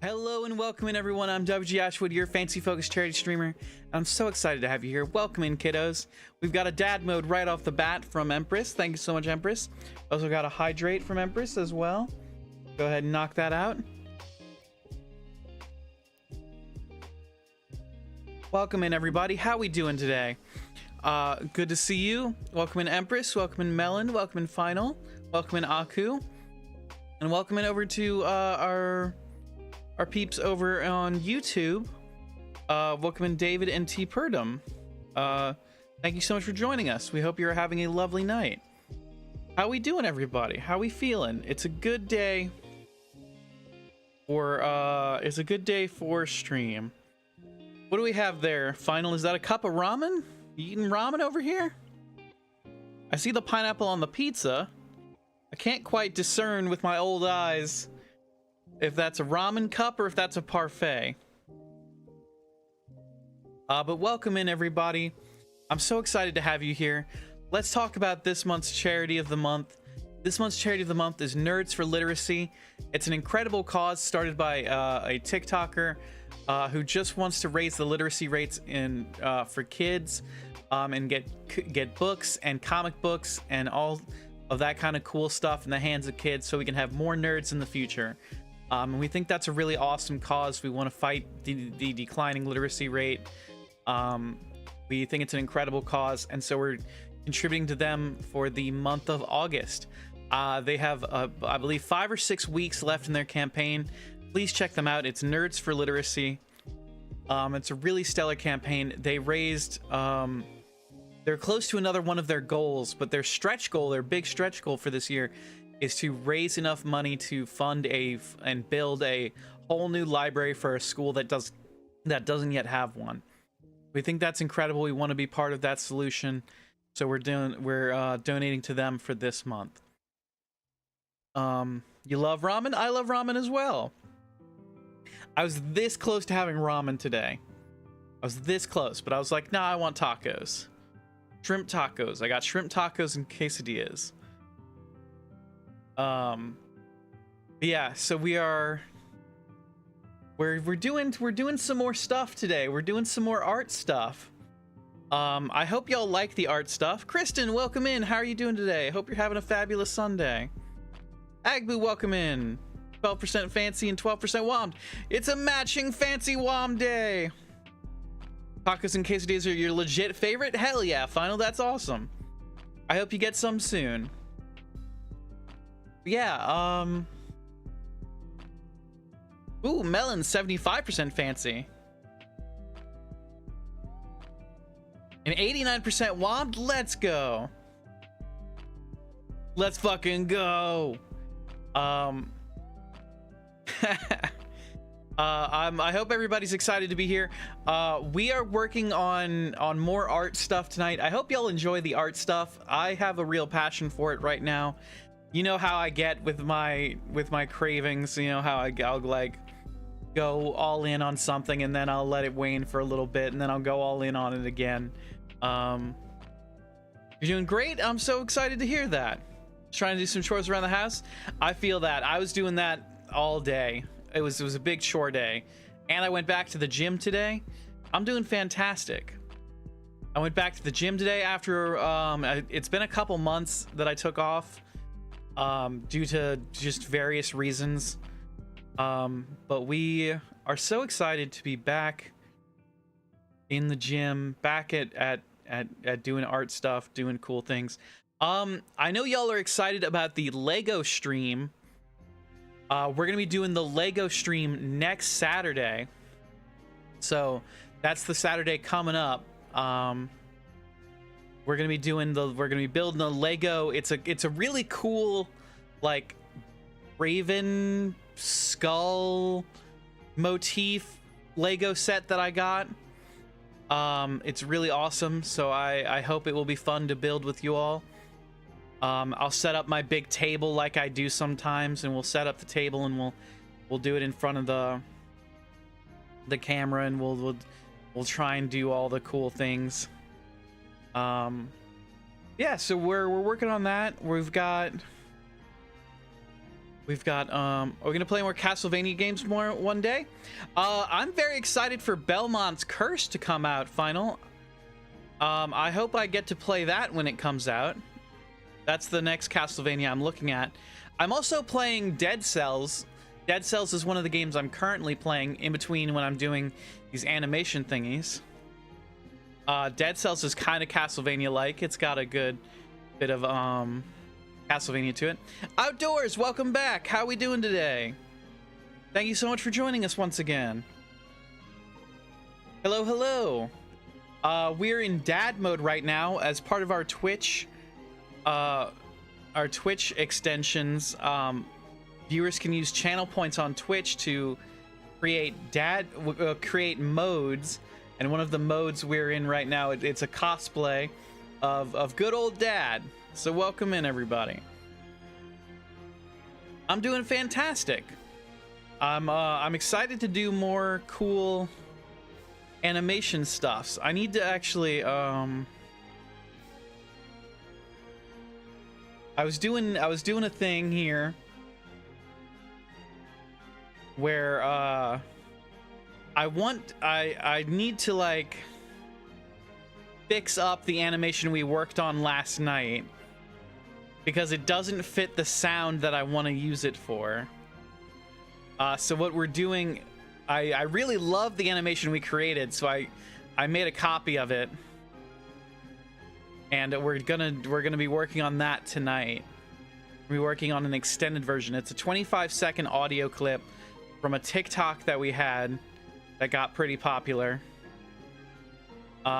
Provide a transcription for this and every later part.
Hello and welcome in, everyone. I'm WG Ashwood, your fancy focused charity streamer. I'm so excited to have you here. Welcome in, kiddos. We've got a dad mode right off the bat from Empress. Thank you so much, Empress. Also got a hydrate from Empress as well. Go ahead and knock that out. Welcome in, everybody. How we doing today? Good to see you. Welcome in, Empress. Welcome in, Melon. Welcome in, Final. Welcome in, Aku. And welcome in over to our peeps over on YouTube. Welcome in, David and T. Purdom. Thank you so much for joining us. We hope you're having a lovely night. How we doing, everybody? How we feeling? It's a good day for stream. What do we have there? Final, is that a cup of ramen? You eating ramen over here? I see the pineapple on the pizza. I can't quite discern with my old eyes if that's a ramen cup or if that's a parfait. But welcome in, everybody. I'm so excited to have you here. Let's talk about this month's charity of the month. This month's charity of the month is Nerds for Literacy. It's an incredible cause started by a TikToker who just wants to raise the literacy rates for kids and get books and comic books and all of that kind of cool stuff in the hands of kids so we can have more nerds in the future. And we think that's a really awesome cause. We want to fight the declining literacy rate. We think it's an incredible cause, and so we're contributing to them for the month of August. They have, I believe, 5 or 6 weeks left in their campaign. Please check them out. It's Nerds for Literacy. It's a really stellar campaign. They raised, they're close to another one of their goals, but their stretch goal, their big stretch goal for this year, is to raise enough money to fund and build a whole new library for a school that doesn't yet have one. We think that's incredible. We want to be part of that solution, so we're donating to them for this month. You love ramen? I love ramen as well. I was this close to having ramen today. I was this close, but I was like, nah, I want tacos. Shrimp tacos. I got shrimp tacos and quesadillas. Yeah, so we're doing some more stuff today. We're doing some more art stuff. I hope y'all like the art stuff. Kristen, welcome in. How are you doing today? I hope you're having a fabulous Sunday. Agbu, welcome in. 12% fancy and 12% wommed. It's a matching fancy womb day. Tacos and quesadillas are your legit favorite? Hell yeah, Final, that's awesome. I hope you get some soon. Yeah, ooh, melon, 75% fancy. And 89% wommed? Let's go. Let's fucking go. I hope everybody's excited to be here. We are working on more art stuff tonight. I hope y'all enjoy the art stuff. I have a real passion for it right now. You know how I get with my cravings. You know how I'll like go all in on something and then I'll let it wane for a little bit and then I'll go all in on it again. You're doing great. I'm so excited to hear that. Just trying to do some chores around the house. I feel that. I was doing that all day. It was a big chore day, and I went back to the gym today. I'm doing fantastic. I went back to the gym today after it's been a couple months that I took off due to just various reasons. But we are so excited to be back in the gym, back at doing art stuff, doing cool things. I know y'all are excited about the Lego stream. We're gonna be doing the Lego stream next Saturday, so that's the Saturday coming up. We're gonna be building the Lego. It's a really cool, like, raven skull motif Lego set that I got. It's really awesome, so I hope it will be fun to build with you all. I'll set up my big table like I do sometimes, and we'll set up the table and we'll do it in front of the camera, and we'll try and do all the cool things. Yeah, so we're working on that. We've got we're gonna play more Castlevania games more one day. I'm very excited for Belmont's Curse to come out final. I hope I get to play that when it comes out. That's the next Castlevania I'm looking at. I'm also playing Dead Cells. Dead Cells is one of the games I'm currently playing in between when I'm doing these animation thingies. Dead Cells is kind of Castlevania-like. It's got a good bit of Castlevania to it. Outdoors, welcome back. How we doing today? Thank you so much for joining us once again. Hello, hello. We're in dad mode right now as part of our Twitch extensions. Viewers can use channel points on Twitch to create modes, and one of the modes we're in right now, it's a cosplay of good old dad. So welcome in, everybody. I'm doing fantastic. I'm excited to do more cool animation stuffs. I need to actually I was doing a thing here where I need to like fix up the animation we worked on last night because it doesn't fit the sound that I want to use it for. So what we're doing, I really love the animation we created, so I made a copy of it, and we're gonna be working on that tonight. We're working on an extended version. It's a 25-second audio clip from a TikTok that we had that got pretty popular.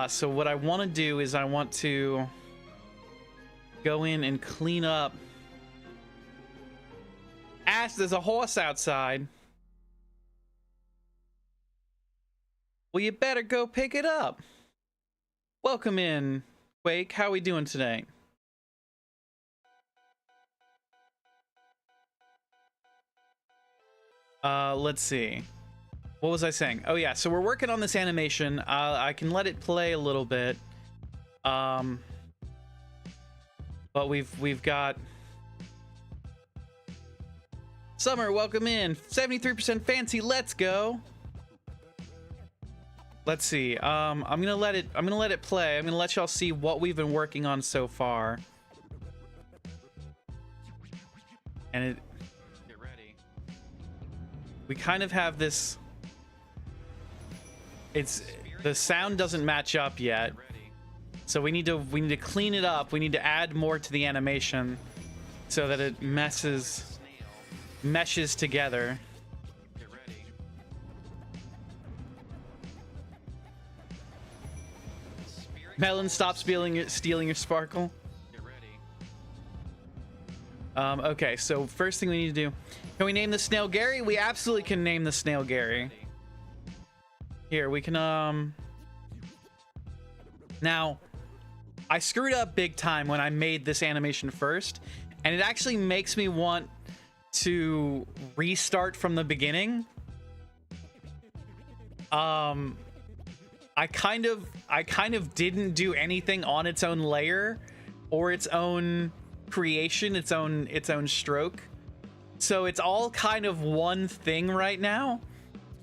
So what I want to do is I want to go in and clean up. Ash, there's a horse outside. Well, you better go pick it up. Welcome in, Quake. How we doing today? Let's see. What was I saying? Oh yeah, so we're working on this animation. I can let it play a little bit. But we've got Summer, welcome in. 73% fancy, let's go. Let's see. I'm gonna let it play. I'm gonna let y'all see what we've been working on so far. And get ready. We kind of have this. The sound doesn't match up yet, so we need to clean it up. We need to add more to the animation so that it meshes together. Melon, stop stealing your sparkle. Okay, so first thing we need to do, can we name the snail Gary? We absolutely can name the snail Gary. Here, we can, now, I screwed up big time when I made this animation first, and it actually makes me want to restart from the beginning. I kind of didn't do anything on its own layer or its own creation, its own stroke. So it's all kind of one thing right now.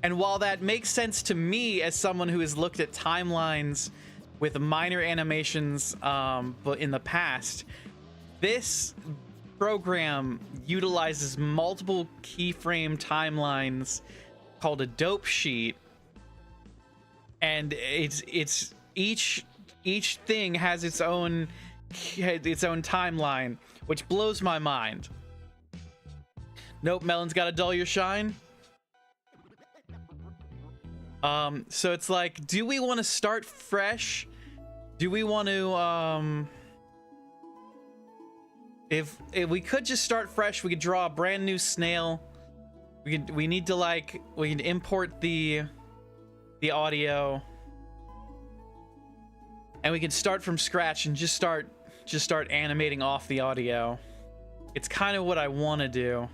And while that makes sense to me as someone who has looked at timelines with minor animations but in the past, this program utilizes multiple keyframe timelines called a dope sheet, and it's each thing has its own timeline, which blows my mind. Nope, Melon's gotta dull your shine. So it's like, do we want to start fresh? Do we want to if we could just start fresh, we could draw a brand new snail. We can import the audio, and we can start from scratch and just start animating off the audio. It's kind of what I want to do.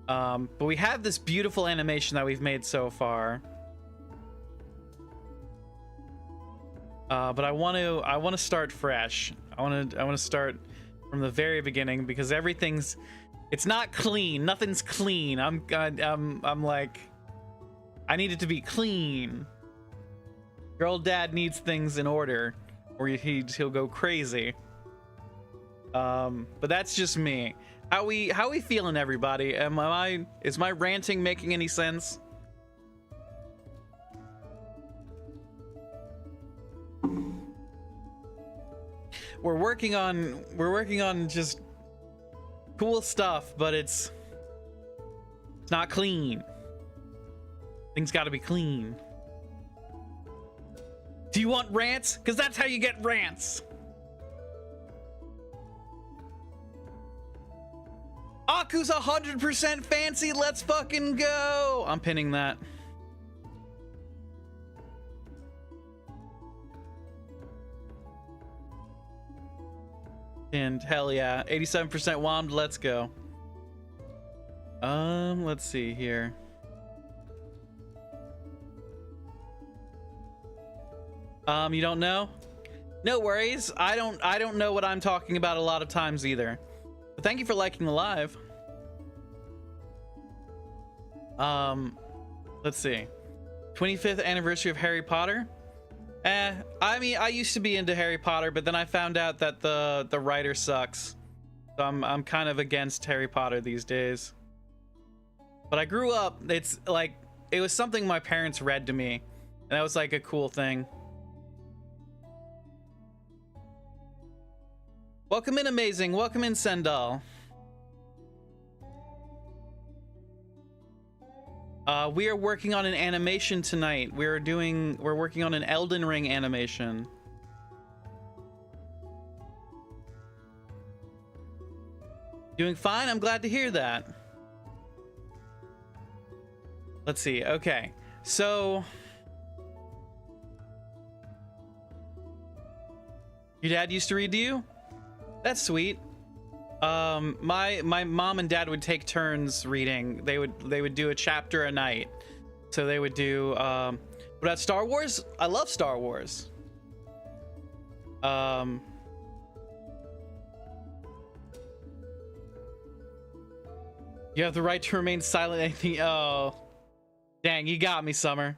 But we have this beautiful animation that we've made so far. But I want to start fresh. I want to start from the very beginning because it's not clean. Nothing's clean. I'm like, I need it to be clean. Your old dad needs things in order, or he'll go crazy. But that's just me. How we feeling, everybody? Is my ranting making any sense? We're working on just cool stuff, but it's not clean. Things got to be clean. Do you want rants? Because that's how you get rants. Aku's 100% fancy. Let's fucking go. I'm pinning that. And hell yeah, 87% wommed. Let's go. Let's see here. You don't know? No worries. I don't know what I'm talking about a lot of times either. But thank you for liking the live. Let's see. 25th anniversary of Harry Potter. I mean, I used to be into Harry Potter, but then I found out that the writer sucks. So I'm kind of against Harry Potter these days. But I grew up, it's like, it was something my parents read to me, and that was like a cool thing. Welcome in, Amazing. Welcome in, Sendal. We are working on an animation tonight. We're working on an Elden Ring animation. Doing fine. I'm glad to hear that. Let's see. Okay. So your dad used to read to you? That's sweet. My mom and dad would take turns reading. They would do a chapter a night. So they would do what about Star Wars? I love Star Wars. You have the right to remain silent. Anything? Oh, dang! You got me, Summer.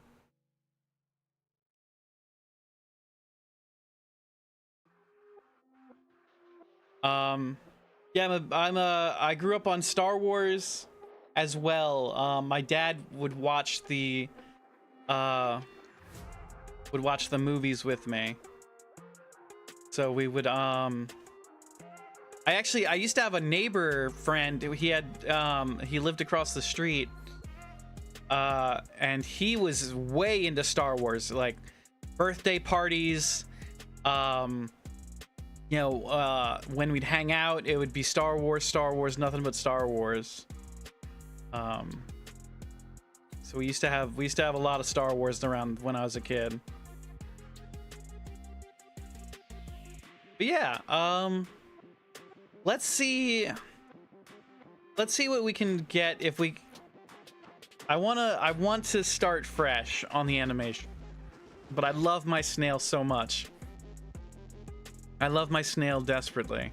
Yeah, I grew up on Star Wars as well. My dad would watch the movies with me. So we would I used to have a neighbor friend. He lived across the street. And he was way into Star Wars, like birthday parties. You know, when we'd hang out, it would be Star Wars, nothing but Star Wars. So we used to have a lot of Star Wars around when I was a kid. But yeah, let's see what we can get if we. I want to start fresh on the animation, but I love my snail so much. I love my snail desperately.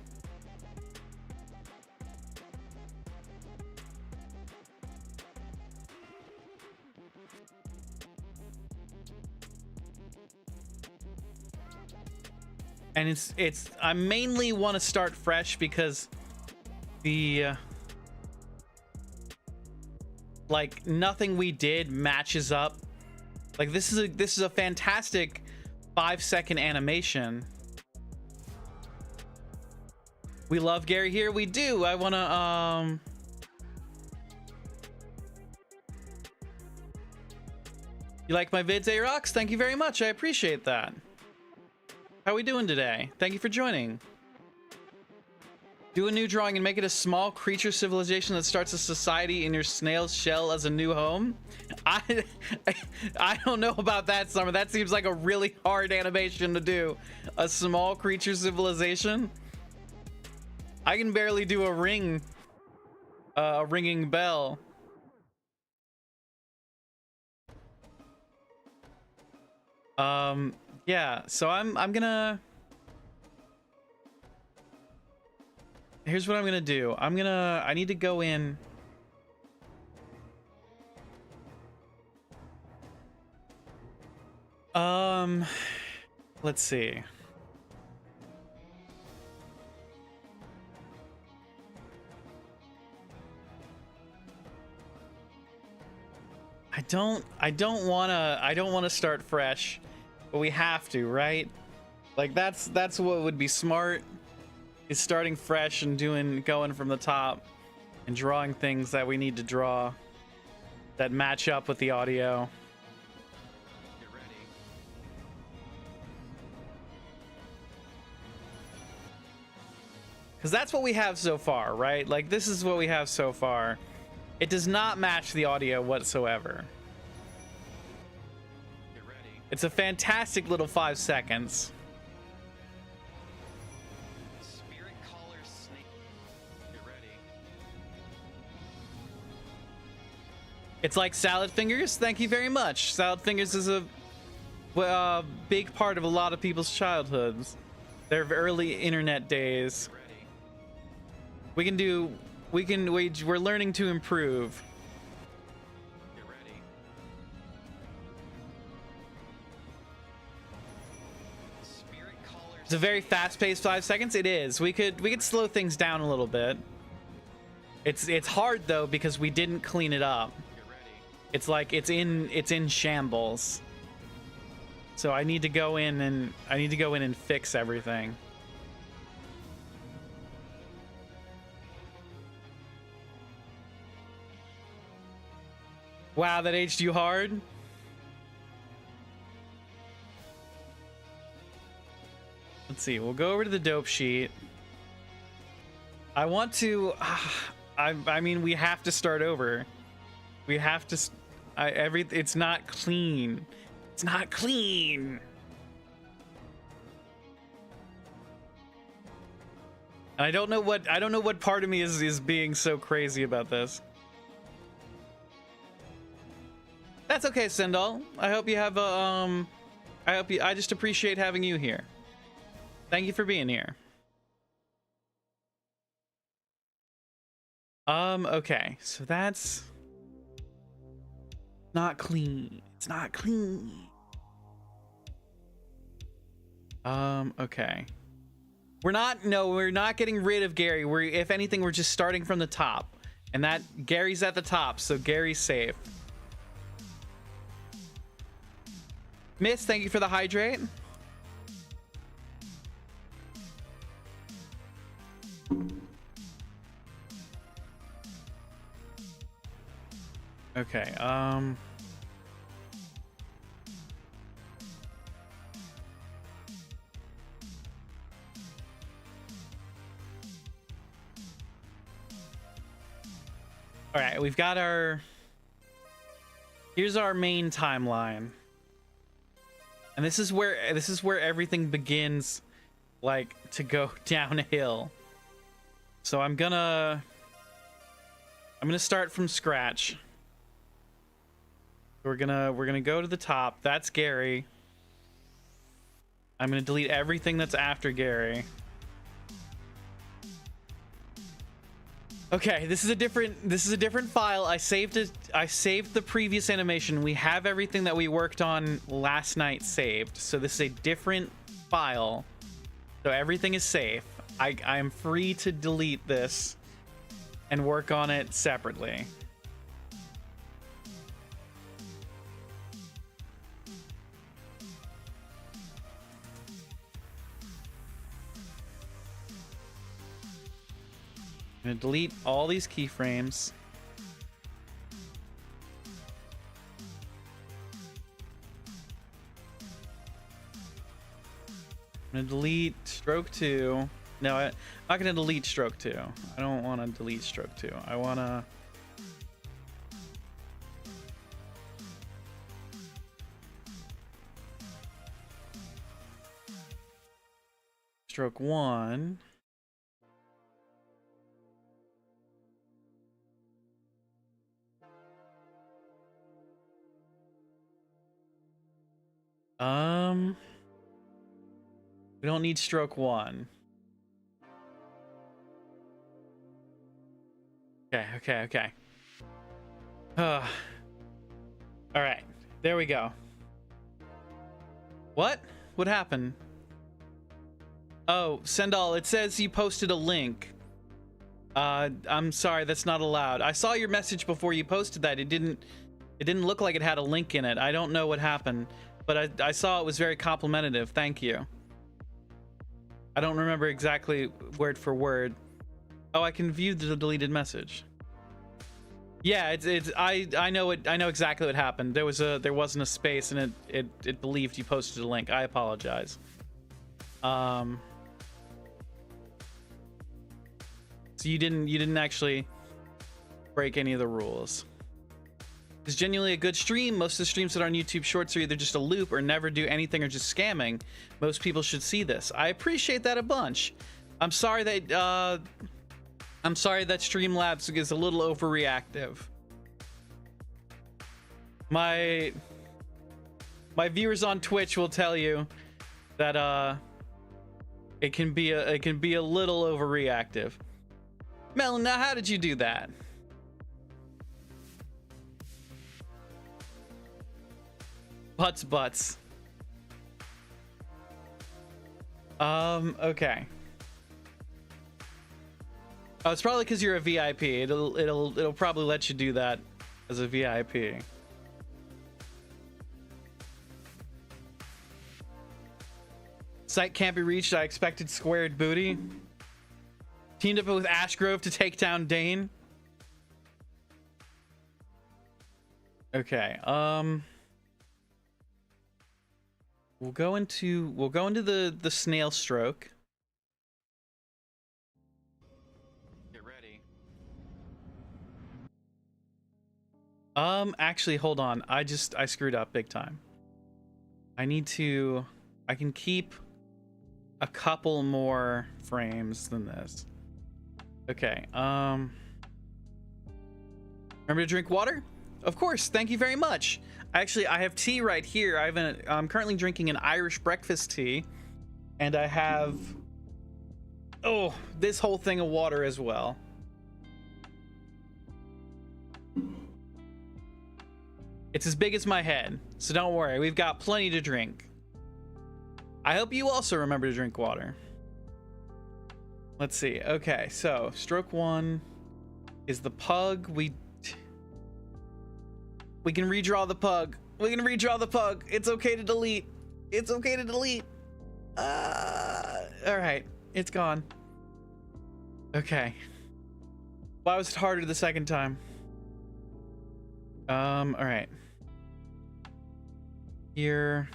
And I mainly want to start fresh because the like nothing we did matches up. Like this is a fantastic 5-second animation. We love Gary here. We do. I want to You like my vids, A-Rocks? Thank you very much. I appreciate that. How are we doing today? Thank you for joining. Do a new drawing and make it a small creature civilization that starts a society in your snail's shell as a new home. I don't know about that, Summer. That seems like a really hard animation to do. A small creature civilization. I can barely do a ringing bell. Yeah, so I'm gonna, here's what I'm gonna do. I need to go in. Let's see. I don't wanna start fresh, but we have to, right? Like that's what would be smart, is starting fresh and going from the top and drawing things that we need to draw that match up with the audio. Get ready. Because that's what we have so far, right? Like, this is what we have so far. It does not match the audio whatsoever. Get ready. It's a fantastic little 5 seconds. Spirit Caller Snake. Get ready. It's like Salad Fingers. Thank you very much. Salad Fingers is a big part of a lot of people's childhoods. Their early internet days. Get ready. We're learning to improve. Get ready. Spirit Caller. It's a very fast-paced 5 seconds. It is. We could slow things down a little bit. It's hard though because we didn't clean it up. Get ready. It's like it's in shambles. So I need to go in and fix everything. Wow, that aged you hard. Let's see. We'll go over to the dope sheet. I want to. I mean, we have to start over. We have to. It's not clean. It's not clean. And I don't know what part of me is being so crazy about this. That's okay, Sendal. I hope you have a I just appreciate having you here. Thank you for being here. Okay, so that's not clean. It's not clean. Okay. We're not getting rid of Gary. If anything, we're just starting from the top. And that Gary's at the top, so Gary's safe. Miss, thank you for the hydrate. Okay, all right, we've got here's our main timeline. And this is where everything begins, like, to go downhill. So I'm gonna start from scratch. We're gonna go to the top. That's Gary. I'm gonna delete everything that's after Gary. Okay, this is a different file. I saved the previous animation. We have everything that we worked on last night saved. So this is a different file. So everything is safe. I am free to delete this and work on it separately. I'm gonna delete all these keyframes. I'm gonna delete stroke 2. No, I'm not gonna delete stroke 2. I don't want to delete stroke 2. I want to stroke 1. We don't need stroke 1. Okay. All right, there we go. What happened? Oh, Sendal, it says you posted a link. I'm sorry, that's not allowed. I saw your message before you posted that. It didn't look like it had a link in it. I don't know what happened, but I saw it was very complimentary. Thank you. I don't remember exactly word for word. Oh, I can view the deleted message. Yeah, I know exactly what happened. There wasn't a space, and it believed you posted a link. I apologize. So you didn't actually break any of the rules. It's genuinely a good stream. Most of the streams that are on YouTube Shorts are either just a loop or never do anything or just scamming. Most people should see this. I appreciate that a bunch. I'm sorry that Streamlabs is a little overreactive. My viewers on Twitch will tell you that it can be a little overreactive. Melon, now how did you do that? Butts. Okay. Oh, it's probably because you're a VIP. It'll probably let you do that as a VIP. Site can't be reached. I expected squared booty. Teamed up with Ashgrove to take down Dane. Okay. We'll go into the snail stroke. Get ready. Actually, hold on. I screwed up big time. I can keep a couple more frames than this. Okay. Remember to drink water? Of course. Thank you very much. Actually, I have tea right here. I'm currently drinking an Irish breakfast tea, and I have this whole thing of water as well. It's as big as my head, so don't worry. We've got plenty to drink. I hope you also remember to drink water. Let's see. Okay, so stroke 1 is the pug. We can redraw the pug. We can redraw the pug. It's okay to delete. It's okay to delete. All right, it's gone. Okay. Why was it harder the second time? All right. Here.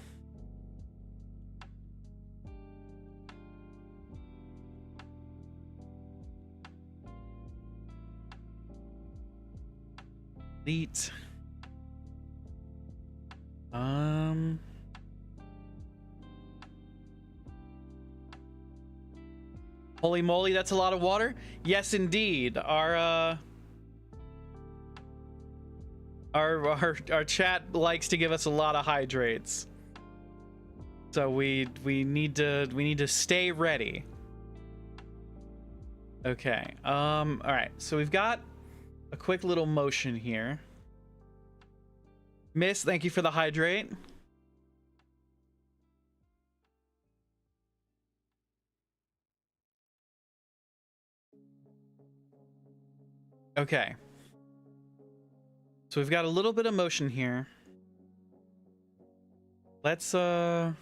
Delete. Holy moly, that's a lot of water. Yes, indeed. Our chat likes to give us a lot of hydrates, so we need to stay ready. Okay. All right. So we've got a quick little motion here. Miss, thank you for the hydrate. Okay. So we've got a little bit of motion here. Let's Get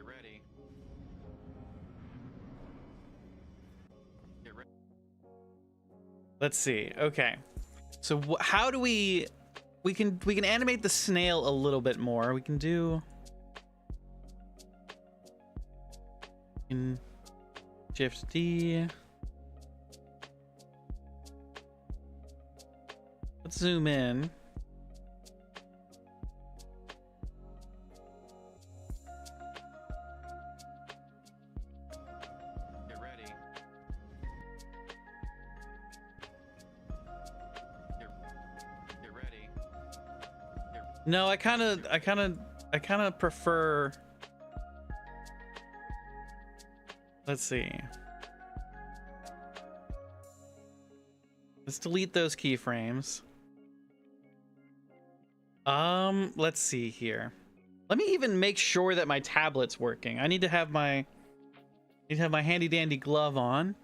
ready. Get ready. let's see. Okay. So how do we can animate the snail a little bit more. We can do in Shift D. Let's zoom in. Get ready. Get ready. No, I kind of I kind of prefer, let's see. Let's delete those keyframes. Let's see here. Let me even make sure that my tablet's working. I need to have my handy dandy glove on.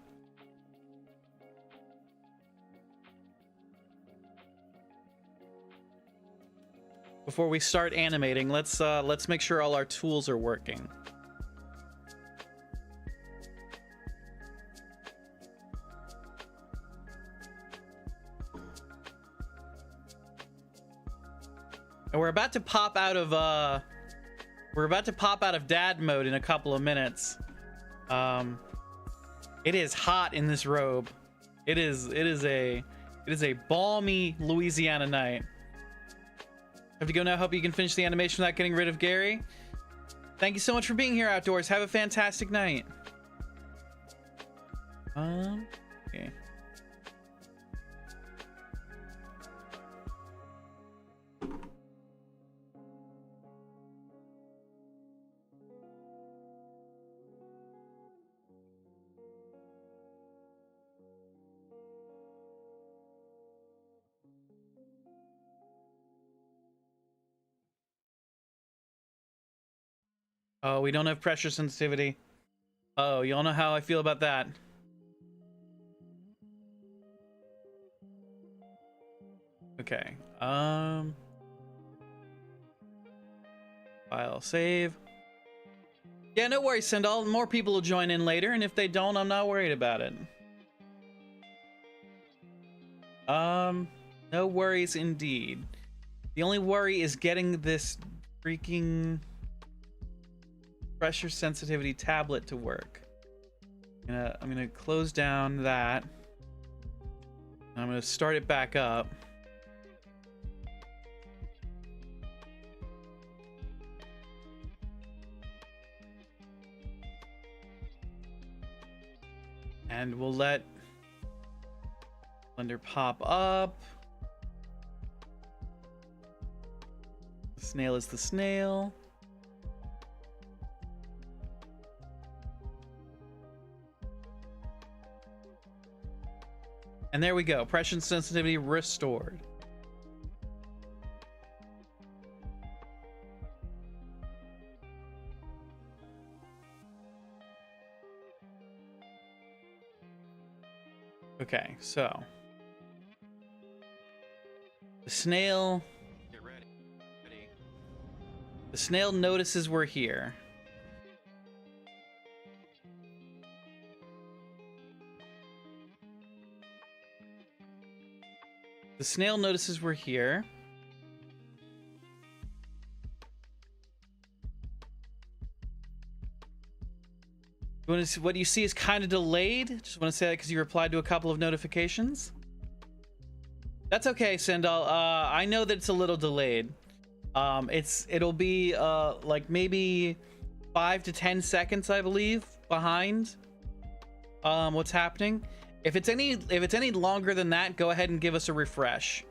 Before we start animating, let's make sure all our tools are working. And we're about to pop out of dad mode in a couple of minutes. It is hot in this robe. It is a balmy Louisiana night. Have to go now. Hope you can finish the animation without getting rid of Gary. Thank you so much for being here, Outdoors. Have a fantastic night. Okay. Oh, we don't have pressure sensitivity. Oh, y'all know how I feel about that. Okay. File save. Yeah, no worries, Sendal. More people will join in later, and if they don't, I'm not worried about it. No worries indeed. The only worry is getting this freaking pressure sensitivity tablet to work. I'm gonna close down that. I'm gonna start it back up. And we'll let Blender pop up. The snail is the snail. And there we go. Pressure sensitivity restored. Okay, so the snail. Get ready. Ready. The snail notices we're here. The snail notices we're here. What you see is kind of delayed. Just want to say that because you replied to a couple of notifications. That's okay, Sendal. I know that it's a little delayed. It'll be like maybe 5 to 10 seconds, I believe, behind what's happening. If it's any longer than that, go ahead and give us a refresh.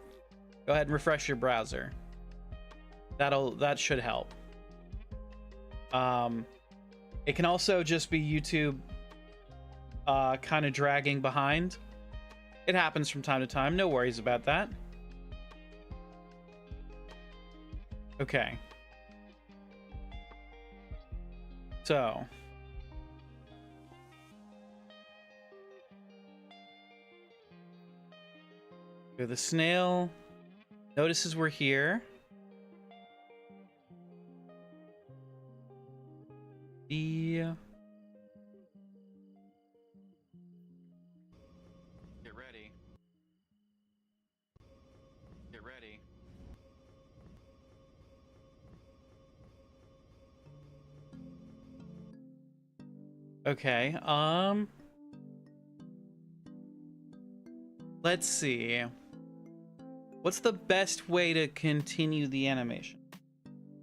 Go ahead and refresh your browser. That should help. It can also just be YouTube kind of dragging behind. It happens from time to time. No worries about that. Okay. So the snail notices we're here. Get ready. Get ready. Okay, let's see. What's the best way to continue the animation?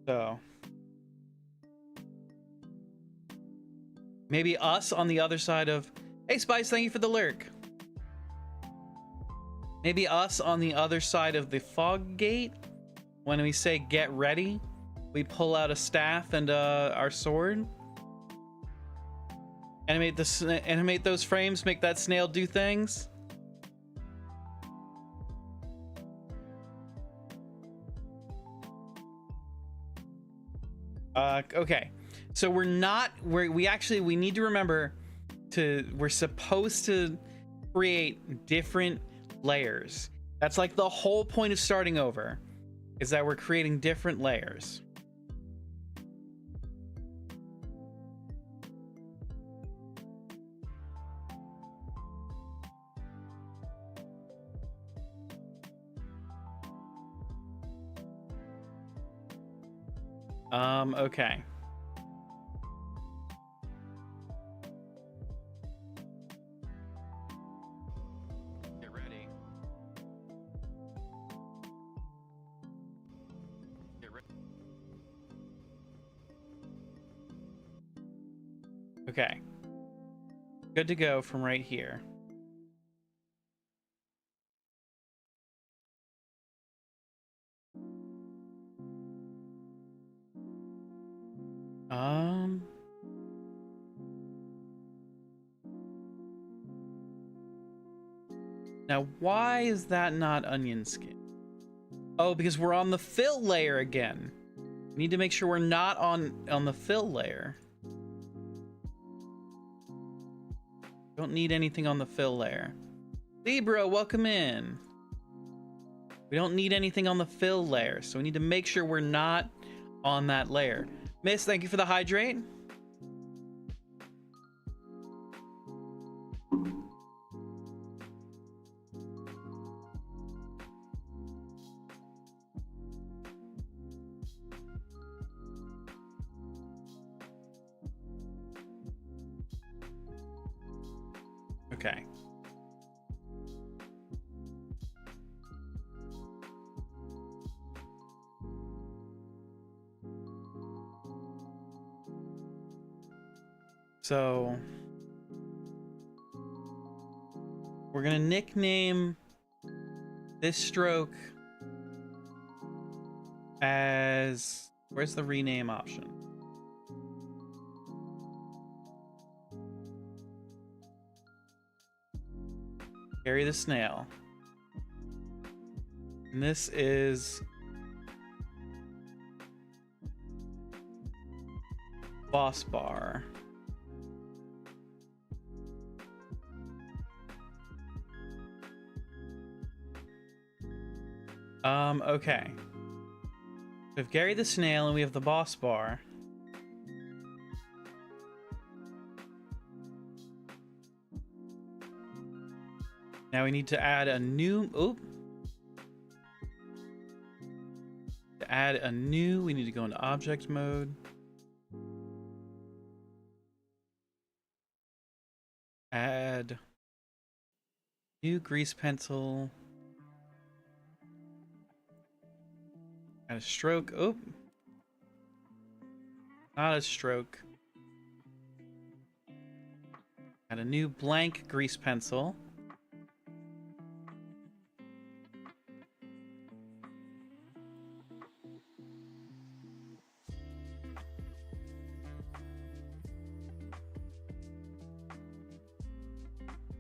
So maybe us on the other side of... Hey, Spice, thank you for the lurk. Maybe us on the other side of the fog gate. When we say get ready, we pull out a staff and our sword. Animate those frames, make that snail do things. Okay, so we need to remember we're supposed to create different layers. That's like the whole point of starting over, is that we're creating different layers. Okay. Get ready. Get ready. Okay. Good to go from right here. Now, why is that not onion skin? Oh, because we're on the fill layer again. We need to make sure we're not on the fill layer. Don't need anything on the fill layer. Libra, welcome in. We don't need anything on the fill layer, so we need to make sure we're not on that layer. Miss, thank you for the hydrate. Okay. So we're gonna nickname this stroke as, where's the rename option? Gary the Snail. And this is Boss Bar. Okay. We have Gary the Snail and we have the Boss Bar. Now we need to add a new, to add a new, we need to go into object mode. Add new grease pencil. Add a stroke. Oh, not a stroke. Add a new blank grease pencil.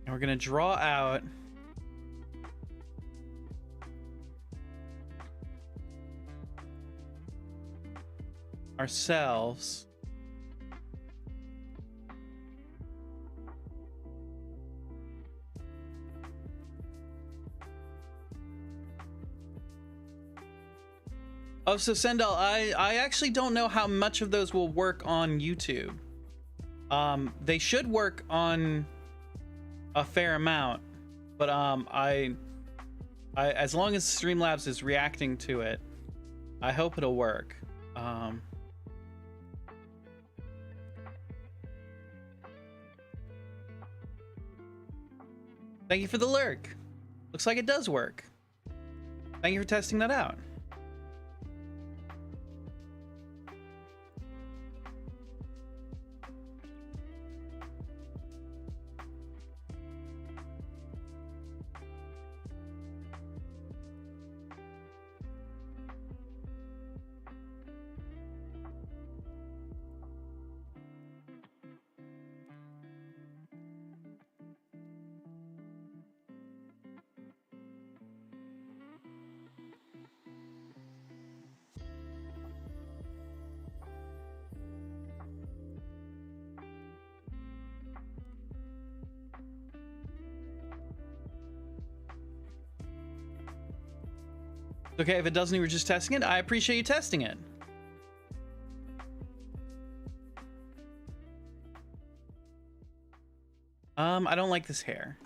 And we're gonna draw out ourselves so Sendel, I actually don't know how much of those will work on YouTube. They should work on a fair amount, but I as long as Streamlabs is reacting to it, I hope it'll work. Thank you for the lurk. Looks like it does work. Thank you for testing that out. Okay, if it doesn't, you were just testing it. I appreciate you testing it. I don't like this hair.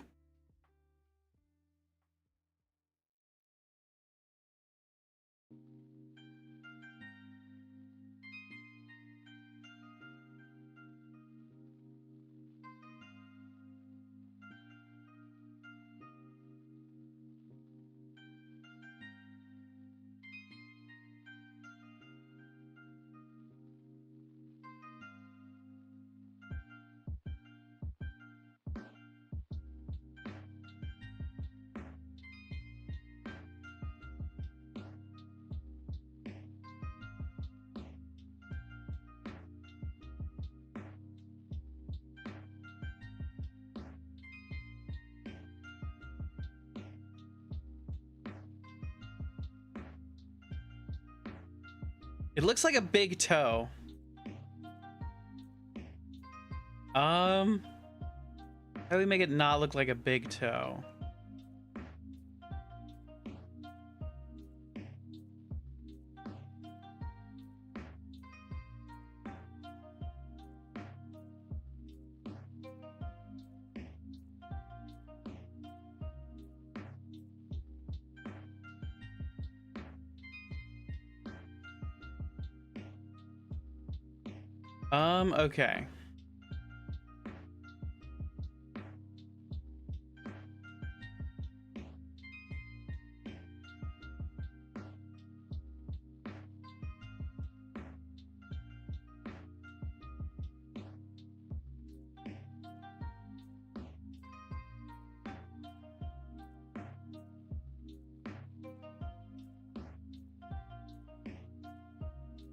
It looks like a big toe. How do we make it not look like a big toe? Okay.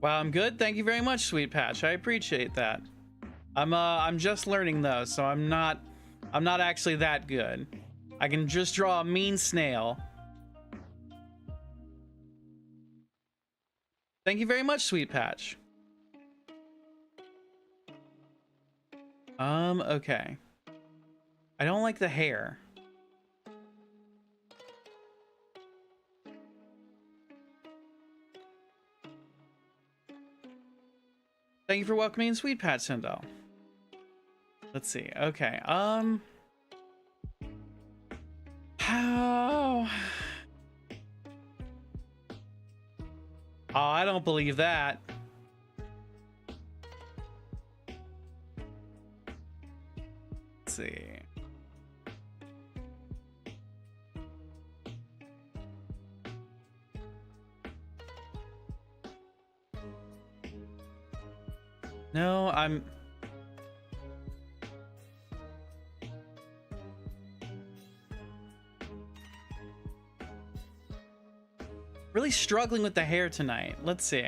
Wow, I'm good. Thank you very much, Sweet Patch. I appreciate that. I'm just learning though, so I'm not actually that good. I can just draw a mean snail. Thank you very much, Sweet Patch. Okay. I don't like the hair. Thank you for welcoming in, Sweet Pat Sindel. Let's see. Okay. How? Oh, I don't believe that. Let's see. No, I'm really struggling with the hair tonight. Let's see.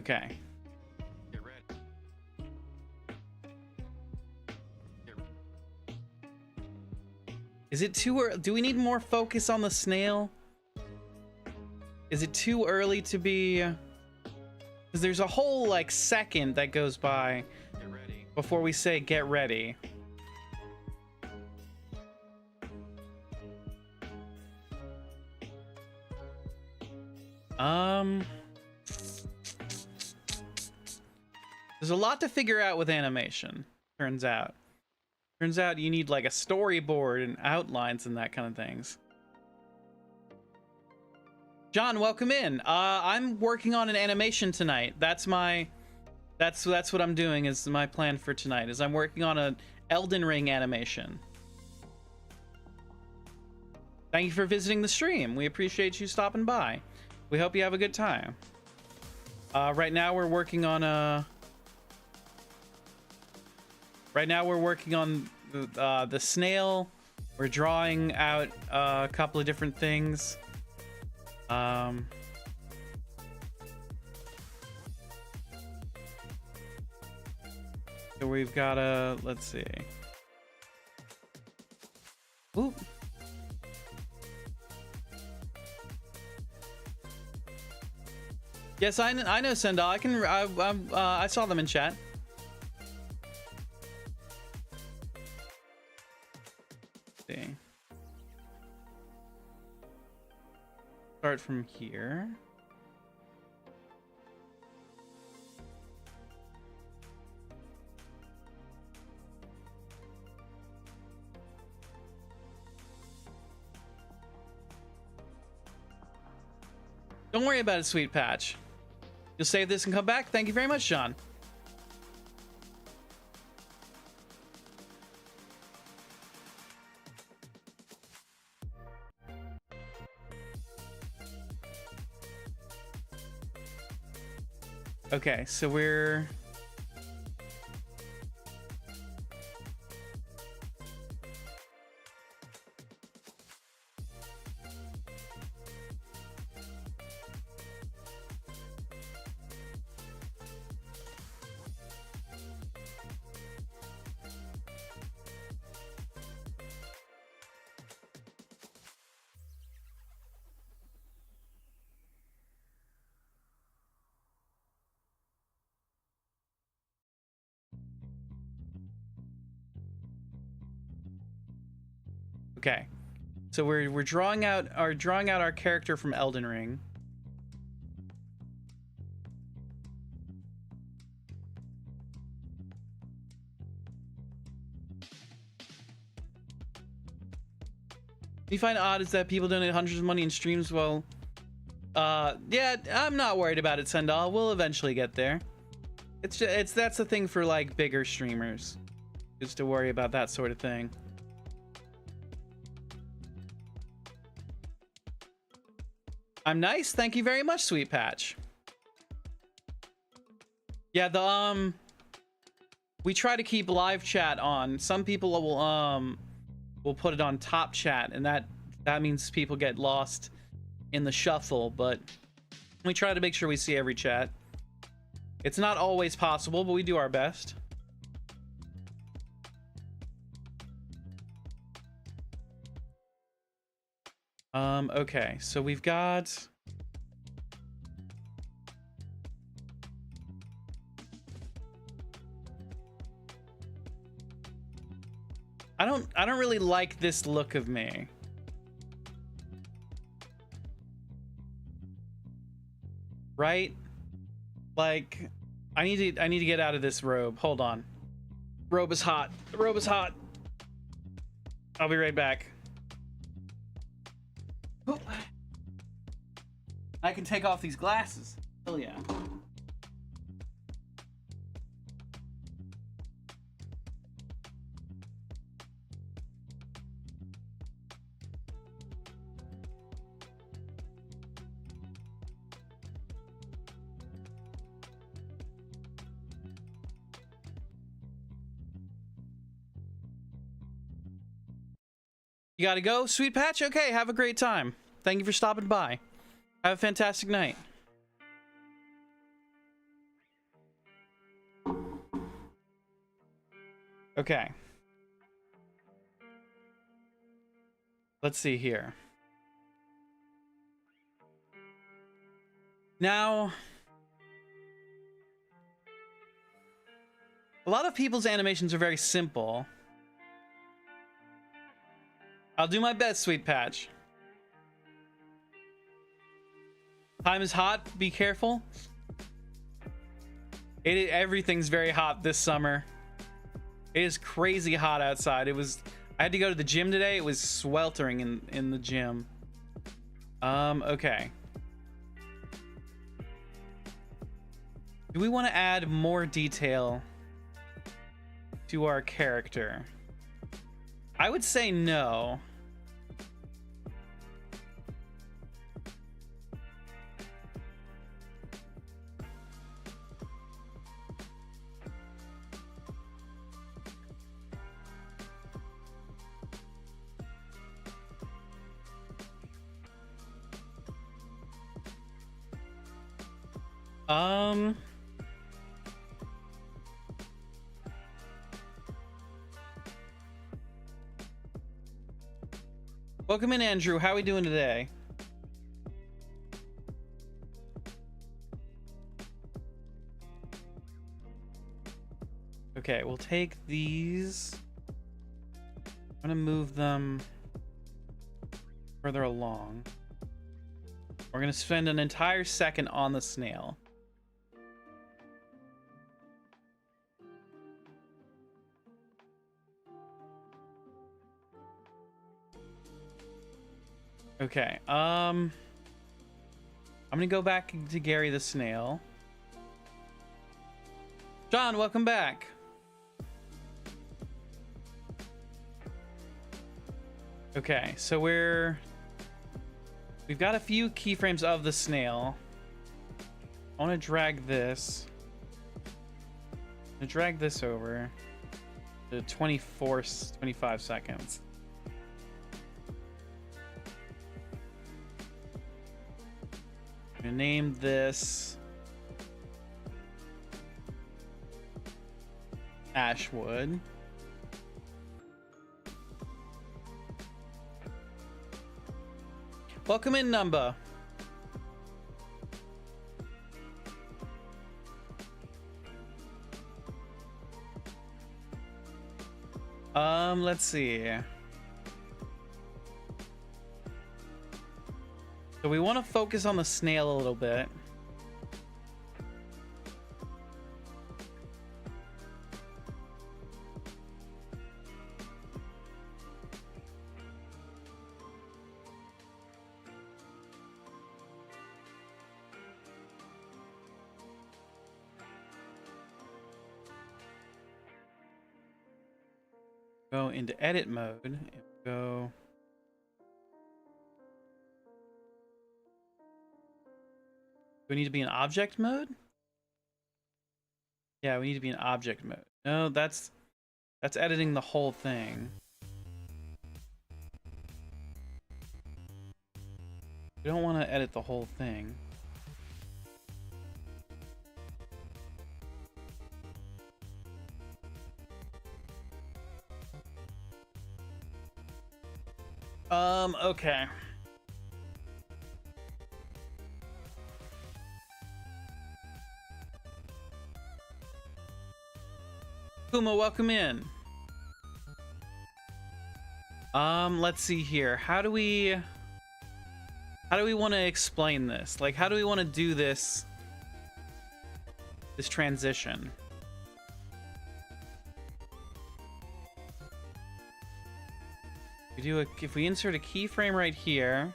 Okay. Get ready. Is it too early? Do we need more focus on the snail? Is it too early to be? Because there's a whole like second that goes by Get ready. before we say get ready. There's a lot to figure out with animation, turns out. Turns out you need like a storyboard and outlines and that kind of things. John, welcome in. I'm working on an animation tonight. That's what I'm doing is my plan for tonight is I'm working on an Elden Ring animation. Thank you for visiting the stream. We appreciate you stopping by. We hope you have a good time. Right now we're working on the snail. We're drawing out a couple of different things. So we've got a, let's see. Oop. Yes, I know Sendal. I saw them in chat. Let's see. Start from here. Don't worry about it, Sweet Patch. You'll save this and come back. Thank you very much, John. Okay, so we're... Okay, so we're drawing out our character from Elden Ring. You find odd is that people donate hundreds of money in streams. Well, yeah, I'm not worried about it, Sendal. We'll eventually get there. That's the thing for like bigger streamers, is to worry about that sort of thing. I'm nice. Thank you very much, Sweet Patch. Yeah, the we try to keep live chat on. Some people will put it on top chat, and that means people get lost in the shuffle, but we try to make sure we see every chat. It's not always possible, but we do our best. Okay, so we've got... I don't really like this look of me. Right? Like, I need to get out of this robe. Hold on. Robe is hot. The robe is hot. I'll be right back. Oh. I can take off these glasses. Hell yeah. You gotta go, Sweet Patch? Okay, have a great time. Thank you for stopping by. Have a fantastic night. Okay. Let's see here. Now, a lot of people's animations are very simple. I'll do my best, Sweet Patch. Time is hot. Be careful. Everything's very hot this summer. It is crazy hot outside. I had to go to the gym today. It was sweltering in the gym. Okay. Do we want to add more detail to our character? I would say no. Welcome in, Andrew. How are we doing today? Okay, we'll take these. I'm gonna move them further along. We're gonna spend an entire second on the snail. Okay, I'm gonna go back to Gary the snail. John, welcome back. Okay, so we've got a few keyframes of the snail. I want to drag this. I'm gonna drag this over to 25 seconds. I'm gonna name this Ashwood. Welcome in, Numba. Let's see. So we want to focus on the snail a little bit. Go into edit mode and go. Do we need to be in object mode? Yeah, we need to be in object mode. No, that's editing the whole thing. We don't want to edit the whole thing. Okay. Kuma, welcome in. Let's see here. How do we want to explain this? Like, how do we want to do this transition? If we insert a keyframe right here.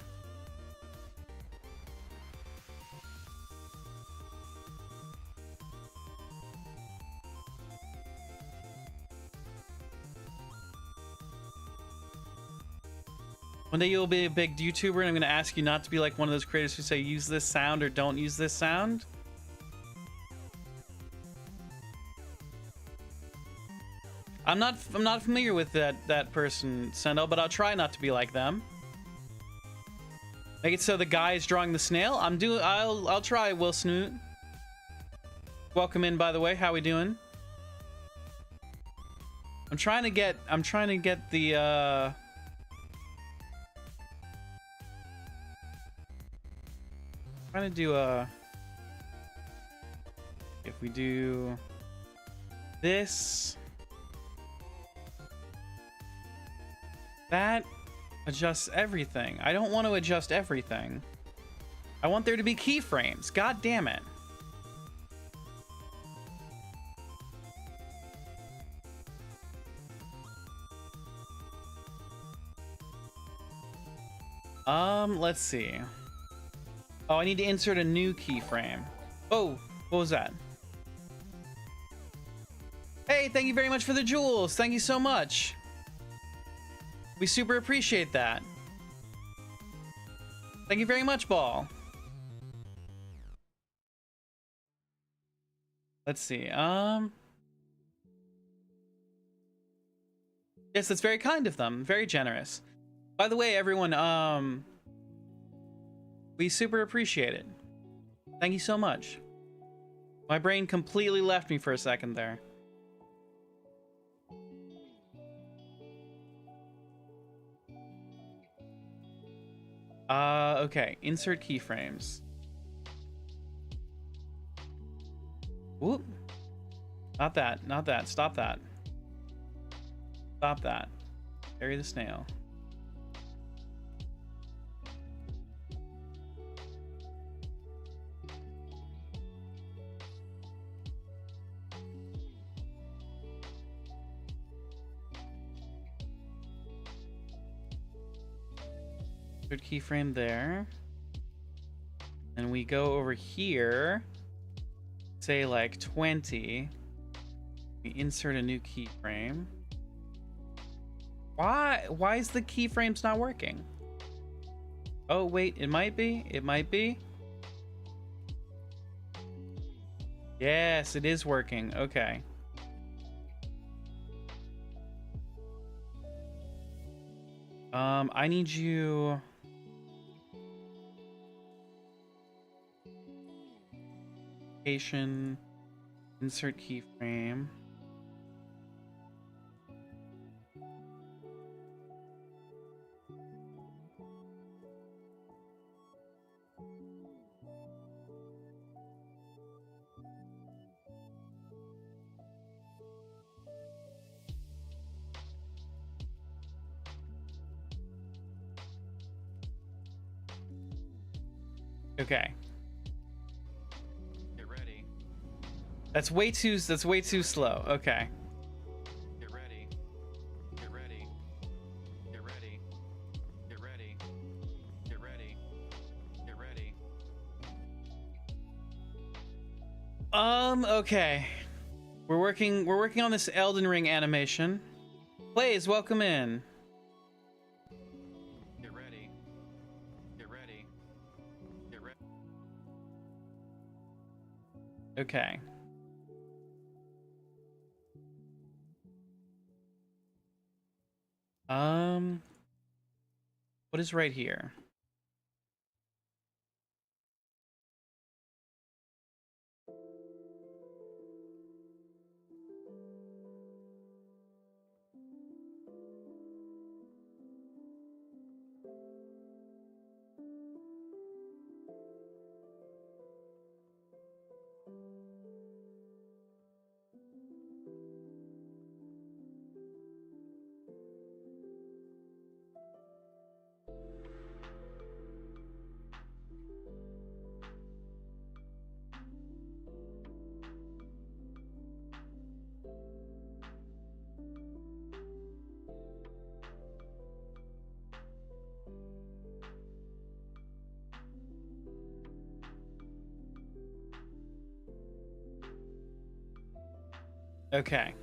One day you'll be a big YouTuber and I'm going to ask you not to be like one of those creators who say use this sound or don't use this sound. I'm not familiar with that person, Sendel, but I'll try not to be like them. Make it so the guy is drawing the snail. I'll try, Will Snoot. Welcome in, by the way. How we doing? I'm trying to get the trying to do a, if we do this, that adjusts everything. I don't want to adjust everything. I want there to be keyframes. God damn it. Let's see. Oh, I need to insert a new keyframe. Oh, what was that? Hey, thank you very much for the jewels. Thank you so much. We super appreciate that. Thank you very much, Ball. Let's see. Yes, that's very kind of them. Very generous. By the way, everyone, we super appreciate it. Thank you so much. My brain completely left me for a second there. Okay. Insert keyframes. Whoop. Not that. Not that. Stop that. Stop that. Bury the snail. Third keyframe there. And we go over here. Say like 20. We insert a new keyframe. Why is the keyframes not working? Oh wait, it might be. It might be. Yes, it is working. Okay. I need you. Location. Insert keyframe. Okay. Get ready. That's way too slow. Okay. Get ready. Get ready. Get ready. Get ready. Get ready. Get ready. Okay. We're working on this Elden Ring animation. Blaze, welcome in. Get ready. Get ready. Get ready. Okay. What is right here? Okay.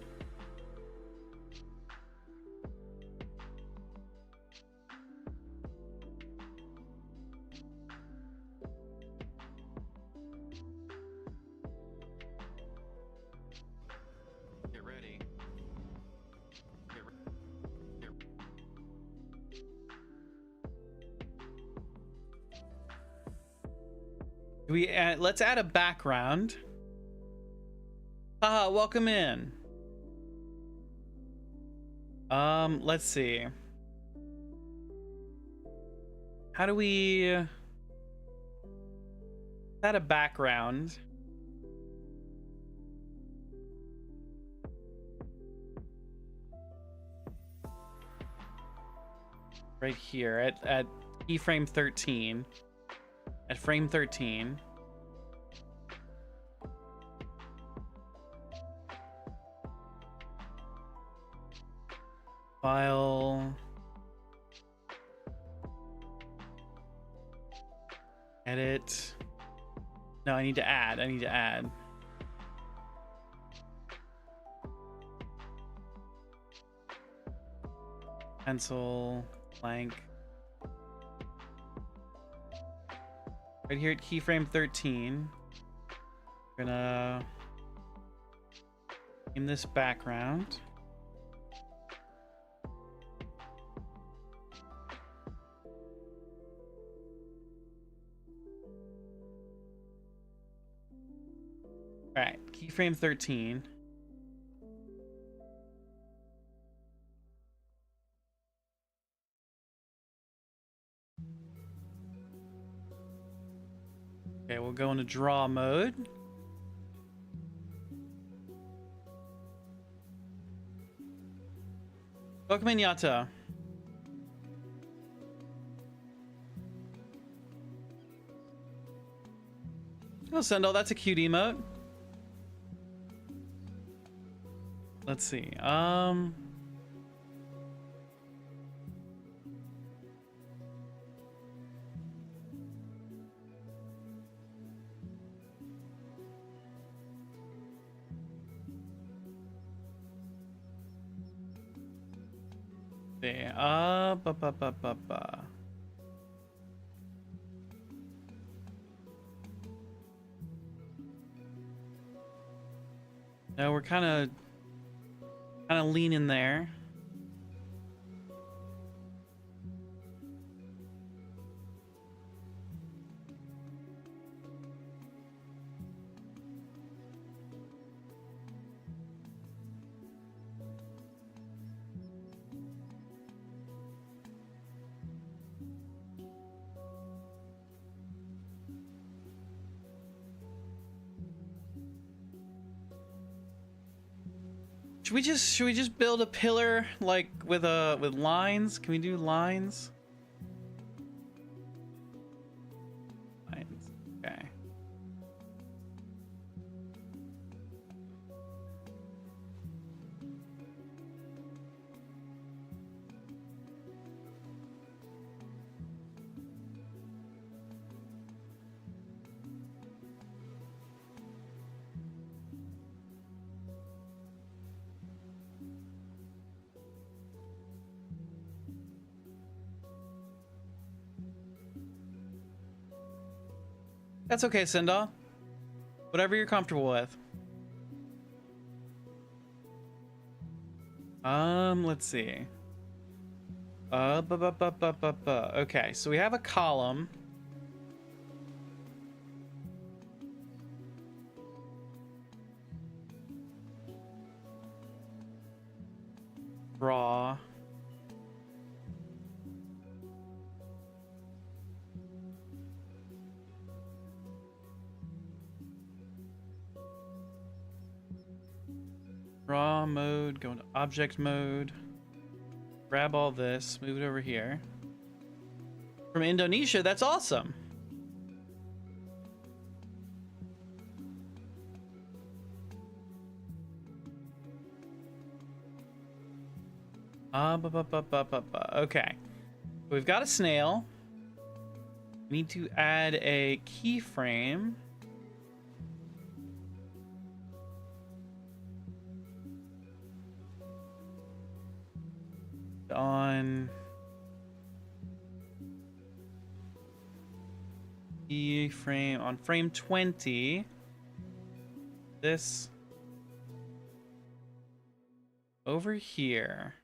Get ready. Get ready. Let's add a background. Haha, welcome in. Let's see. How do we add a background? Right here at keyframe 13. At frame 13. File. Edit. No, I need to add. Pencil, blank. Right here at keyframe 13. We're gonna name this background. All right, keyframe 13. Okay, we'll go into draw mode. Welcome in, Yata. Oh, Sendal, that's a cute emote. Let's see. Ba. No, we're kind of leaning there. Should we just build a pillar like with lines? Can we do lines? Lines. Okay. That's okay, Sindal. Whatever you're comfortable with. Let's see. Okay, so we have a column. Draw. Draw mode, go into object mode. Grab all this, move it over here. From Indonesia, that's awesome. Okay. We've got a snail. We need to add a keyframe. On keyframe on frame 20. This over here.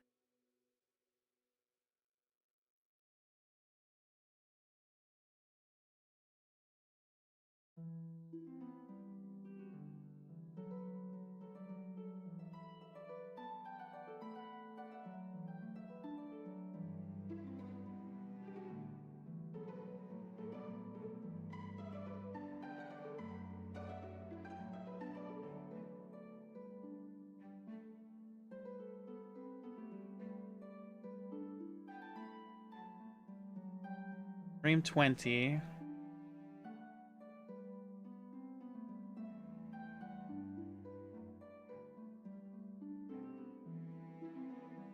Frame 20.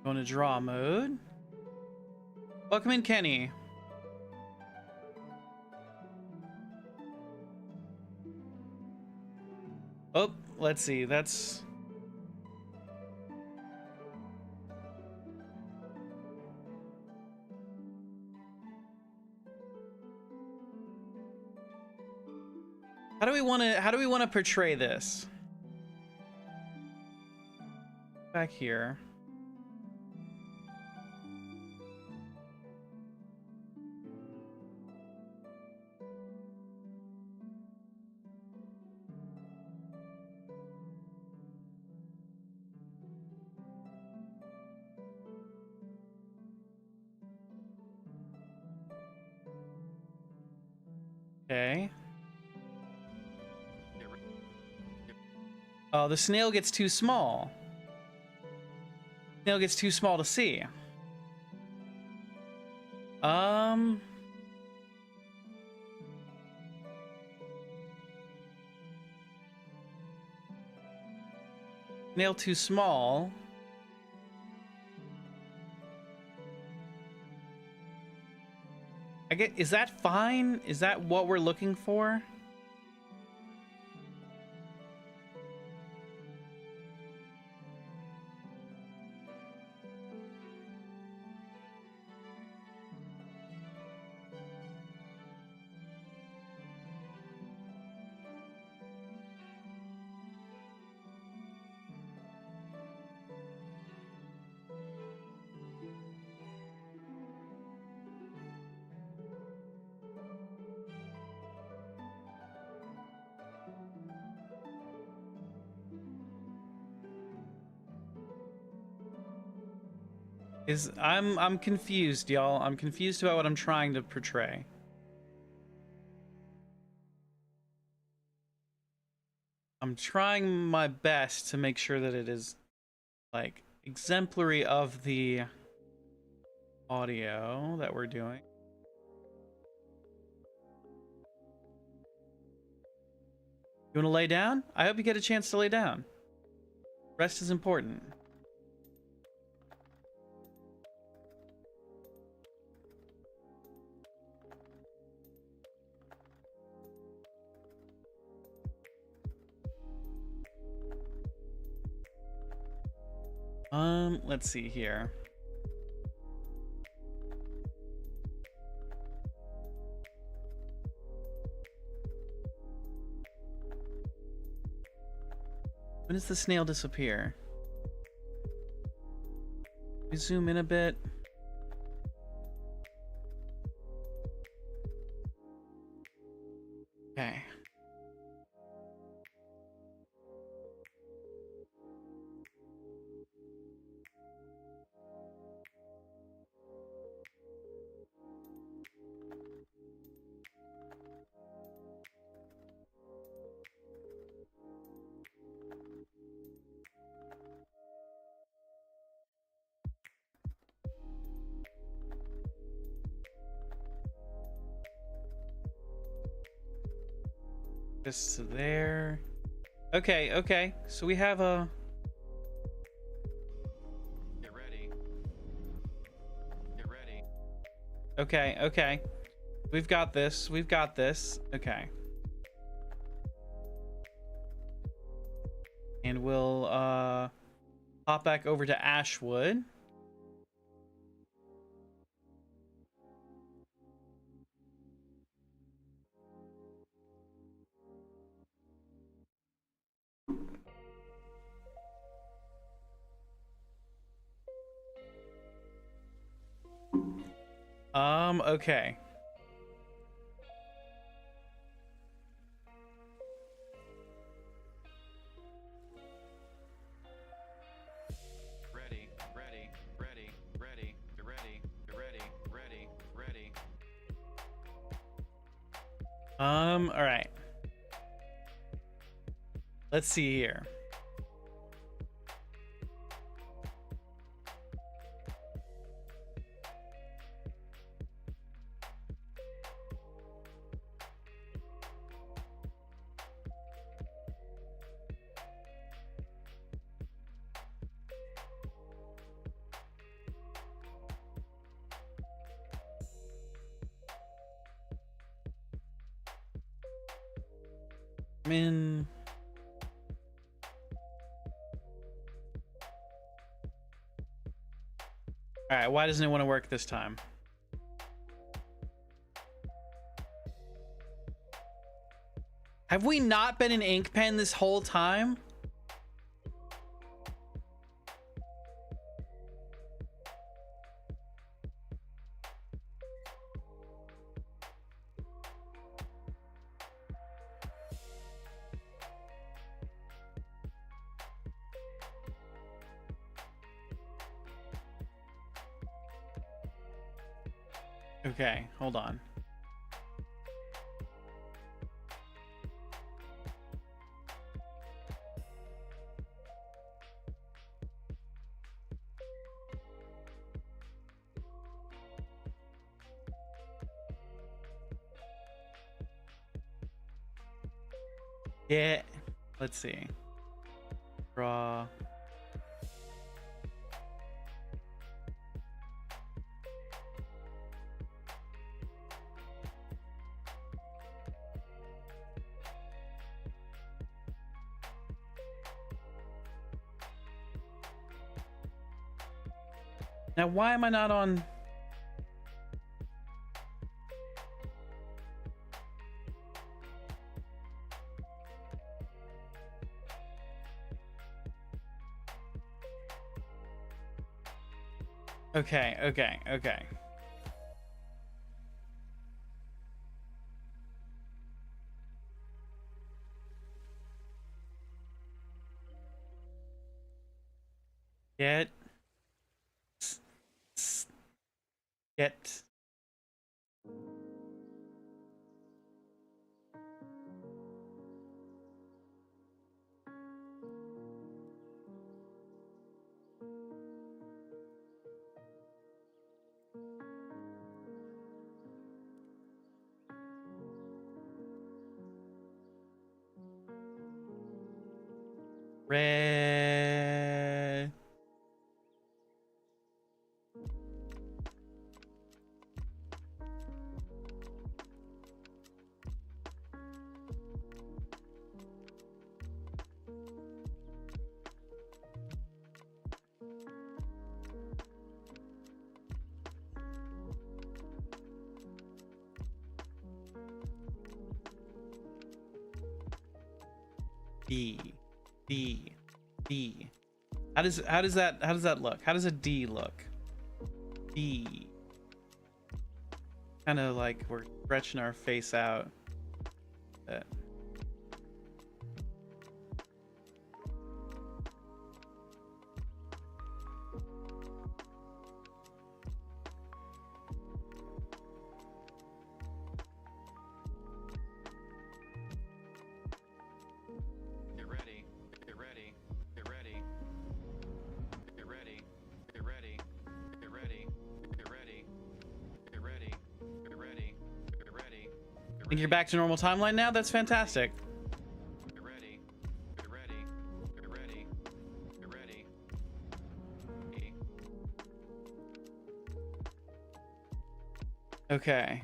Going to draw mode. Welcome in, Kenny. Oh, let's see. That's... How do we want to portray this? Back here. Okay. Oh, the snail gets too small. Snail gets too small to see. Snail too small. I get, is that fine? Is that what we're looking for? I'm confused, y'all. I'm confused about what I'm trying to portray. I'm trying my best to make sure that it is like exemplary of the audio that we're doing. You want to lay down? I hope you get a chance to lay down. Rest is important. Let's see here. When does the snail disappear? We zoom in a bit. Okay. Just to there. Okay, okay. So we have a... Get ready. Get ready. Okay, okay. We've got this. We've got this. Okay. And we'll hop back over to Ashwood. Okay. Ready, ready, ready, ready, get ready, get ready, ready, ready. All right. Let's see here. I'm in... All right, why doesn't it want to work this time? Have we not been in ink pen this whole time? Okay, hold on. Yeah. Let's see. Draw. Now, why am I not on? Okay, okay, okay. Get. Get. Red. D. D. D. How does that look? How does a D look? D. Kind of like we're stretching our face out. Get ready. Get ready. Get ready. Get ready. Get ready. Get ready. Get ready. Get ready. Get ready. Get ready. Think you're back to normal timeline now? That's fantastic. Get ready. Get ready. Get ready. Get ready. Okay.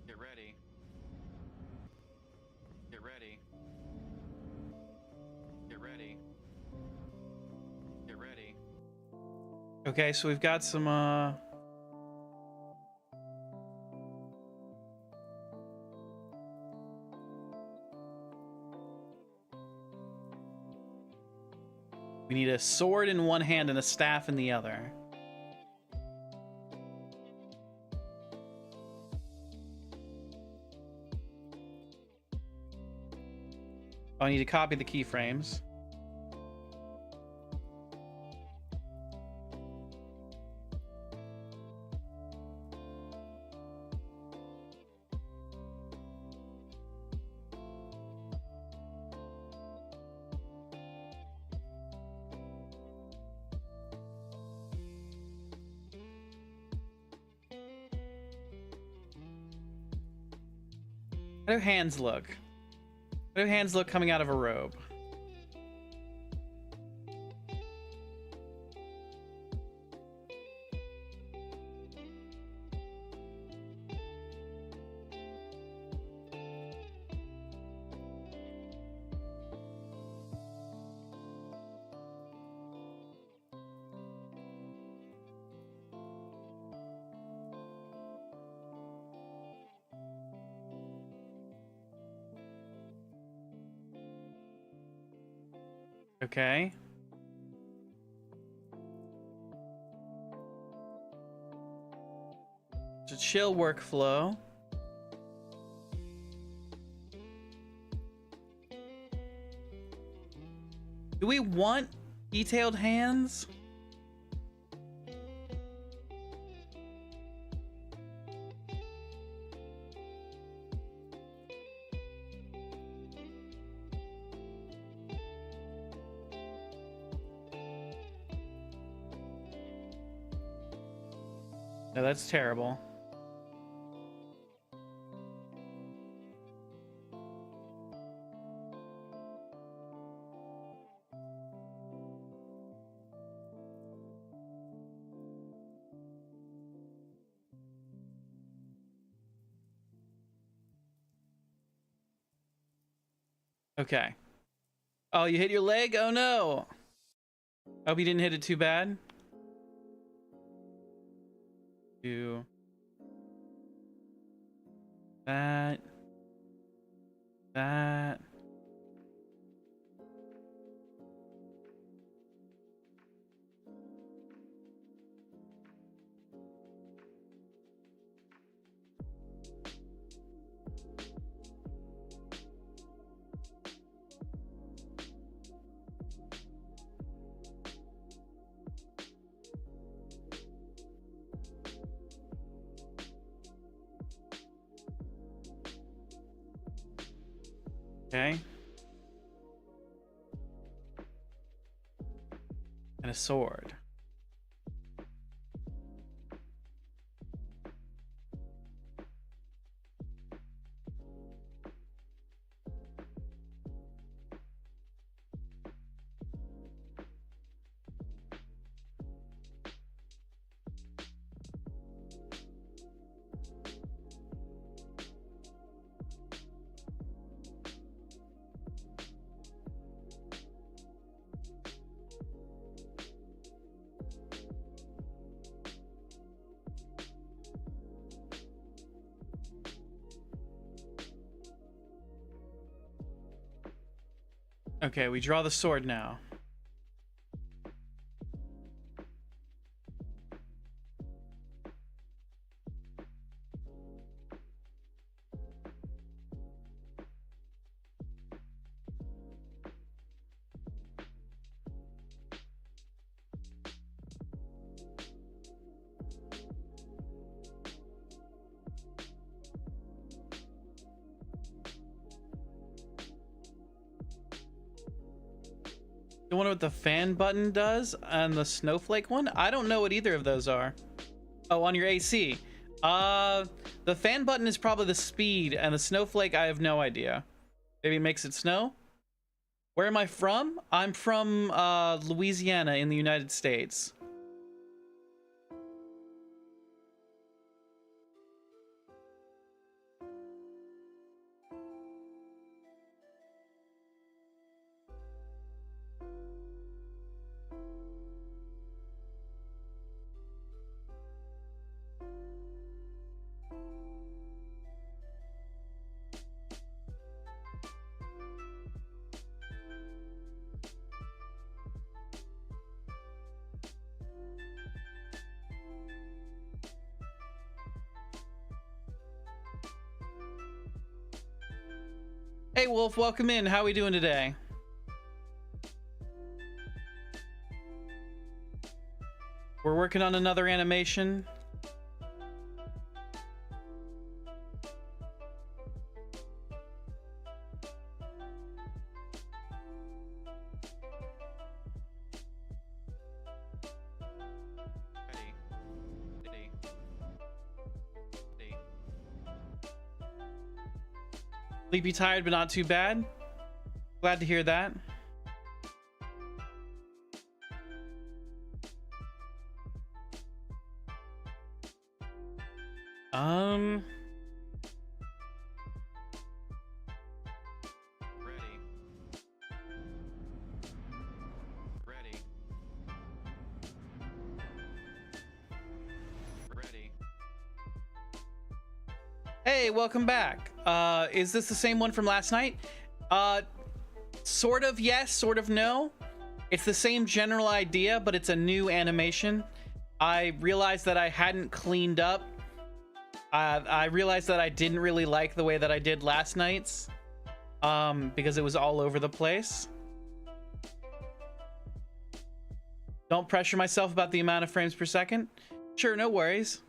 Get ready. Get ready. Get ready. Get ready. Okay, so we've got some we need a sword in one hand and a staff in the other. Oh, I need to copy the keyframes. How do hands look? How do hands look coming out of a robe? Okay. It's a chill workflow. Do we want detailed hands? No, that's terrible. Okay. Oh, you hit your leg? Oh no. Hope you didn't hit it too bad. Do that. That. Okay. And a sword. Okay, we draw the sword now. You wonder what the fan button does and the snowflake one? I don't know what either of those are. Oh, on your AC. The fan button is probably the speed, and the snowflake, I have no idea. Maybe it makes it snow? Where am I from? I'm from Louisiana in the United States. Hey Wolf, welcome in. How we doing today? We're working on another animation. Sleepy, tired, but not too bad. Glad to hear that. Hey, welcome back. Is this the same one from last night? Sort of yes, sort of no. It's the same general idea, but it's a new animation. I realized that I hadn't cleaned up. I realized that I didn't really like the way that I did last night's, because it was all over the place. Don't pressure myself about the amount of frames per second. Sure, no worries.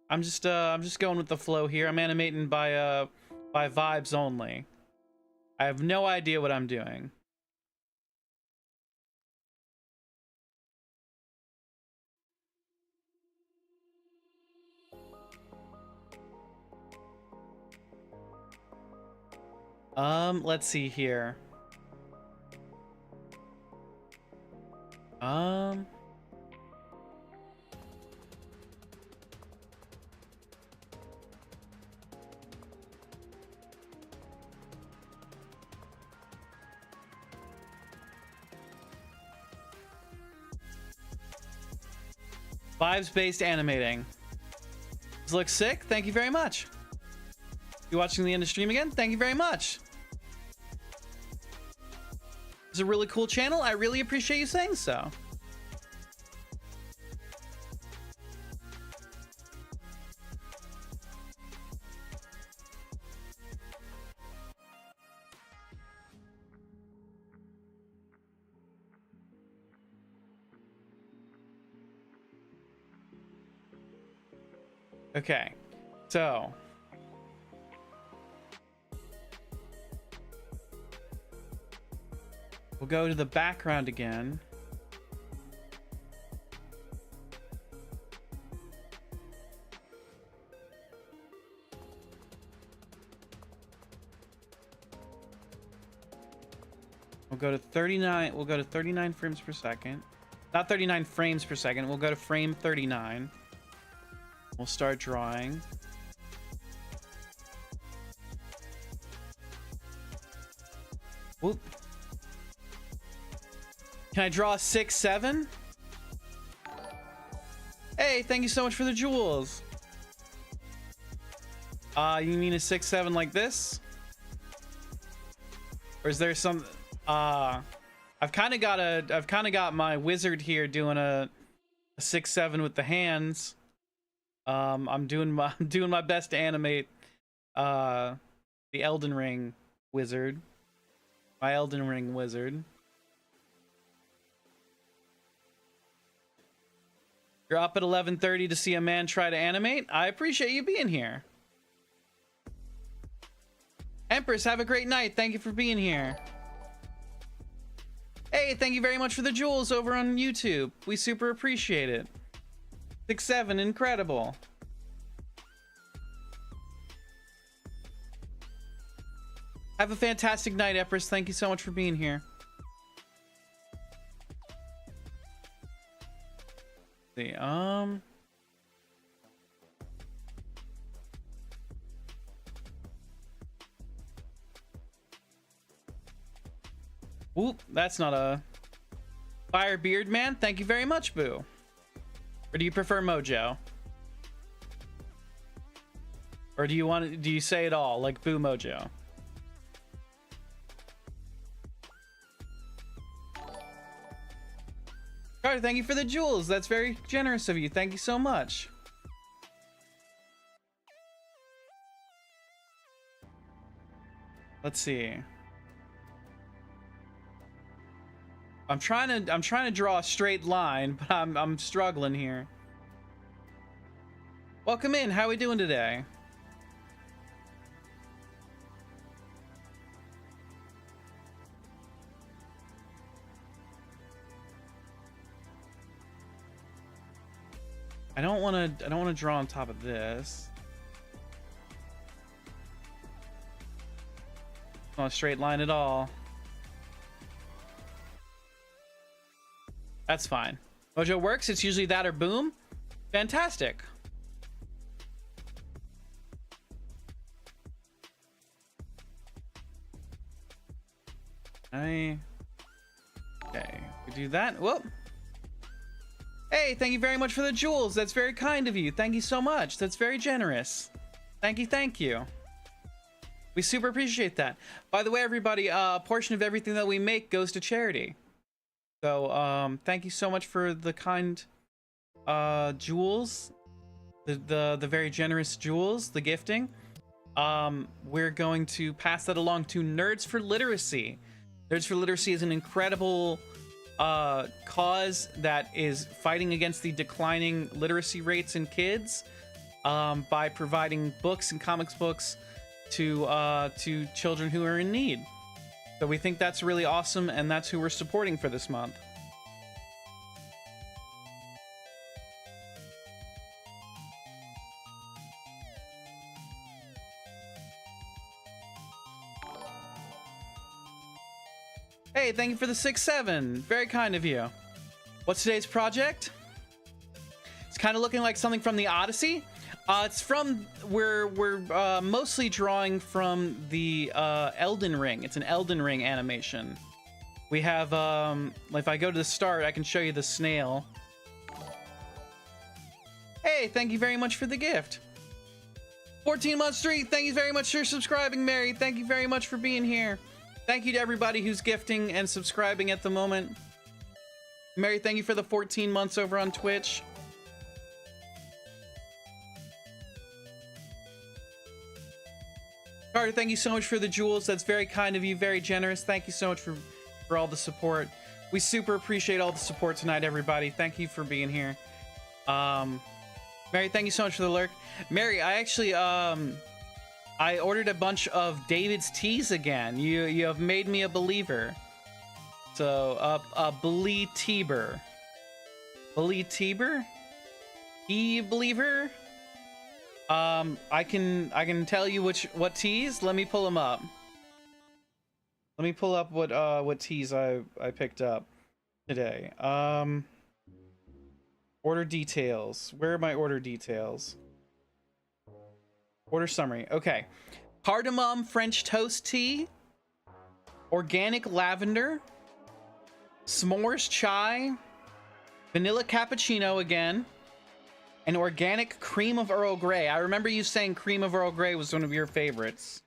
I'm just going with the flow here. I'm animating by vibes only. I have no idea what I'm doing. Let's see here. Vibes-based animating. This looks sick. Thank you very much. You watching the end of stream again? Thank you very much. It's a really cool channel. I really appreciate you saying so. Okay, so we'll go to the background again. We'll go to 39. We'll go to 39 frames per second. Not 39 frames per second. We'll go to frame 39. We'll start drawing. Whoop. Can I draw a 6-7? Hey, thank you so much for the jewels. You mean a 6-7 like this? Or is there some I've kind of got my wizard here doing a 6-7 with the hands. I'm doing my best to animate the Elden Ring wizard. My Elden Ring wizard. You're up at 11:30 to see a man try to animate? I appreciate you being here. Empress, have a great night. Thank you for being here. Hey, thank you very much for the jewels over on YouTube. We super appreciate it. 6-7, incredible. Have a fantastic night, Empress. Thank you so much for being here. Let's see, Whoop, that's not a fire beard man. Thank you very much, Boo. Or do you prefer Mojo? Or do you say it all like Boo Mojo? Carter, thank you for the jewels. That's very generous of you. Thank you so much. Let's see. I'm trying to draw a straight line, but I'm struggling here. Welcome in. How are we doing today? I don't want to draw on top of this. Not a straight line at all. That's fine. Mojo works. It's usually that or boom. Fantastic. Okay, we do that. Whoop. Hey, thank you very much for the jewels. That's very kind of you. Thank you so much. That's very generous. Thank you, thank you. We super appreciate that. By the way, everybody, a portion of everything that we make goes to charity. So, thank you so much for the kind jewels, the very generous jewels, the gifting. We're going to pass that along to Nerds for Literacy. Nerds for Literacy is an incredible cause that is fighting against the declining literacy rates in kids by providing books and comics books to children who are in need. So we think that's really awesome, and that's who we're supporting for this month. Hey, thank you for the 6-7. Very kind of you. What's today's project? It's kind of looking like something from the Odyssey. It's from we're mostly drawing from the Elden Ring. It's an Elden Ring animation. We have if I go to the start, I can show you the snail. Hey, thank you very much for the gift. 14 months streak. Thank you very much for subscribing, Mary. Thank you very much for being here. Thank you to everybody who's gifting and subscribing at the moment. Mary, thank you for the 14 months over on Twitch. Carter, thank you so much for the jewels. That's very kind of you, very generous. Thank you so much for all the support. We super appreciate all the support tonight, everybody. Thank you for being here. Mary, thank you so much for the lurk. Mary, I actually I ordered a bunch of David's teas again. You have made me a believer. So a believer. Believer? E-believer? I can tell you what teas. Let me pull them up. Let me pull up what teas I picked up today. Order details. Where are my order details? Order summary. Okay. Cardamom French toast tea. Organic lavender. S'mores chai. Vanilla cappuccino again. And organic cream of Earl Grey. I remember you saying cream of Earl Grey was one of your favorites.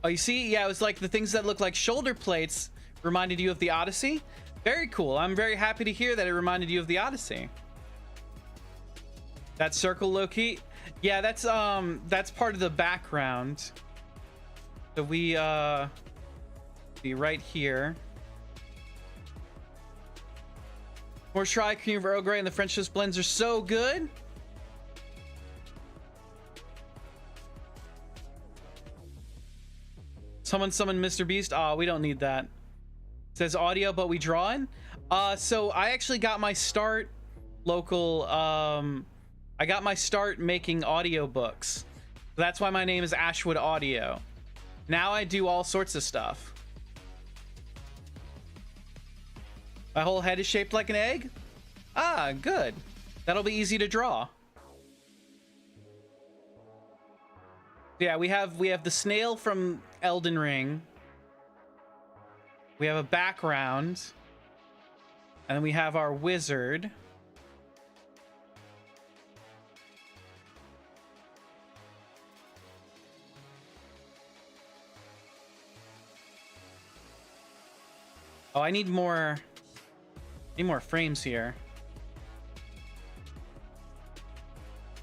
Oh, you see? Yeah, it was like the things that look like shoulder plates reminded you of the Odyssey. Very cool. I'm very happy to hear that it reminded you of the Odyssey. That circle, Loki. Yeah, that's part of the background. So we be right here. More try cream of Earl Grey and the French toast blends are so good. Someone summon Mr. Beast. Oh, we don't need that. It says audio, but we draw in. So I actually got my start local. I got my start making audiobooks. That's why my name is Ashwood Audio. Now I do all sorts of stuff. My whole head is shaped like an egg. Ah, good. That'll be easy to draw. Yeah, we have the snail from Elden Ring. We have a background. And then we have our wizard. Oh, I need more frames here.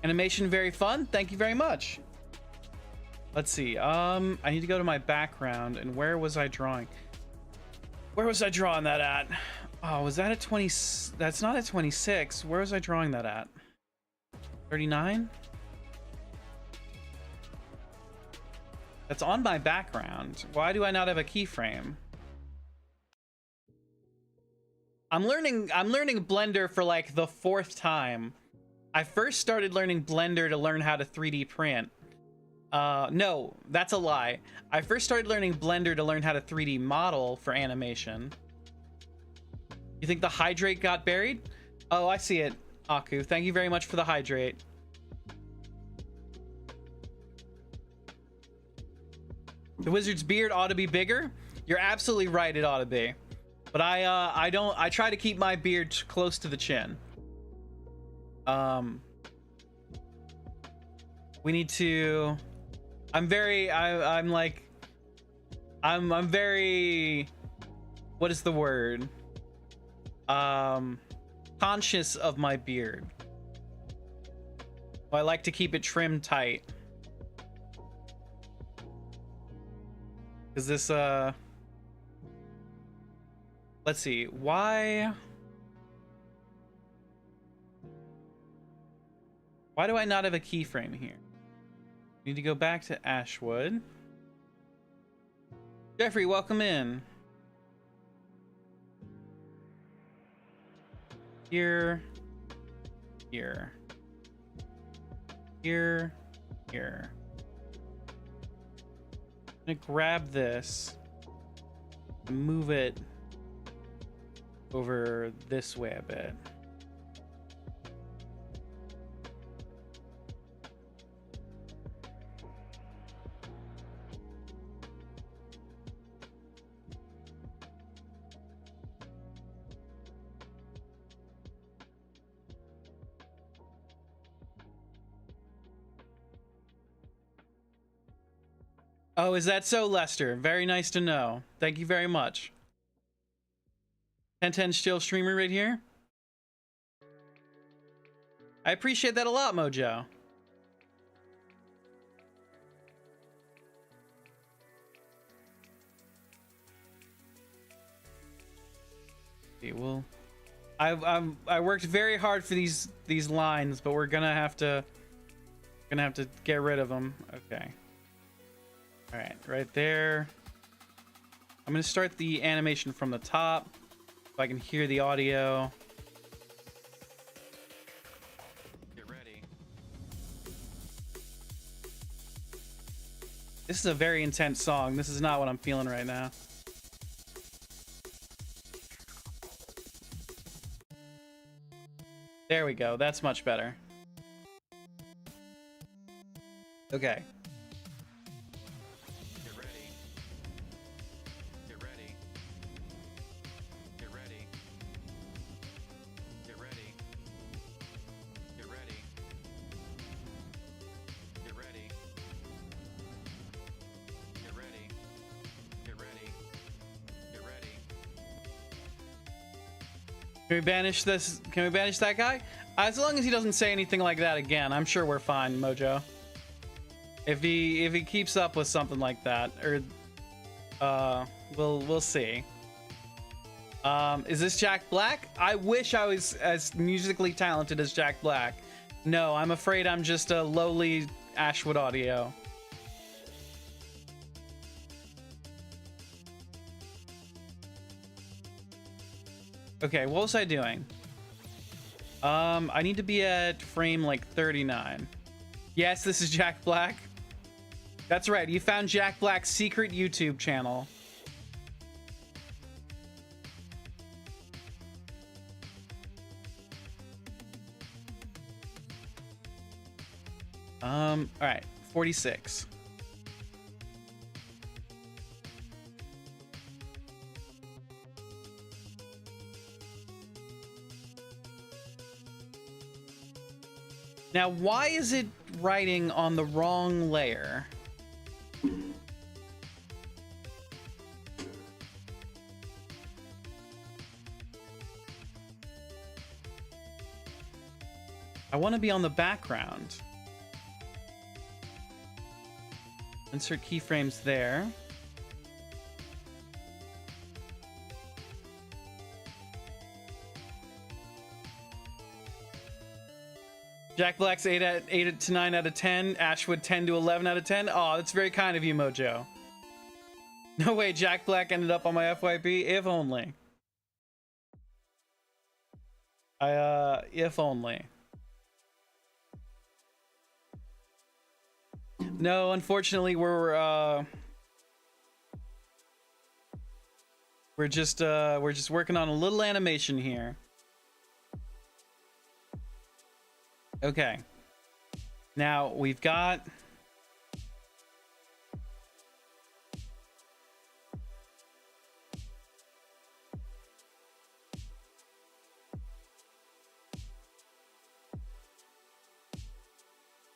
Animation very fun. Thank you very much. Let's see. I need to go to my background. And where was I drawing? Where was I drawing that at? Oh, was that at 20? That's not at 26. Where was I drawing that at? 39? That's on my background. Why do I not have a keyframe? I'm learning Blender for like the 4th time. I first started learning Blender to learn how to 3D print. No, that's a lie. I first started learning Blender to learn how to 3D model for animation. You think the hydrate got buried? Oh, I see it, Aku. Thank you very much for the hydrate. The wizard's beard ought to be bigger. You're absolutely right, it ought to be. But I try to keep my beard close to the chin. We need to. I'm very. What is the word? Conscious of my beard. I like to keep it trimmed tight. Is this let's see, why do I not have a keyframe here? Need to go back to Ashwood. Jeffrey, welcome in. Here. here, here. I'm gonna grab this and move it over this way a bit. Oh, is that so, Lester? Very nice to know. Thank you very much. 1010 still streamer right here. I appreciate that a lot, Mojo. Okay, well, I worked very hard for these lines, but we're gonna have to get rid of them. Okay. All right, right there. I'm gonna start the animation from the top so I can hear the audio. Get ready. This is a very intense song. This is not what I'm feeling right now. There we go. That's much better. Okay. Get ready. Get ready. Get ready. Get ready. Get ready. Get ready. Get ready. Get ready. Get ready. Can we banish this? Can we banish that guy? As long as he doesn't say anything like that again, I'm sure we're fine, Mojo. If he keeps up with something like that, or we'll see. Is this Jack Black? I wish I was as musically talented as Jack Black. No, I'm afraid I'm just a lowly Ashwood Audio. Okay, what was I doing? I need to be at frame like 39. Yes, this is Jack Black. That's right, you found Jack Black's secret YouTube channel. All right, 46. Now, why is it writing on the wrong layer? I want to be on the background. Insert keyframes there. Jack Black's 8 to 9 out of 10. Ashwood 10 to 11 out of 10. Oh, that's very kind of you, Mojo. No way, Jack Black ended up on my FYP. If only. If only. No, unfortunately, we're just working on a little animation here. Okay. Now we've got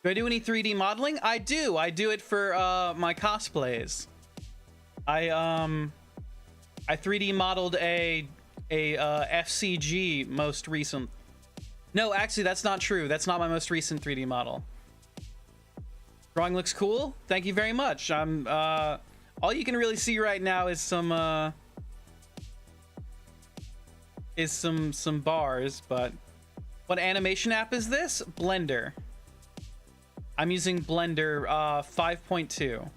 Do I do any 3D modeling? I do. I do it for my cosplays. I 3D modeled a FCG most recent. No, actually, that's not true. That's not my most recent 3D model. Drawing looks cool. Thank you very much. I'm all you can really see right now is some bars, but what animation app is this? Blender. I'm using Blender 5.2.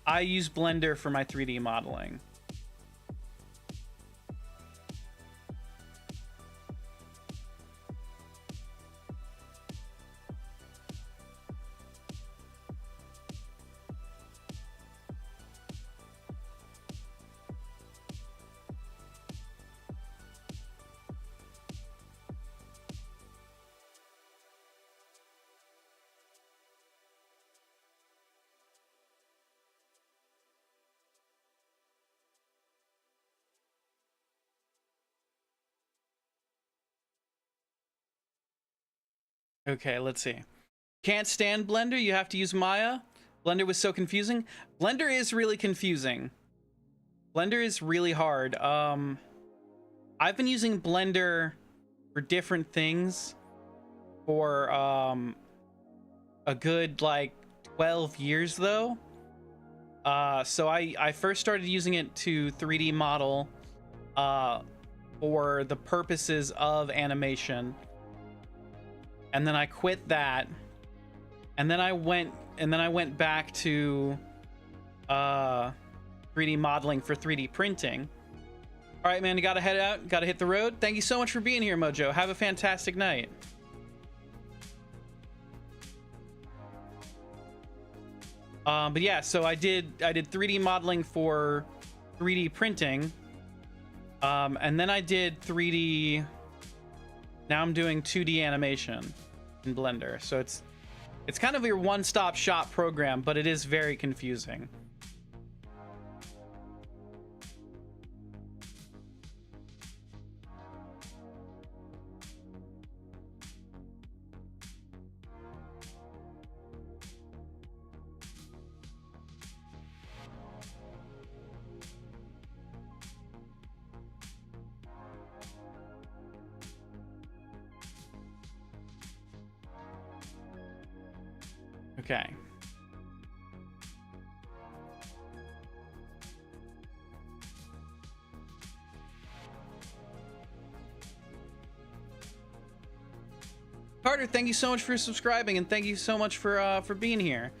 I use Blender for my 3D modeling. Okay, let's see. Can't stand Blender, you have to use Maya. Blender was so confusing. Blender is really confusing. Blender is really hard. I've been using Blender for different things for a good like 12 years though. So I first started using it to 3D model for the purposes of animation. And then I quit that. And then I went back to 3D modeling for 3D printing. All right, man, you gotta head out, gotta hit the road. Thank you so much for being here, Mojo. Have a fantastic night. But yeah, so I did 3D modeling for 3D printing. And then I did 3D. Now I'm doing 2D animation in Blender. So it's kind of your one-stop shop program, but it is very confusing. Okay. Carter, thank you so much for subscribing, and thank you so much for being here.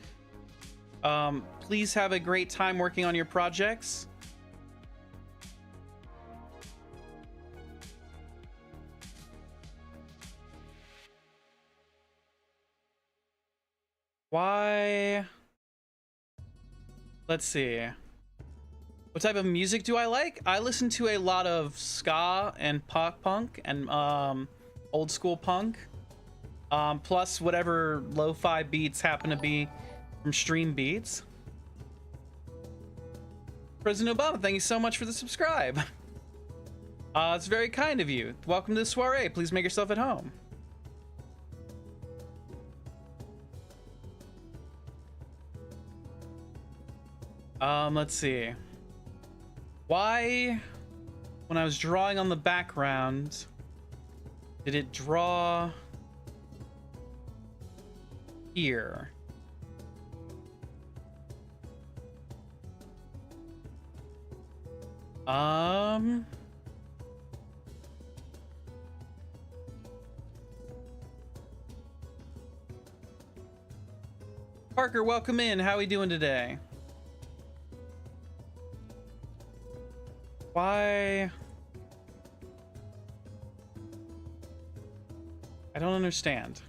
Please have a great time working on your projects. Why? Let's see. What type of music do I like? I listen to a lot of ska and pop punk and old school punk. Plus whatever lo-fi beats happen to be from Stream Beats. President Obama, thank you so much for the subscribe. It's very kind of you. Welcome to the soiree. Please make yourself at home. Let's see. Why, when I was drawing on the background, did it draw here? Parker, welcome in. How are we doing today? Why? I don't understand.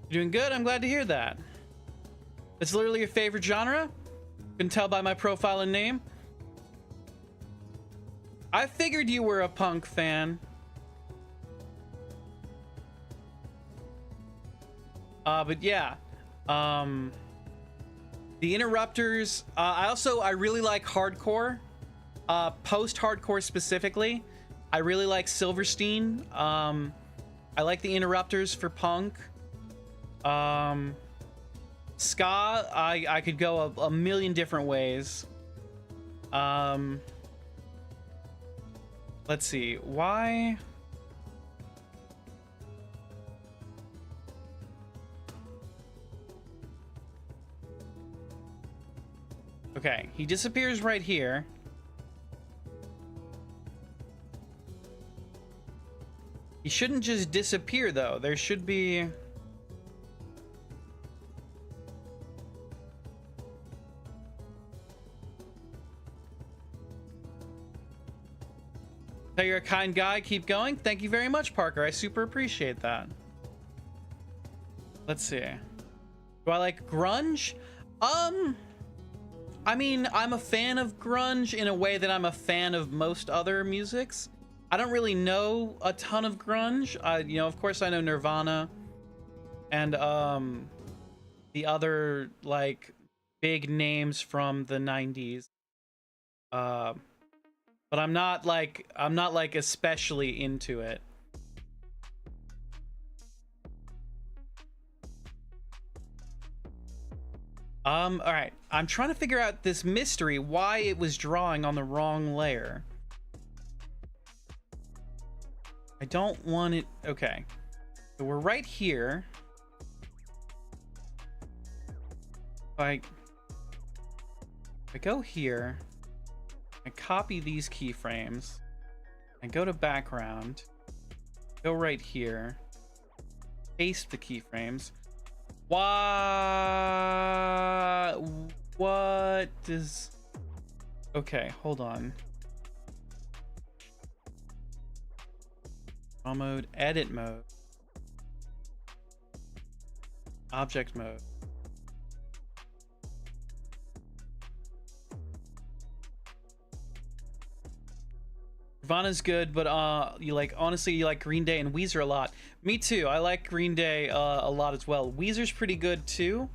You're doing good. I'm glad to hear that. It's literally your favorite genre. You can tell by my profile and name. I figured you were a punk fan. But yeah. The Interrupters. I really like hardcore. Post-hardcore specifically. I really like Silverstein. I like the Interrupters for punk. Ska, I could go a million different ways. Let's see, why? Okay, he disappears right here. He shouldn't just disappear though. There should be... You're a kind guy. Keep going. Thank you very much, Parker. I super appreciate that. Let's see. Do I like grunge? I mean, I'm a fan of grunge in a way that I'm a fan of most other musics. I don't really know a ton of grunge. You know, of course I know Nirvana and the other like big names from the 90s. But I'm not like especially into it. All right. I'm trying to figure out this mystery, why it was drawing on the wrong layer. I don't want it. Okay. So we're right here. If I go here, I copy these keyframes, I go to background, go right here, paste the keyframes. What does... Okay, hold on. Draw mode, edit mode, object mode. Nirvana's good, but honestly you like Green Day and Weezer a lot. Me too. I like Green Day a lot as well. Weezer's pretty good too,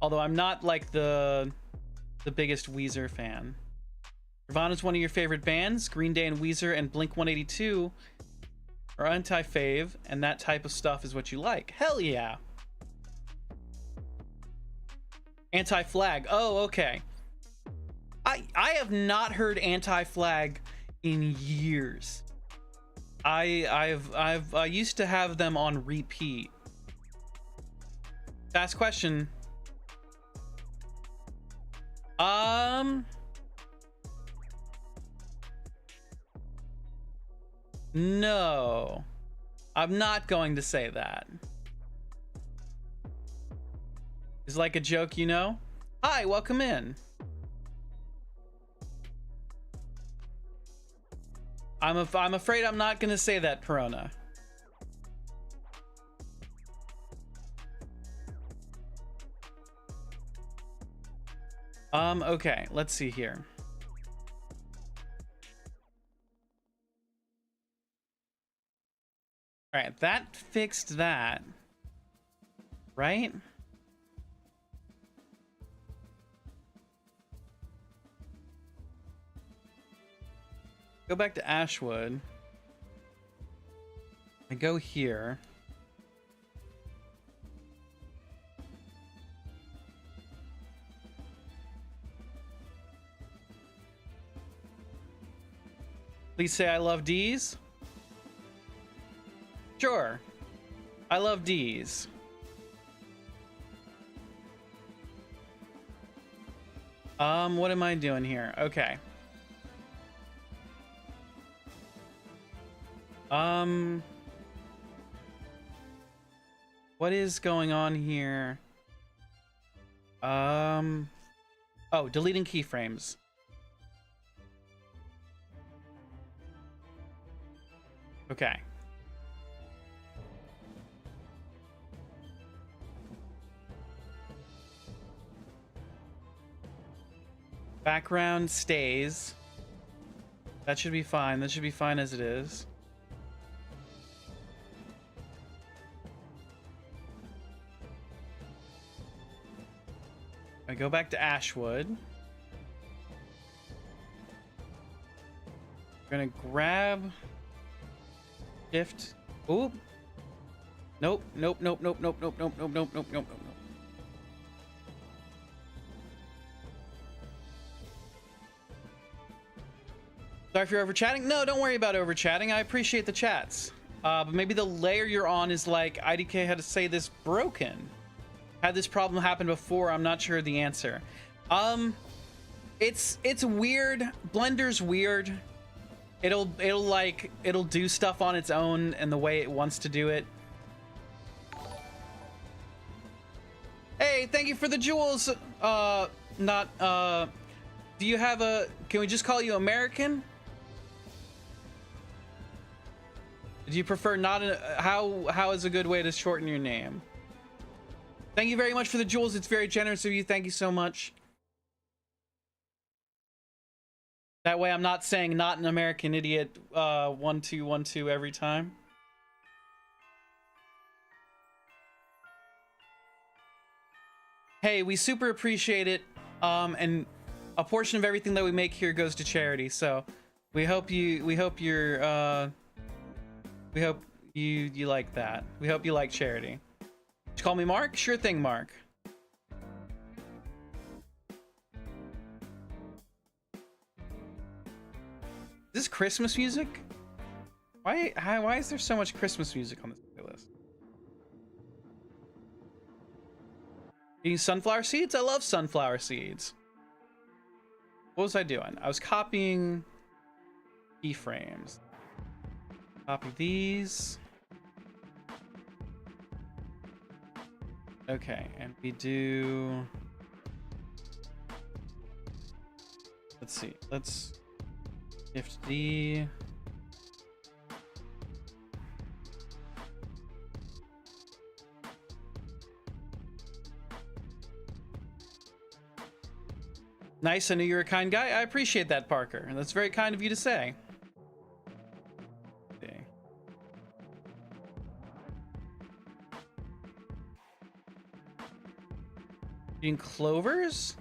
although I'm not like the biggest Weezer fan. Nirvana's one of your favorite bands. Green Day and Weezer and Blink 182 are anti-fave, and that type of stuff is what you like. Hell yeah. Anti-Flag. Oh, okay. I have not heard Anti-Flag in years. I used to have them on repeat. Last question. No, I'm not going to say that. It's like a joke, you know? Hi, welcome in. I'm afraid I'm not gonna say that, Perona. Okay, let's see here. All right, that fixed that, right? Go back to Ashwood. I go here. Please say I love D's. Sure. I love D's. What am I doing here? Okay. What is going on here? Oh, deleting keyframes. Okay. Background stays. That should be fine. That should be fine as it is. I go back to Ashwood. We're gonna grab shift. Oop. Nope. Nope. Nope. Nope. Nope. Nope. Nope. Nope. Nope. Nope. Nope. Nope. Sorry if you're over chatting. No, don't worry about over chatting. I appreciate the chats. But maybe the layer you're on is like IDK had to say this broken. Had this problem happened before? I'm not sure the answer. It's weird. Blender's weird. It'll do stuff on its own and the way it wants to do it. Hey, thank you for the jewels. Do you have a? Can we just call you American? Do you prefer not? How is a good way to shorten your name? Thank you very much for the jewels. It's very generous of you. Thank you so much. That way I'm not saying not an American idiot 1212 every time. Hey, we super appreciate it. And a portion of everything that we make here goes to charity. So we hope you like that. We hope you like charity. Did you call me Mark? Sure thing, Mark. Is this Christmas music? Why is there so much Christmas music on this playlist? Eating sunflower seeds? I love sunflower seeds. What was I doing? I was copying keyframes. Copy these. Okay, and we do... Let's see. Let's shift D. Nice, I knew you were a kind guy. I appreciate that, Parker. That's very kind of you to say. Okay. Eating clovers?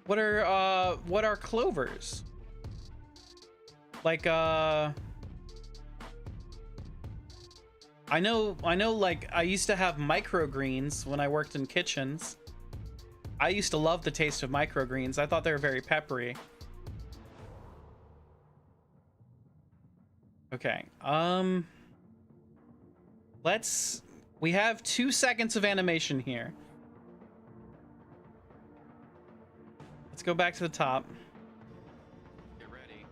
What are clovers? Like I know like I used to have microgreens when I worked in kitchens. I used to love the taste of microgreens. I thought they were very peppery. Okay. We have 2 seconds of animation here. Let's go back to the top. Get ready.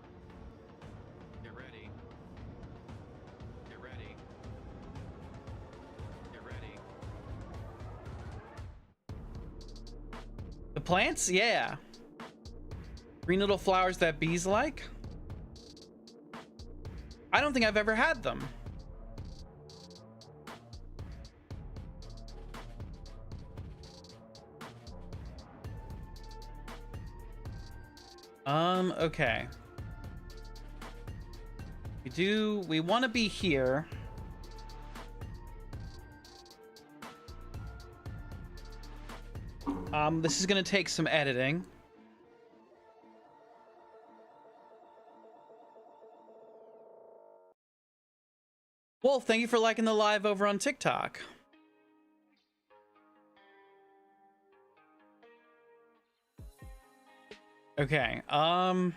Get ready. Get ready. Get ready. The plants? Yeah. Green little flowers that bees like? I don't think I've ever had them. Okay. We want to be here. This is going to take some editing. Wolf, thank you for liking the live over on TikTok. Okay, how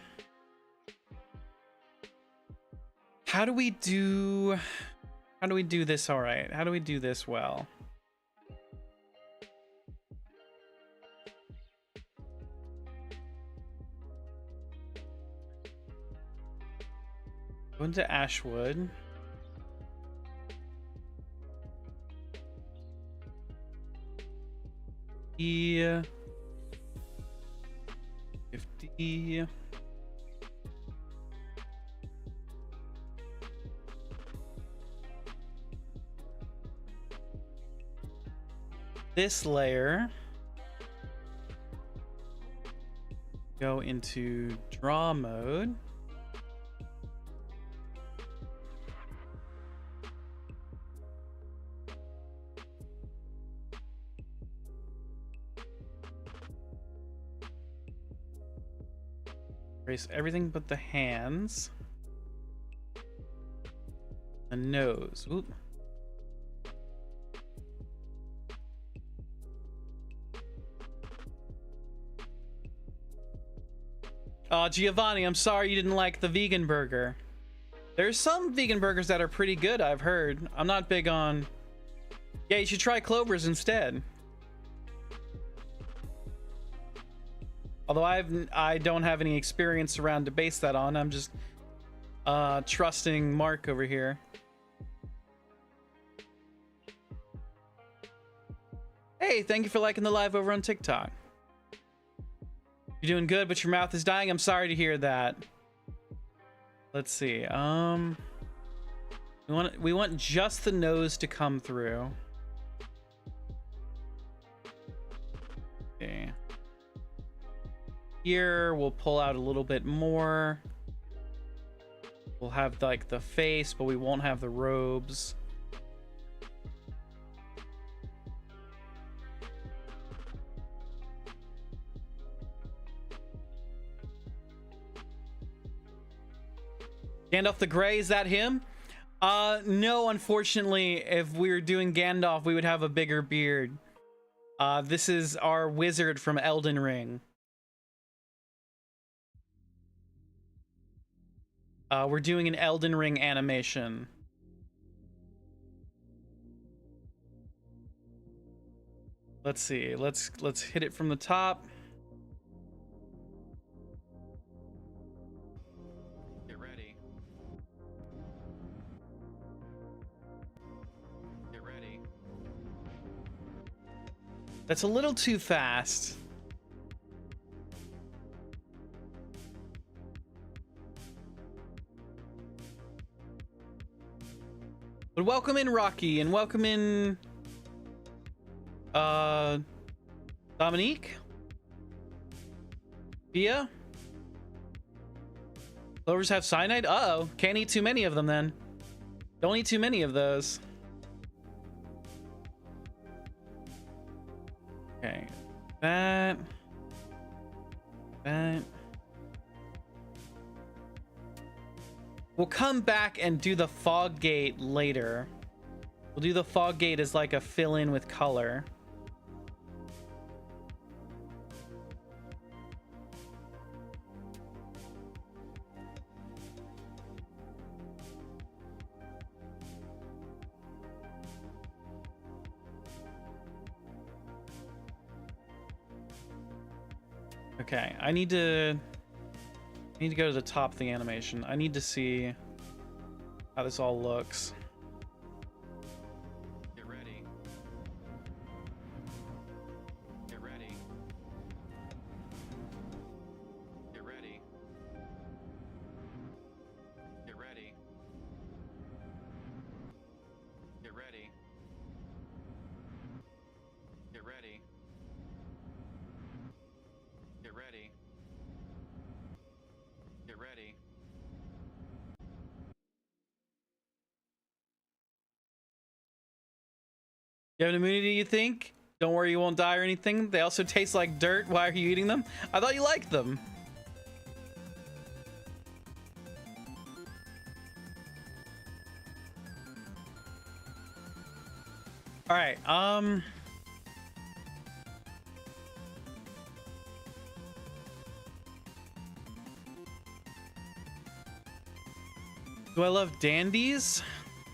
do we do this all right? How do we do this well? Go into Ashwood. E 50. This layer. Go into draw mode. Erase everything but the hands. The nose. Oop. Giovanni, I'm sorry you didn't like the vegan burger. There's some vegan burgers that are pretty good, I've heard. I'm not big on... Yeah, you should try Clover's instead. Although I don't have any experience around to base that on. I'm just trusting Mark over here. Hey, thank you for liking the live over on TikTok. You're doing good, but your mouth is dying. I'm sorry to hear that. Let's see. We want just the nose to come through. Okay. here. We'll pull out a little bit more. We'll have like the face, but we won't have the robes. Gandalf the Grey, is that him? No, unfortunately, if we were doing Gandalf, we would have a bigger beard. This is our wizard from Elden Ring. We're doing an Elden Ring animation. Let's see. Let's hit it from the top. Get ready. Get ready. That's a little too fast. But welcome in, Rocky, and welcome in Dominique, Bia. Clovers have cyanide. Uh-oh, can't eat too many of them then. Don't eat too many of those. Okay, that. We'll come back and do the fog gate later. We'll do the fog gate as like a fill-in with color. Okay, I need to go to the top of the animation. I need to see how this all looks. Get ready. Get ready. Get ready. Get ready. Get ready. Get ready. Get ready. Get ready. You have an immunity, you think? Don't worry, you won't die or anything. They also taste like dirt. Why are you eating them? I thought you liked them. All right, do I love dandies?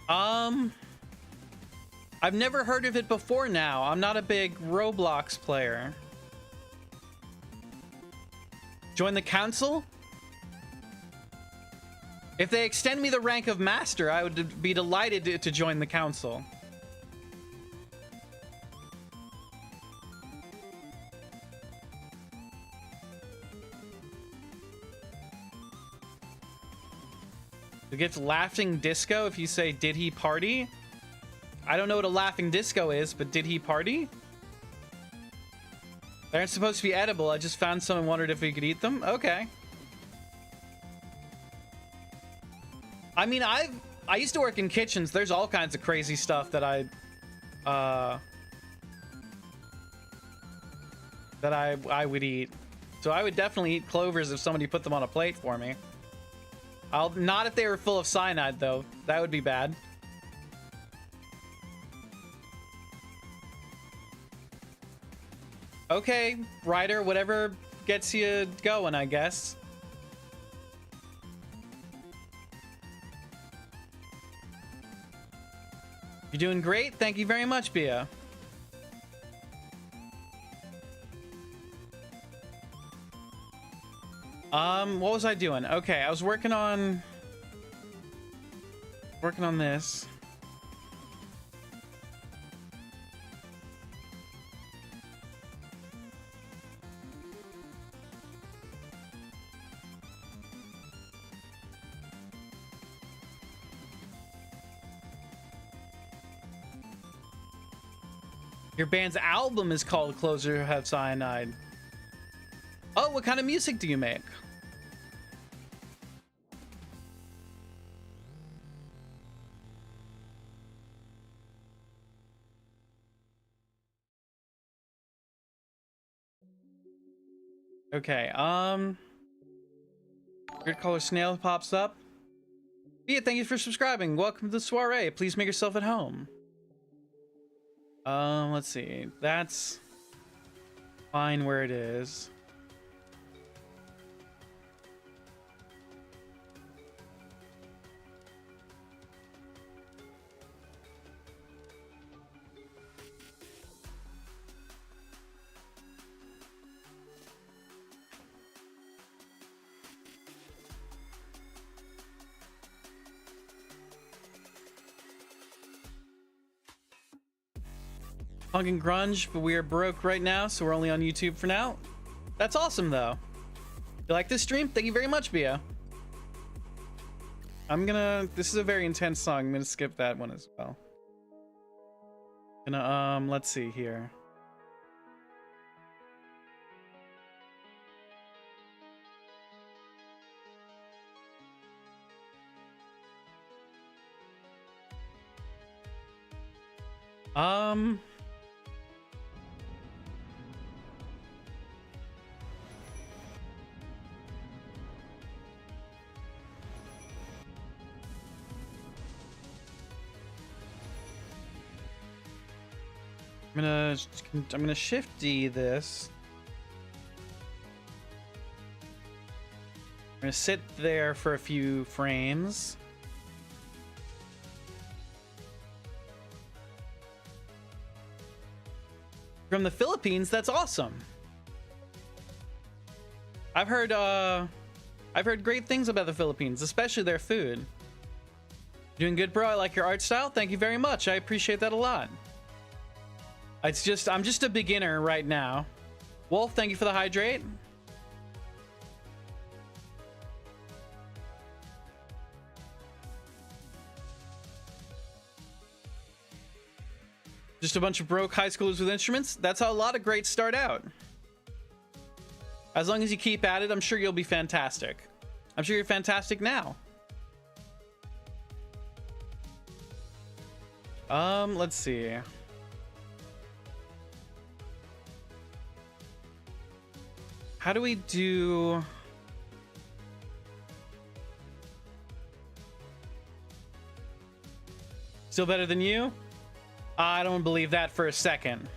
I've never heard of it before now. I'm not a big Roblox player. Join the council? If they extend me the rank of master, I would be delighted to join the council. It gets laughing disco if you say, did he party? I don't know what a laughing disco is, but did he party? They aren't supposed to be edible. I just found some and wondered if we could eat them. Okay. I mean, I used to work in kitchens. There's all kinds of crazy stuff that I would eat. So I would definitely eat clovers if somebody put them on a plate for me. Not if they were full of cyanide though. That would be bad. Okay, Ryder, whatever gets you going, I guess. You're doing great. Thank you very much, Bia. What was I doing? Okay, I was working on this. Your band's album is called Closer Have Cyanide. Oh, what kind of music do you make? Okay, weird color snail pops up. Yeah, thank you for subscribing. Welcome to the soiree. Please make yourself at home. Let's see. That's fine where it is. Punk and grunge, but we are broke right now, so we're only on YouTube for now. That's awesome, though. You like this stream? Thank you very much, Bia. This is a very intense song. I'm gonna skip that one as well. Let's see here. I'm gonna shift D this. I'm gonna sit there for a few frames. From the Philippines, that's awesome. I've heard great things about the Philippines, especially their food. Doing good, bro. I like your art style. Thank you very much. I appreciate that a lot. I'm just a beginner right now. Wolf, thank you for the hydrate. Just a bunch of broke high schoolers with instruments. That's how a lot of greats start out. As long as you keep at it, I'm sure you'll be fantastic. I'm sure you're fantastic now. Let's see. How do we do... Still better than you? I don't believe that for a second.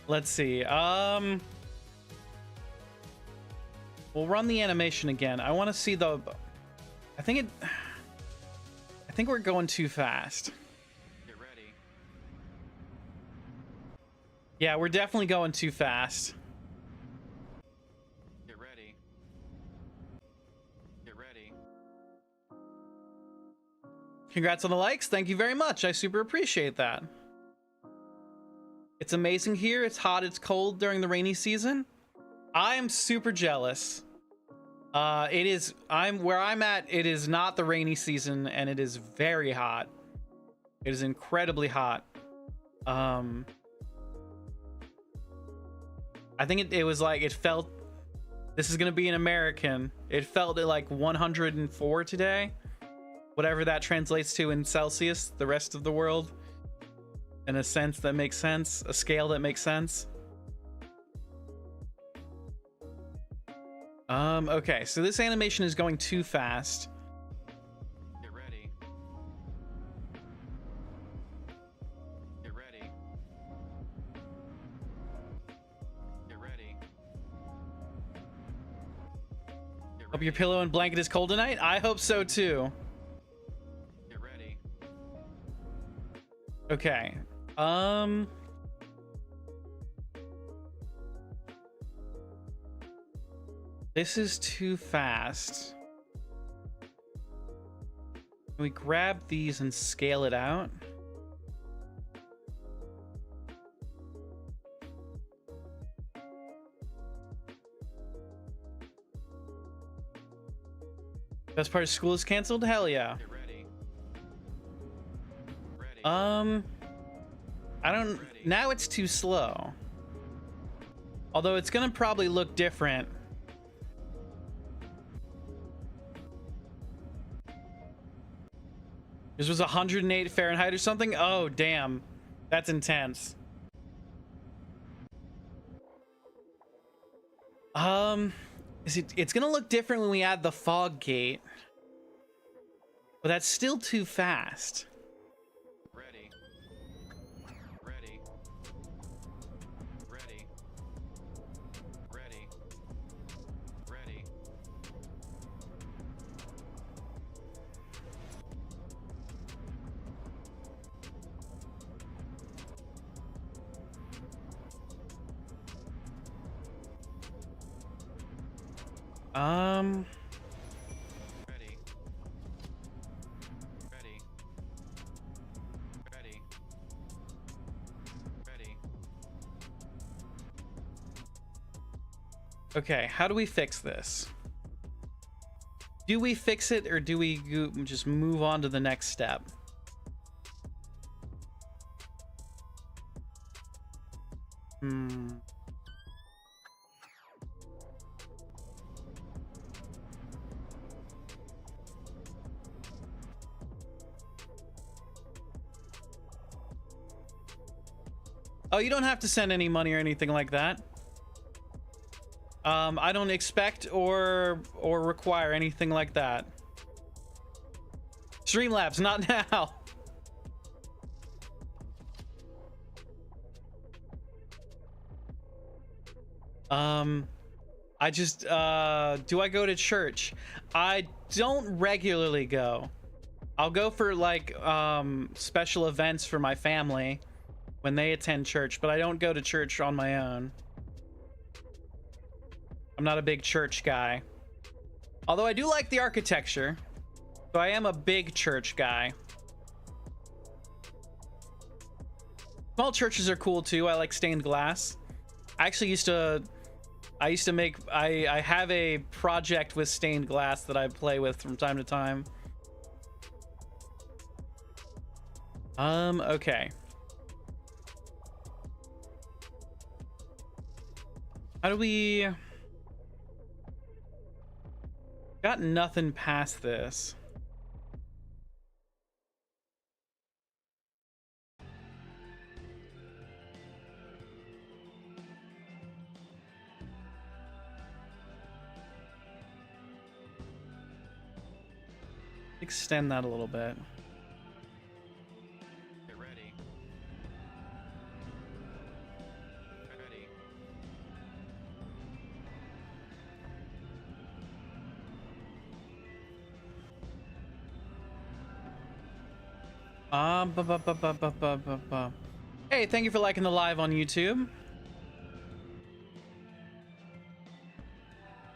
Let's see. We'll run the animation again. I want to see the... I think we're going too fast. Get ready. Yeah, we're definitely going too fast. Get ready. Get ready. Congrats on the likes. Thank you very much. I super appreciate that. It's amazing here. It's hot. It's cold during the rainy season. I am super jealous. Where I'm at, it is not the rainy season and it is very hot. It is incredibly hot. I think it was like, it felt, this is going to be an American. It felt like 104 today. Whatever that translates to in Celsius, the rest of the world. In a sense that makes sense. A scale that makes sense. Okay, so this animation is going too fast. Get ready. Get ready. Get ready. Get Hope your pillow and blanket is cold tonight. I hope so too. Get ready. Okay. This is too fast. Can we grab these and scale it out? Best part of school is canceled? Hell yeah. Get ready. Ready. I don't... Now it's too slow. Although it's gonna probably look different. This was 108 Fahrenheit or something? Oh, damn. That's intense. It's gonna look different when we add the fog gate. But that's still too fast. Ready. Ready. Ready. Ready. Ready. Ready. Ready. Ready. Ready. Okay, how do we fix this? Do we fix it or do we just move on to the next step? Oh, you don't have to send any money or anything like that. I don't expect or require anything like that. Streamlabs, not now. I just, do I go to church? I don't regularly go. I'll go for like, special events for my family when they attend church, but I don't go to church on my own. I'm not a big church guy. Although I do like the architecture, so I am a big church guy. Small churches are cool too. I like stained glass. I actually used to make, I have a project with stained glass that I play with from time to time. Okay. How do we... Got nothing past this. Extend that a little bit. Get ready. Ready. Hey, thank you for liking the live on YouTube.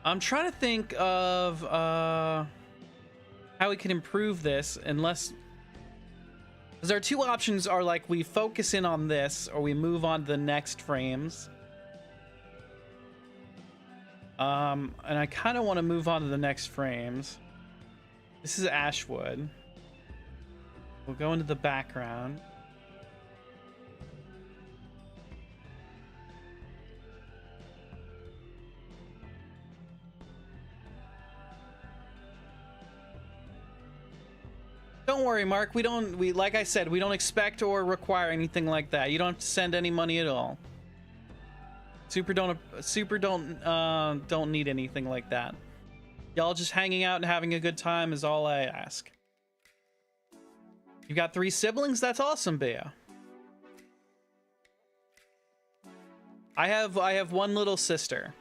I'm trying to think of how we can improve this, unless, because our two options are like we focus in on this or we move on to the next frames. And I kind of want to move on to the next frames. This is Ashwood. We'll go into the background. Don't worry, Mark. We like I said, we don't expect or require anything like that. You don't have to send any money at all. Super don't need anything like that. Y'all just hanging out and having a good time is all I ask. You got 3 siblings? That's awesome, Bea. I have one little sister.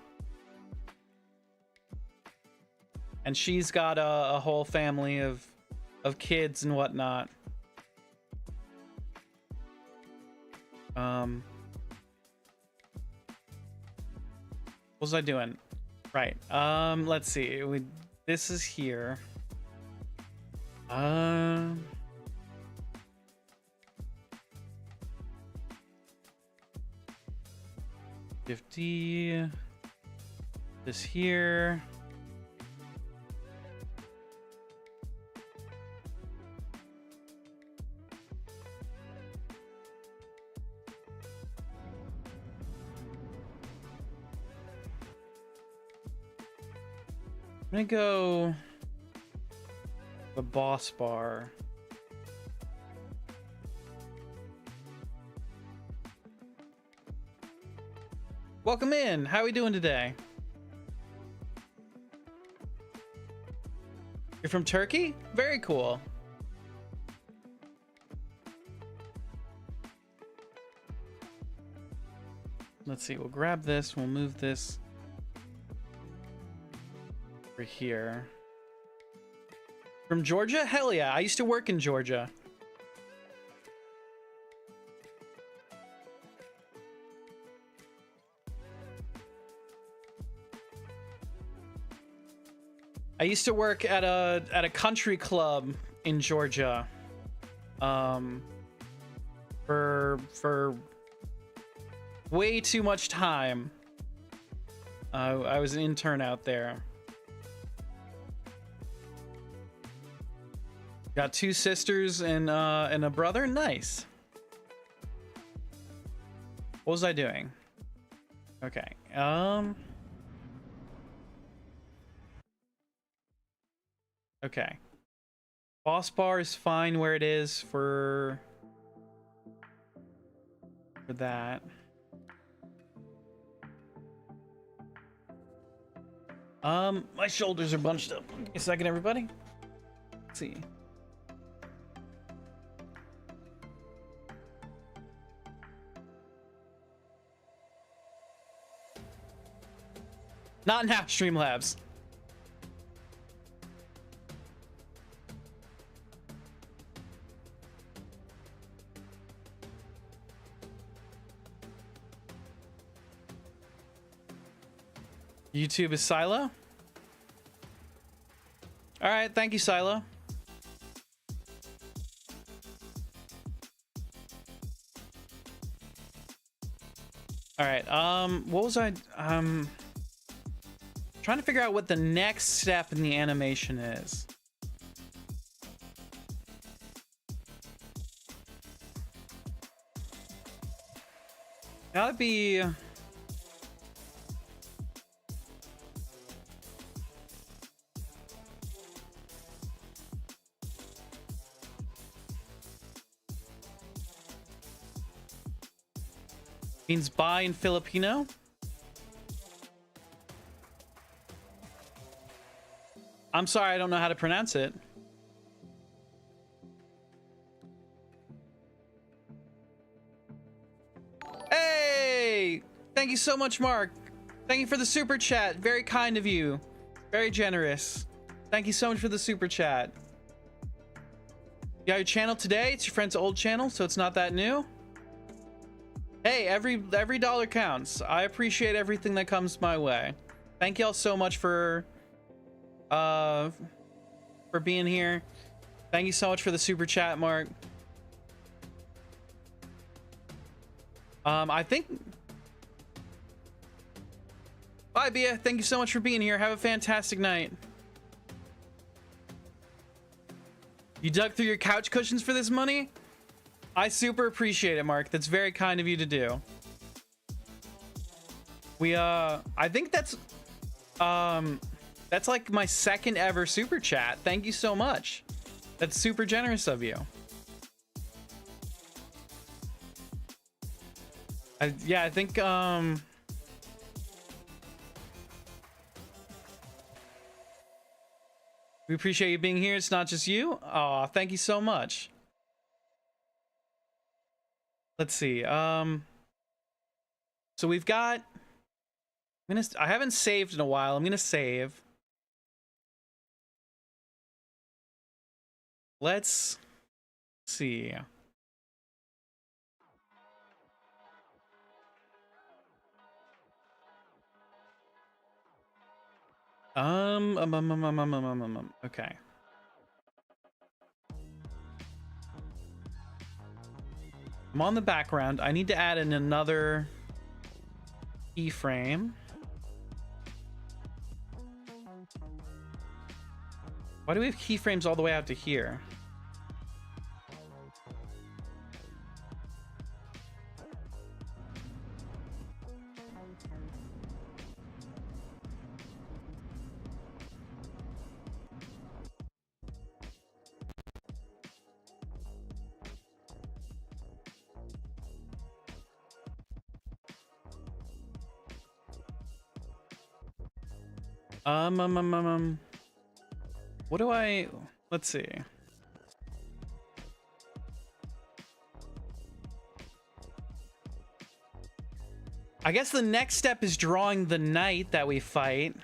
And she's got a whole family of kids and whatnot. What was I doing? Right. Let's see. This is here. 50. This here. I'm gonna go the boss bar. Welcome in. How are we doing today? You're from Turkey? Very cool. Let's see. We'll grab this. We'll move this over here. From Georgia? Hell yeah. I used to work in Georgia. I used to work at a country club in Georgia. For way too much time. I was an intern out there. Got 2 sisters and a brother. Nice. What was I doing? Okay. Okay. Boss bar is fine where it is for that. My shoulders are bunched up. Give me a second, everybody. Let's see. Not now, Streamlabs. YouTube is Silo. All right, thank you, Silo. All right, what was I trying to figure out what the next step in the animation is. Gotta be means bye in Filipino. I'm sorry, I don't know how to pronounce it. Hey! Thank you so much, Mark. Thank you for the super chat. Very kind of you. Very generous. Thank you so much for the super chat. You got your channel today? It's your friend's old channel, so it's not that new. Hey, every dollar counts. I appreciate everything that comes my way. Thank y'all so much for being here. Thank you so much for the super chat, Mark. I think bye, Bia. Thank you so much for being here. Have a fantastic night. You dug through your couch cushions for this money? I super appreciate it, Mark. That's very kind of you to do. I think that's like my second ever super chat. Thank you so much. That's super generous of you. Yeah, I think we appreciate you being here. It's not just you. Aw, thank you so much. Let's see. So we've got. I haven't saved in a while. I'm gonna save. Let's see. Okay. I'm on the background. I need to add in another keyframe. Why do we have keyframes all the way out to here? What do I... Let's see. I guess the next step is drawing the knight that we fight.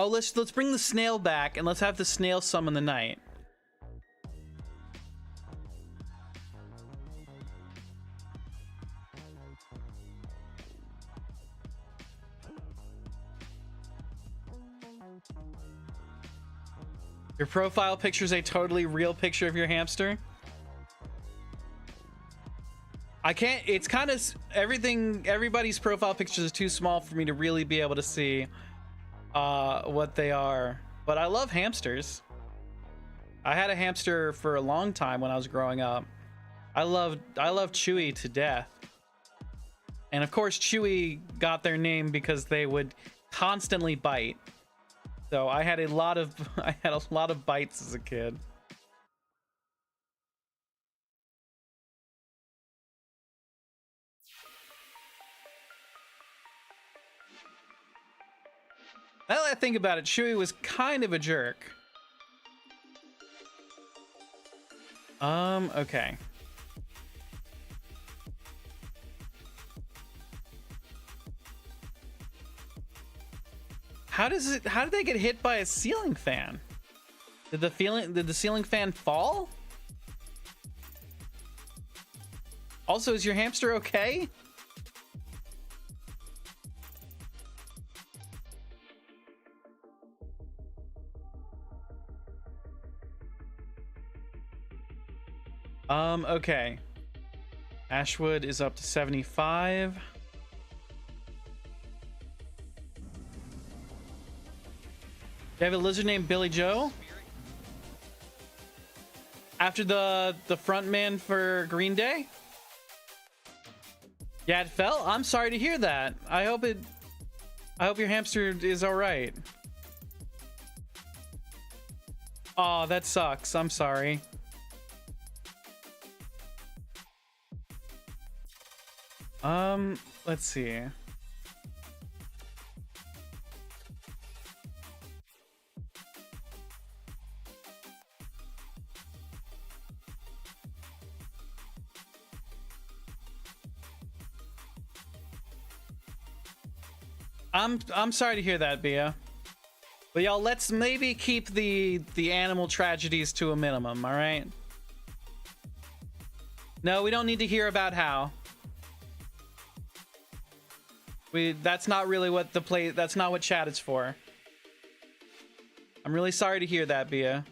Oh, let's bring the snail back and let's have the snail summon the knight. Your profile picture is a totally real picture of your hamster. I can't, it's kind of everybody's profile pictures is too small for me to really be able to see what they are, but I love hamsters. I had a hamster for a long time when I was growing up. I love Chewy to death. And of course Chewy got their name because they would constantly bite. So I had a lot of bites as a kid. Now that I think about it, Chewy was kind of a jerk. Okay. How did they get hit by a ceiling fan? Did the ceiling fan fall? Also, is your hamster okay? Okay. Ashwood is up to 75. You have a lizard named Billy Joe? After the front man for Green Day? Yeah, it fell? I'm sorry to hear that. I hope your hamster is alright. Aw, that sucks. I'm sorry. Let's see. I'm sorry to hear that, Bia. But y'all, let's maybe keep the animal tragedies to a minimum, all right? No, we don't need to hear about how. That's not really what that's not what chat is for. I'm really sorry to hear that, Bia.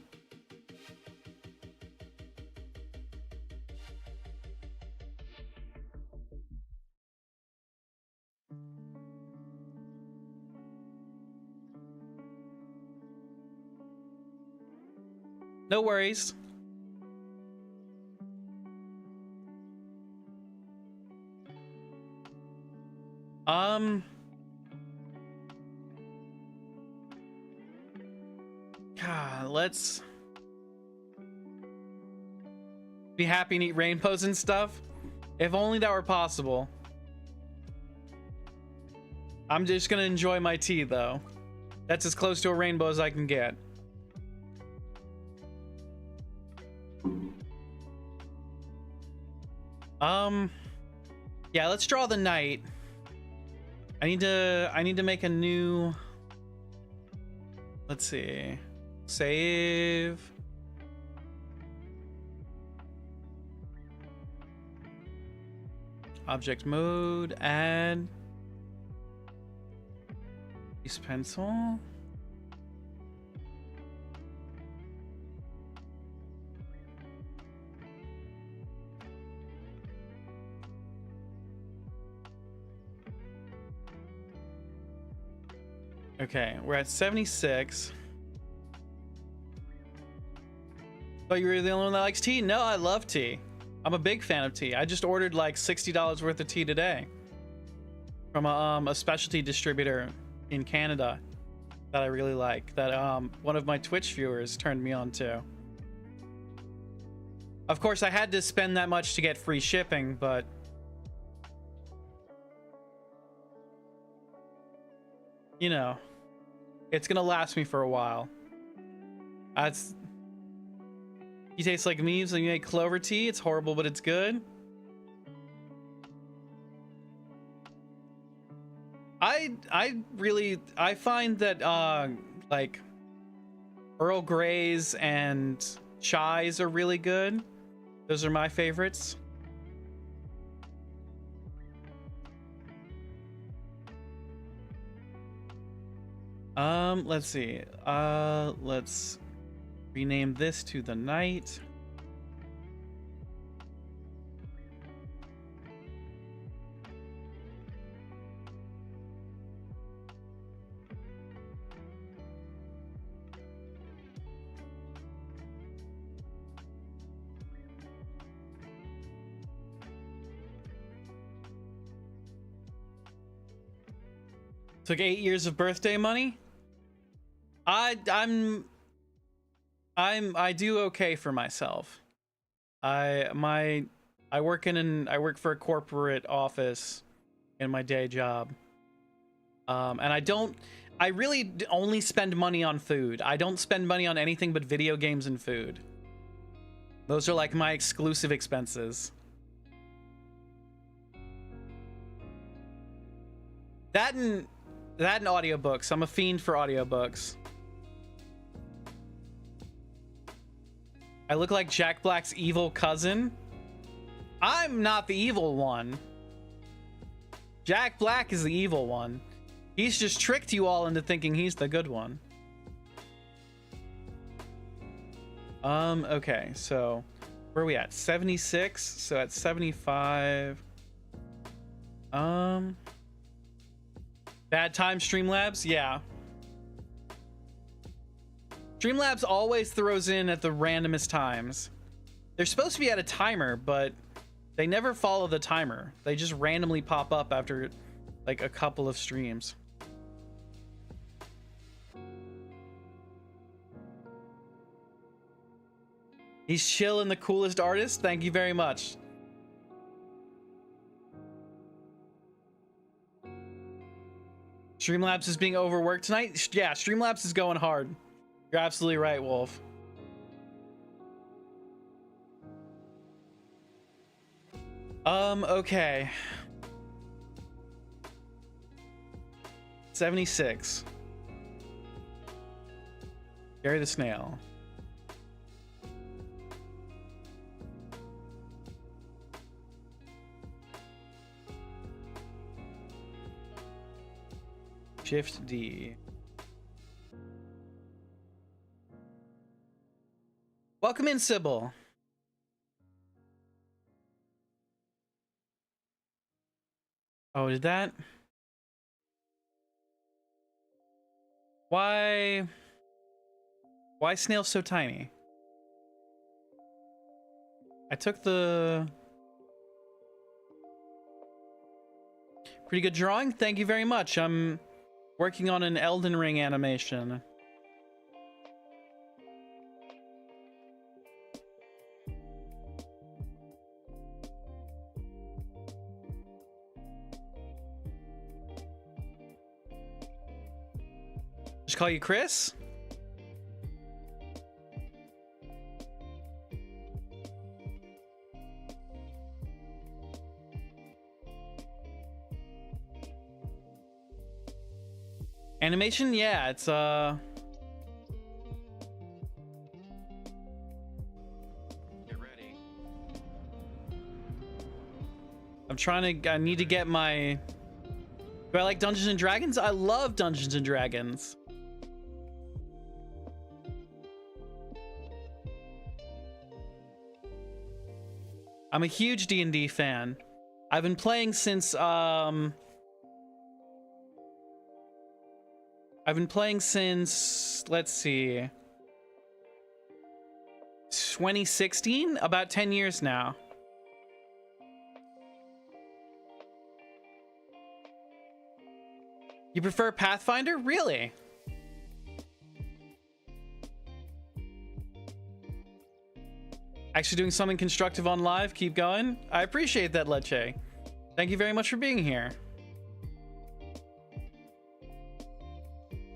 No worries. God, let's be happy and eat rainbows and stuff. If only that were possible. I'm just gonna enjoy my tea though. That's as close to a rainbow as I can get. Yeah, let's draw the knight. I need to make a new, let's see, save. Object mode, add. Use pencil. Okay, we're at 76. Thought you were the only one that likes tea? No, I love tea. I'm a big fan of tea. I just ordered like $60 worth of tea today from a specialty distributor in Canada that I really like, that one of my Twitch viewers turned me on to. Of course, I had to spend that much to get free shipping, but you know, it's gonna last me for a while. That's you taste like memes and you make clover tea. It's horrible, but it's good. I find that like Earl Greys and chais are really good. Those are my favorites. Let's see. Let's rename this to the night. Took 8 years of birthday money. I do okay for myself. I work for a corporate office in my day job. And I really only spend money on food. I don't spend money on anything but video games and food. Those are like my exclusive expenses. That and audiobooks. I'm a fiend for audiobooks. I look like Jack Black's evil cousin. I'm not the evil one. Jack Black is the evil one. He's just tricked you all into thinking he's the good one. Okay, so where are we at? 76. So at 75. Bad time, Streamlabs? Yeah. Streamlabs always throws in at the randomest times. They're supposed to be at a timer, but they never follow the timer. They just randomly pop up after like a couple of streams. He's chill and the coolest artist. Thank you very much. Streamlabs is being overworked tonight. Yeah, Streamlabs is going hard. You're absolutely right, Wolf. Okay. 76. Gary the Snail. Shift D. Welcome in, Sybil. Oh, did that? Why snail so tiny? I took the pretty good drawing. Thank you very much. I'm working on an Elden Ring animation. Just call you Chris? Animation? Yeah, it's Get ready. I need to get my... Do I like Dungeons and Dragons? I love Dungeons and Dragons. I'm a huge D&D fan. I've been playing since let's see, 2016, about 10 years now. You prefer Pathfinder? Really? Actually doing something constructive on live. Keep going. I appreciate that, Leche. Thank you very much for being here.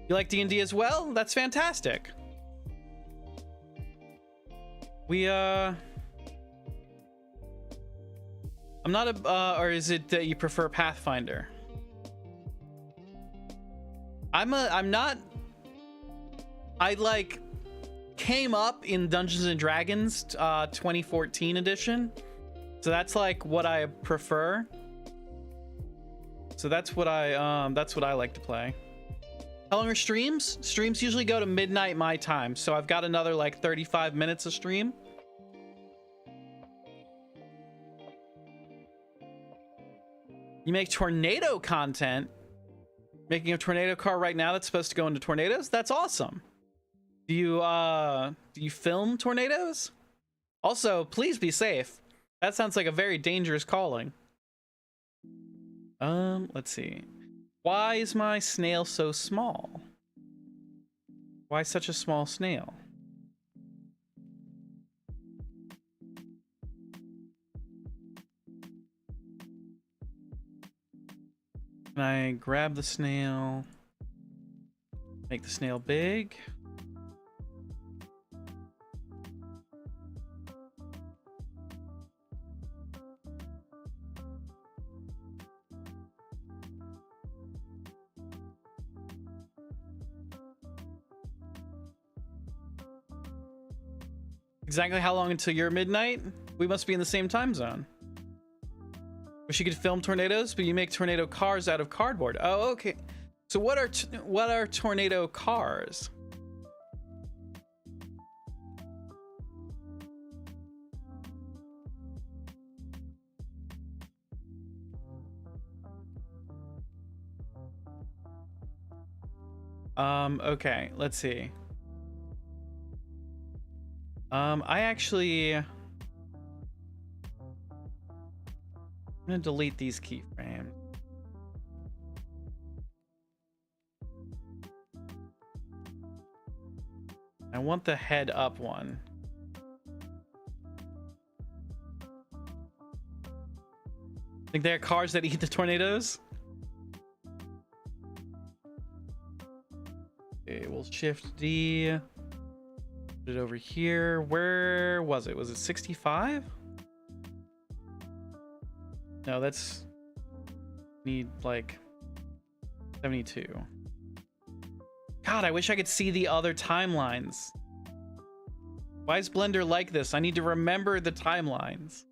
You like D&D as well? That's fantastic. I'm not a, or is it that you prefer Pathfinder? I'm not, I like came up in Dungeons and Dragons 2014 edition. So that's like what I prefer. So that's what I like to play. How long are streams? Streams usually go to midnight my time, so I've got another like 35 minutes of stream. You make tornado content? Making a tornado car right now that's supposed to go into tornadoes? That's awesome. Do you film tornadoes? Also, please be safe. That sounds like a very dangerous calling. Let's see. Why is my snail so small? Why such a small snail? Can I grab the snail? Make the snail big? Exactly how long until your midnight? We must be in the same time zone. Wish you could film tornadoes, but you make tornado cars out of cardboard. Oh, okay. So what are tornado cars? Okay, let's see. I'm gonna delete these keyframes. I want the head up one. Think there are cars that eat the tornadoes? Okay, we'll shift D. Put it over here. Where was it? Was it 65? No, that's need like 72. God, I wish I could see the other timelines. Why is Blender like this? I need to remember the timelines.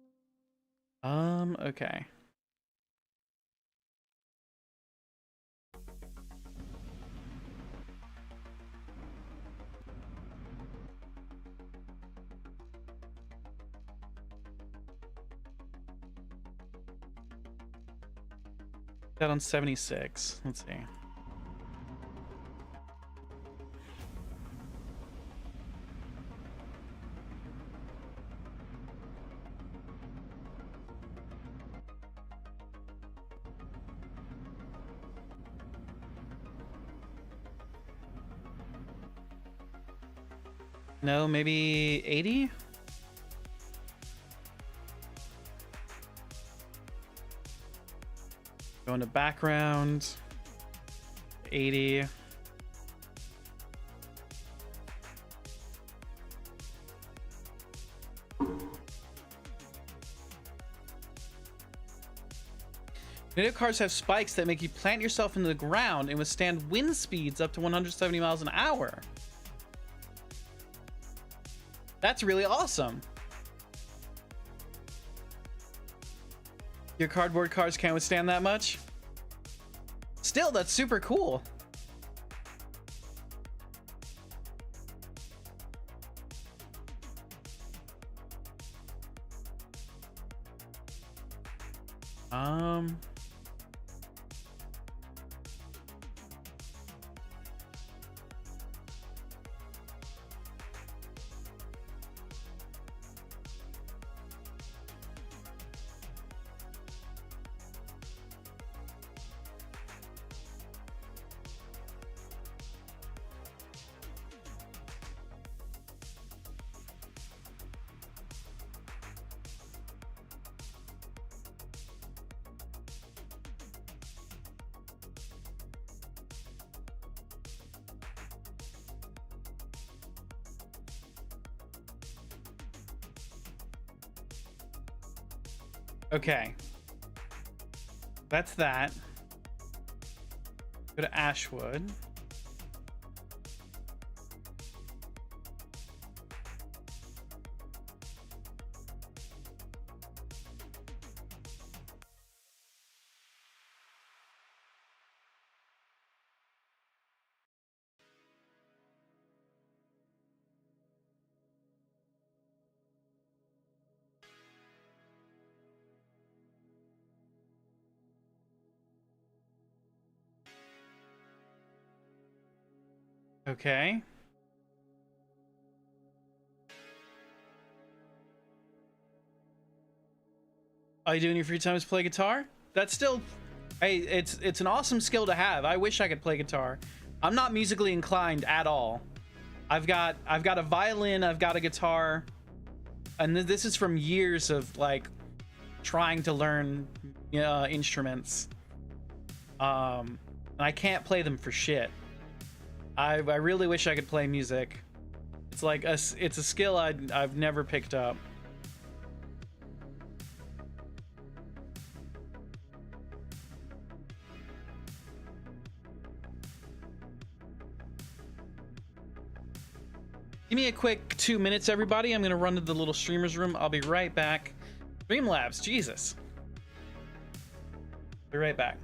Okay. That on 76. Let's see. No, maybe 80? Go into background. 80. Tornado cars have spikes that make you plant yourself into the ground and withstand wind speeds up to 170 miles an hour. That's really awesome. Your cardboard cars can't withstand that much? Still, that's super cool. Okay. That's that. Go to Ashwood. Okay. All you do in your free time is play guitar? That's still, hey, it's an awesome skill to have. I wish I could play guitar. I'm not musically inclined at all. I've got a violin, I've got a guitar, and this is from years of like trying to learn instruments. And I can't play them for shit. I really wish I could play music. It's like it's a skill I've never picked up. Give me a quick 2 minutes, everybody. I'm gonna run to the little streamer's room. I'll be right back. Streamlabs, Jesus. Be right back.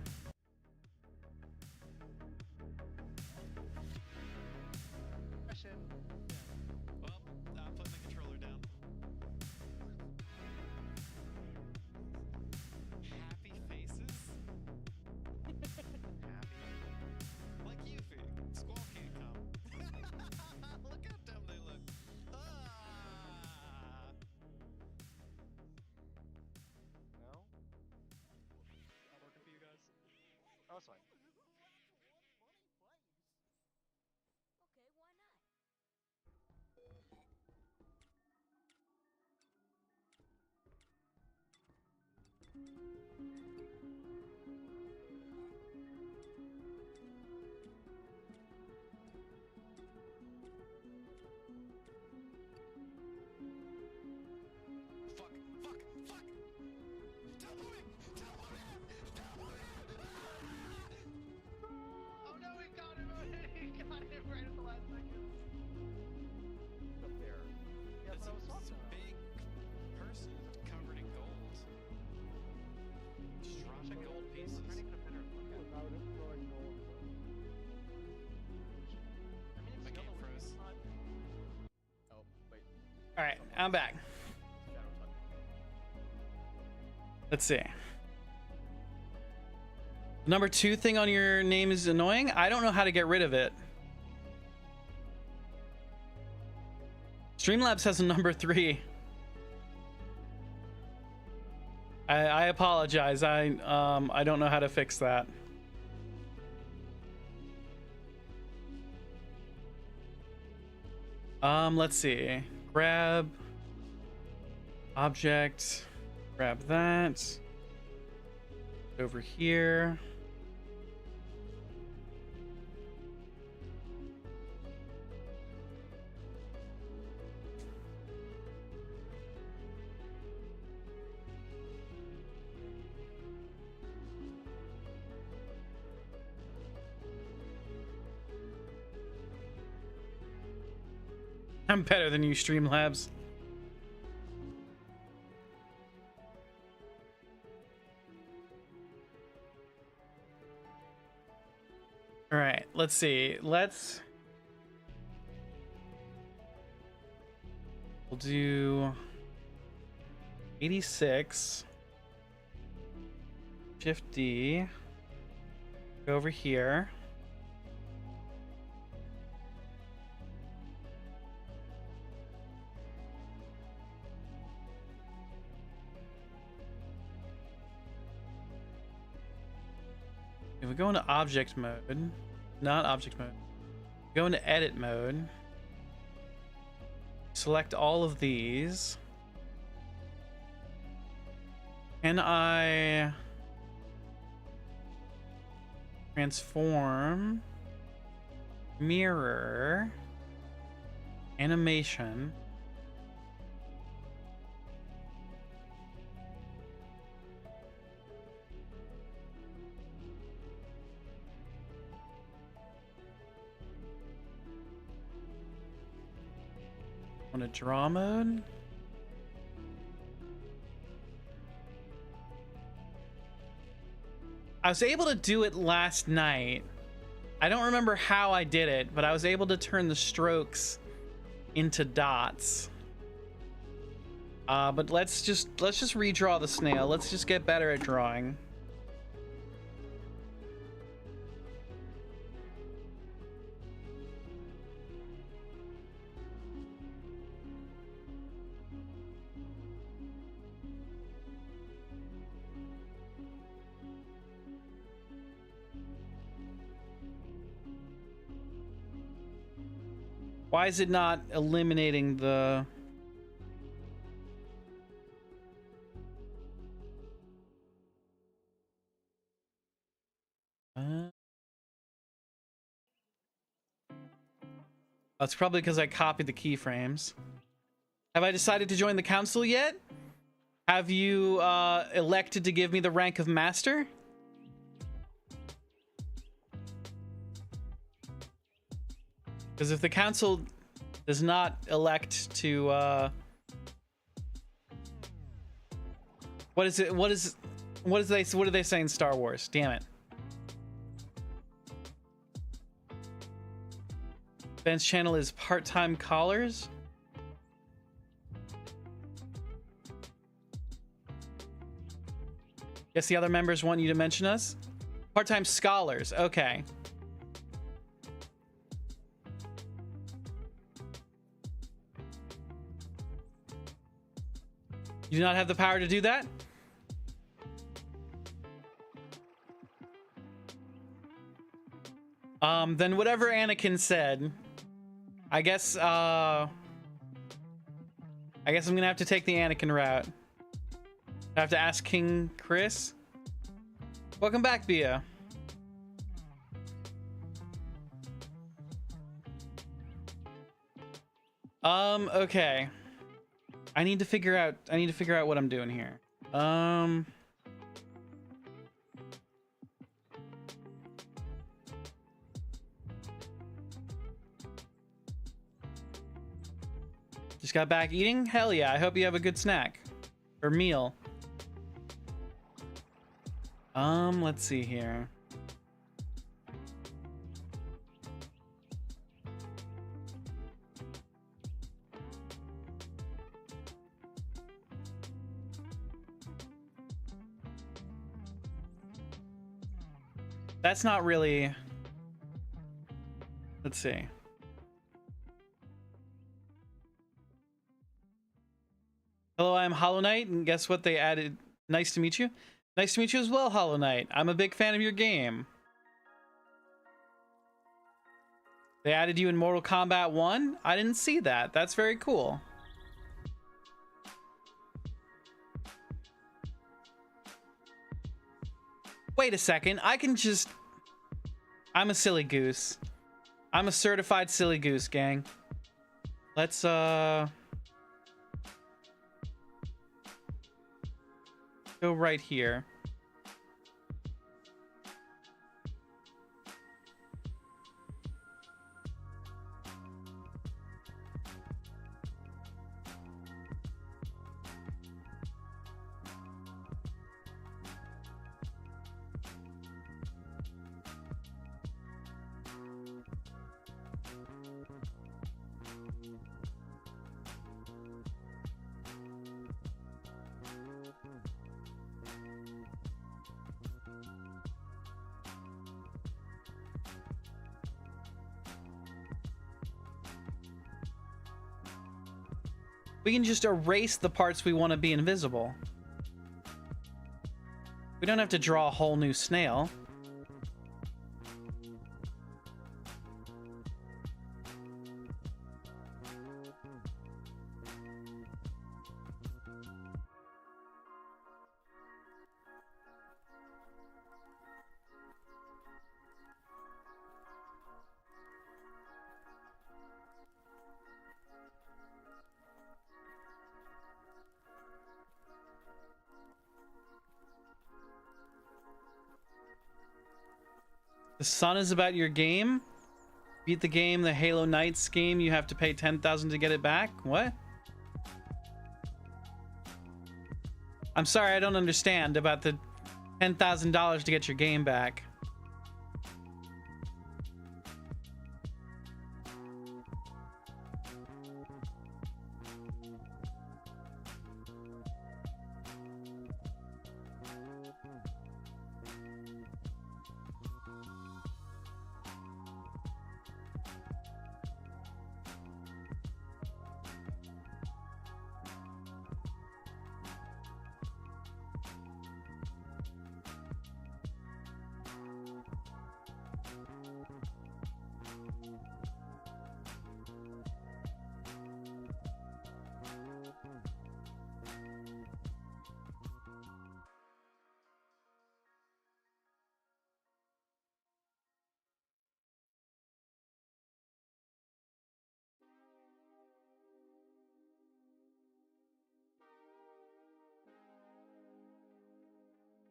Well, I'm putting the controller down. Happy faces? Happy? Like Yuffie. Squall can't come. Look how dumb they look. Ah! No? Not working for you guys? Oh, it's fine. Fuck! Fuck! Fuck! Teleporting! Teleporting! Teleporting! Oh no, we got him! He got him right at the last second. Up there. Yeah, that's what I was talking about. Big person covered in gold. Just dropping gold pieces. I mean, it's my game froze. Oh, wait. All right, I'm back. Let's see. Number 2 thing on your name is annoying. I don't know how to get rid of it. Streamlabs has a number 3. I apologize. I don't know how to fix that. Let's see. Grab object. Grab that. Over here. I'm better than you, Streamlabs. All right, let's see. We'll do 86. Shift D. Go over here. If we go into object mode, not object mode, go into edit mode, select all of these. Can I transform, mirror, animation? On a draw mode. I was able to do it last night. I don't remember how I did it, but I was able to turn the strokes into dots. But let's just redraw the snail. Let's just get better at drawing. Why is it not eliminating the... That's probably because I copied the keyframes. Have I decided to join the council yet? Have you elected to give me the rank of master? Because if the council does not elect to what do they say in Star Wars? Damn it. Ben's channel is part-time callers. Guess the other members want you to mention us. Part-time scholars. Okay. You do not have the power to do that? Then whatever Anakin said, I guess I'm gonna have to take the Anakin route. I have to ask King Chris. Welcome back, Bia. Okay. I need to figure out what I'm doing here. Just got back eating? Hell yeah, I hope you have a good snack. Or meal. Let's see here. That's not really... Let's see. Hello, I'm Hollow Knight, and guess what they added? Nice to meet you. Nice to meet you as well, Hollow Knight. I'm a big fan of your game. They added you in Mortal Kombat 1? I didn't see that. That's very cool. Wait a second. I can just... I'm a silly goose. I'm a certified silly goose, gang. Let's, go right here. We can just erase the parts we want to be invisible. We don't have to draw a whole new snail. The sun is about your game? Beat the game, the Halo Knights game, you have to pay 10,000 to get it back? What? I'm sorry, I don't understand about the $10,000 to get your game back.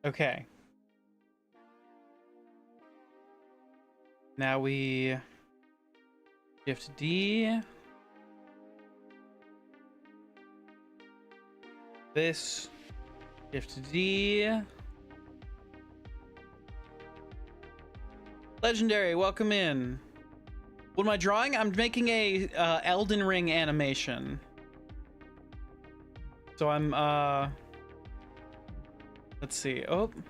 Okay. Now we shift D. This. Shift D. Legendary, welcome in. What am I drawing? I'm making a Elden Ring animation. So I'm let's see. Oh. Did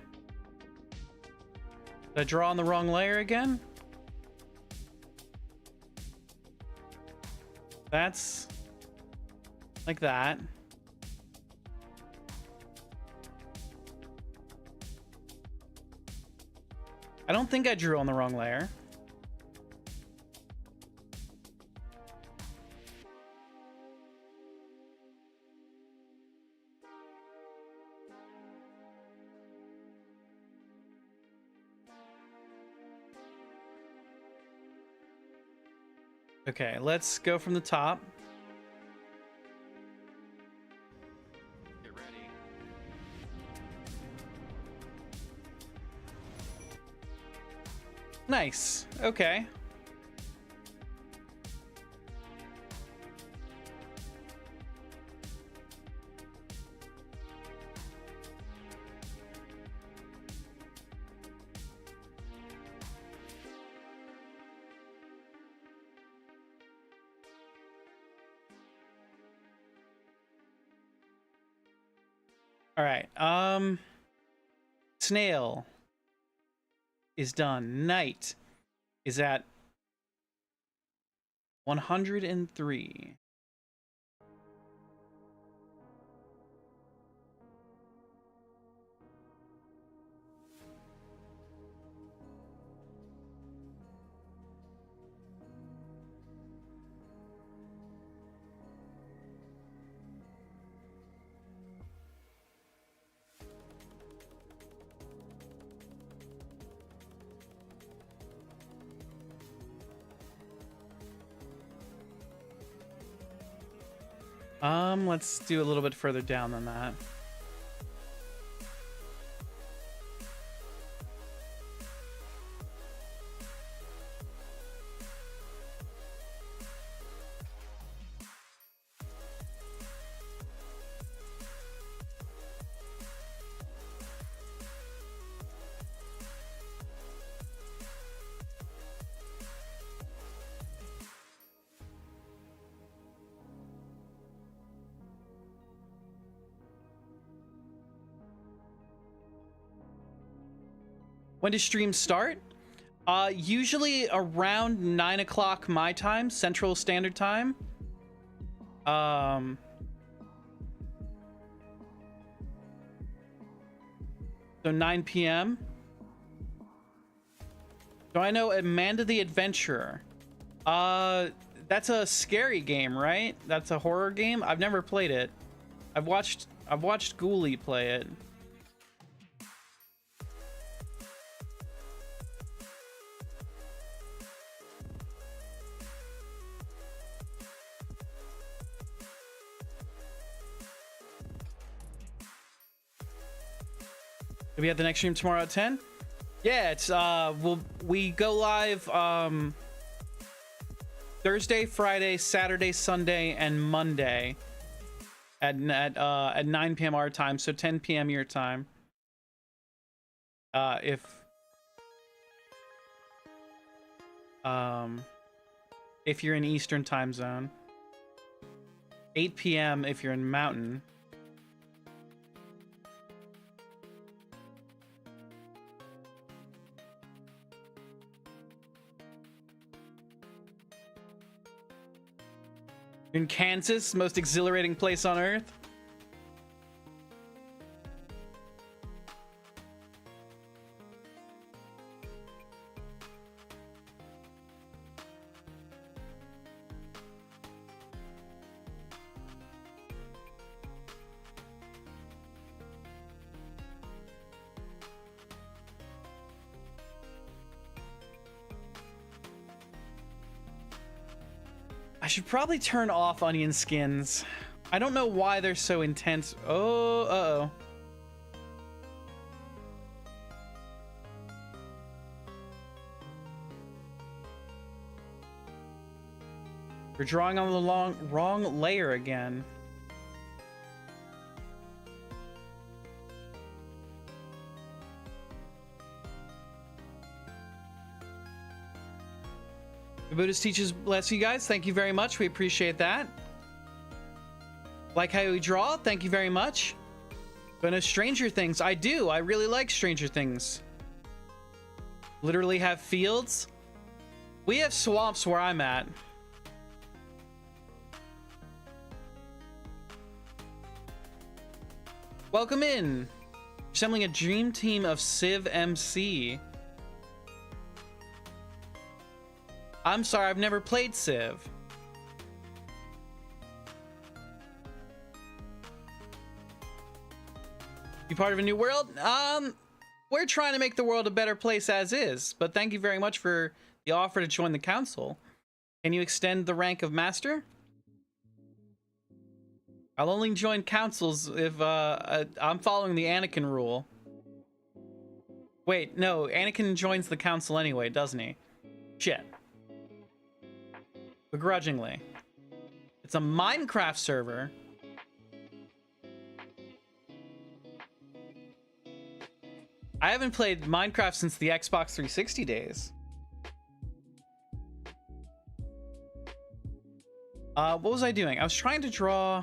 I draw on the wrong layer again? That's like that. I don't think I drew on the wrong layer. Okay, let's go from the top. Get ready. Nice. Okay. All right. Snail is done. Knight is at 103. Let's do a little bit further down than that. When does streams start? Usually around 9 o'clock my time, Central Standard Time. So 9 p.m. Do I know Amanda the Adventurer? That's a scary game, right? That's a horror game. I've never played it. I've watched Ghoulie play it. Do we have the next stream tomorrow at 10? Yeah, it's we go live Thursday, Friday, Saturday, Sunday, and Monday at 9 p.m. our time, so 10 p.m. your time. If you're in Eastern time zone, 8 p.m. if you're in Mountain. In Kansas, most exhilarating place on earth. I should probably turn off onion skins. I don't know why they're so intense. Oh, uh-oh. We're drawing on the wrong layer again. The Buddhist teaches bless you guys. Thank you very much. We appreciate that. Like how we draw? Thank you very much. Gonna Stranger Things. I do. I really like Stranger Things. Literally have fields. We have swamps where I'm at. Welcome in. Assembling a dream team of Civ MC. I'm sorry, I've never played Civ. You part of a new world? We're trying to make the world a better place as is, but thank you very much for the offer to join the council. Can you extend the rank of master? I'll only join councils if I'm following the Anakin rule. Wait, no, Anakin joins the council anyway, doesn't he? Shit. Begrudgingly. It's a Minecraft server. I haven't played Minecraft since the Xbox 360 days. What was I doing? I was trying to draw...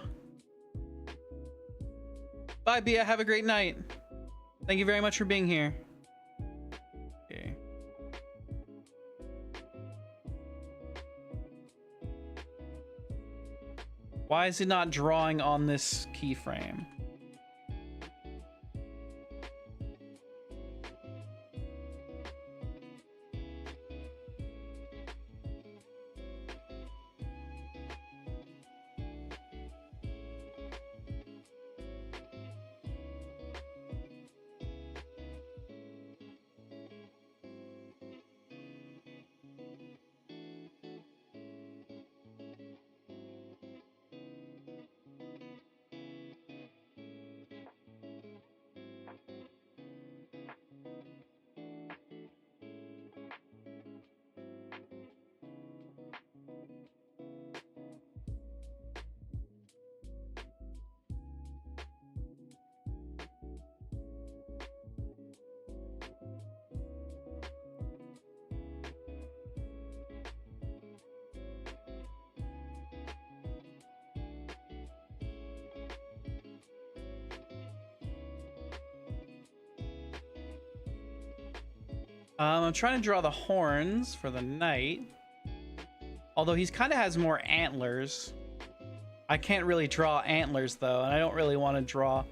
Bye, Bia. Have a great night. Thank you very much for being here. Okay. Why is it not drawing on this keyframe? I'm trying to draw the horns for the knight. Although he's kind of has more antlers. I can't really draw antlers though, and I don't really want to draw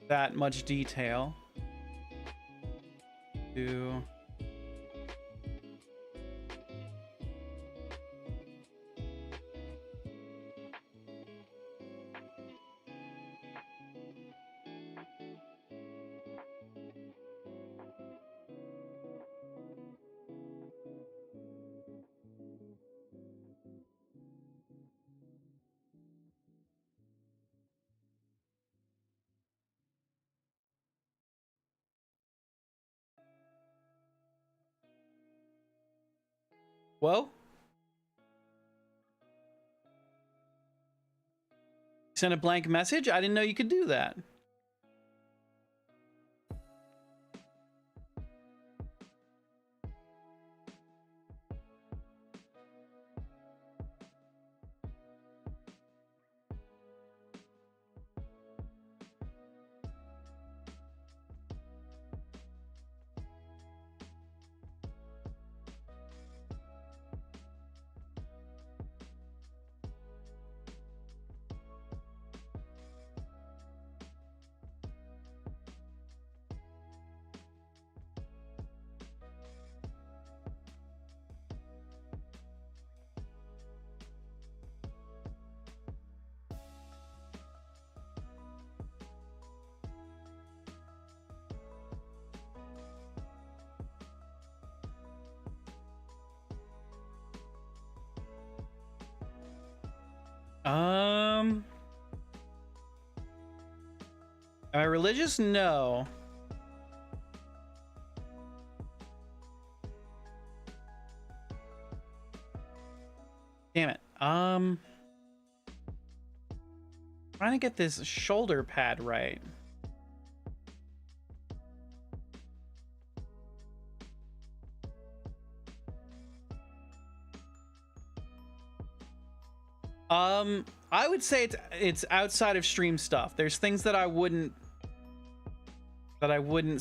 that much detail. Do... Whoa. Send a blank message? I didn't know you could do that. Am I religious? No. Damn it. Trying to get this shoulder pad right. I would say it's outside of stream stuff. There's things that I wouldn't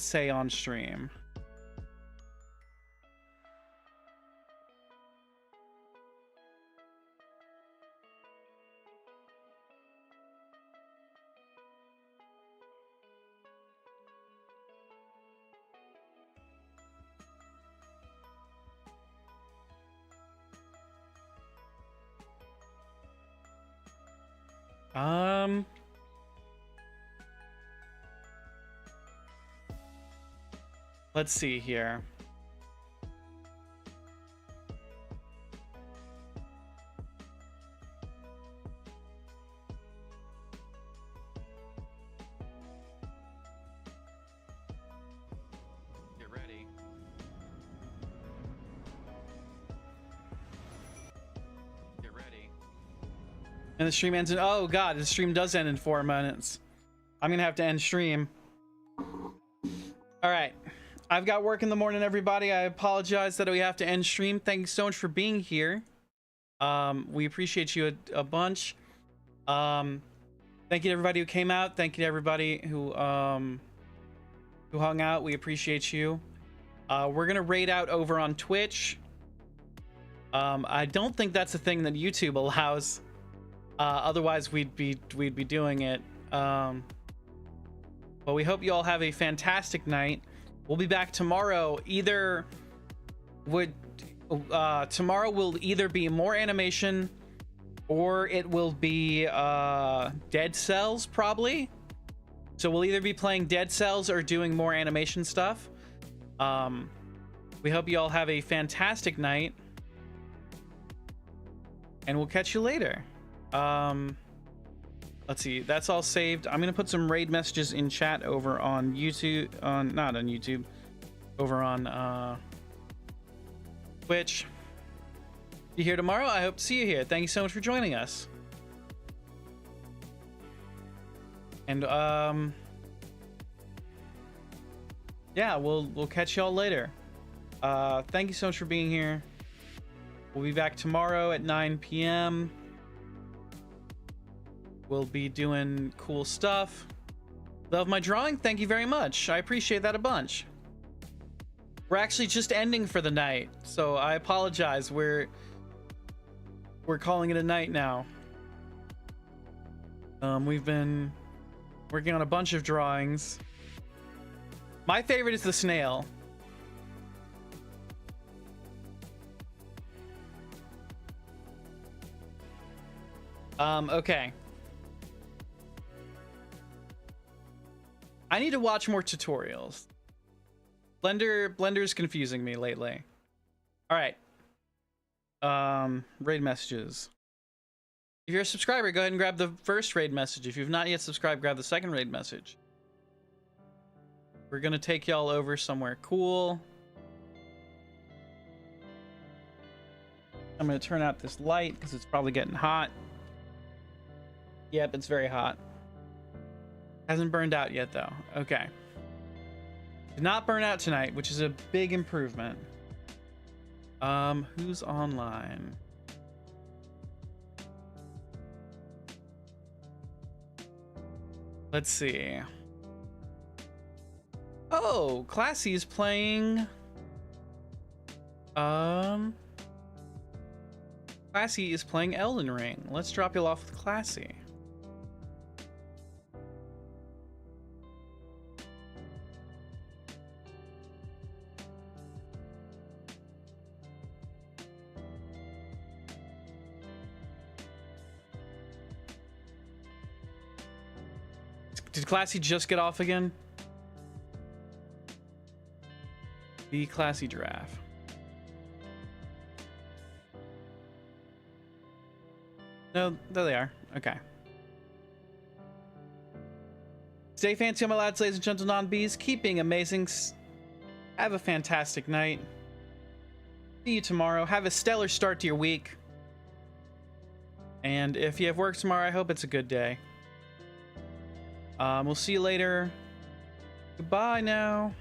say on stream. Let's see here. Get ready. Get ready. And the stream ends in, oh god, the stream does end in 4 minutes. I'm gonna have to end stream. All right. I've got work in the morning, everybody. I apologize that we have to end stream. Thank you so much for being here. We appreciate you a bunch. Thank you to everybody who came out. Thank you to everybody who hung out. We appreciate you. We're gonna raid out over on Twitch. I don't think that's a thing that YouTube allows. Otherwise, we'd be doing it. But we hope you all have a fantastic night. We'll be back tomorrow. Tomorrow will either be more animation or it will be Dead Cells, probably. So we'll either be playing Dead Cells or doing more animation stuff. We hope you all have a fantastic night. And we'll catch you later. Let's see, that's all saved. I'm gonna put some raid messages in chat over on YouTube, not on YouTube, over on Twitch. You here tomorrow? I hope to see you here. Thank you so much for joining us. And yeah, we'll catch y'all later. Thank you so much for being here. We'll be back tomorrow at 9 p.m. We'll be doing cool stuff. Love my drawing? Thank you very much. I appreciate that a bunch. We're actually just ending for the night, so I apologize. We're calling it a night now. We've been working on a bunch of drawings. My favorite is the snail. Okay. I need to watch more tutorials. Blender's confusing me lately. All right. Raid messages. If you're a subscriber, go ahead and grab the first raid message. If you've not yet subscribed, grab the second raid message. We're gonna take y'all over somewhere cool. I'm gonna turn out this light because it's probably getting hot. Yep, it's very hot. Hasn't burned out yet, though. Okay. Did not burn out tonight, which is a big improvement. Who's online? Let's see. Oh, Classy is playing. Classy is playing Elden Ring. Let's drop you off with Classy. Did Classy just get off again? The Classy Giraffe. No, there they are. Okay. Stay fancy on my lads, ladies and gentle non-bees. Keep being amazing. Have a fantastic night. See you tomorrow. Have a stellar start to your week. And if you have work tomorrow, I hope it's a good day. We'll see you later. Goodbye now.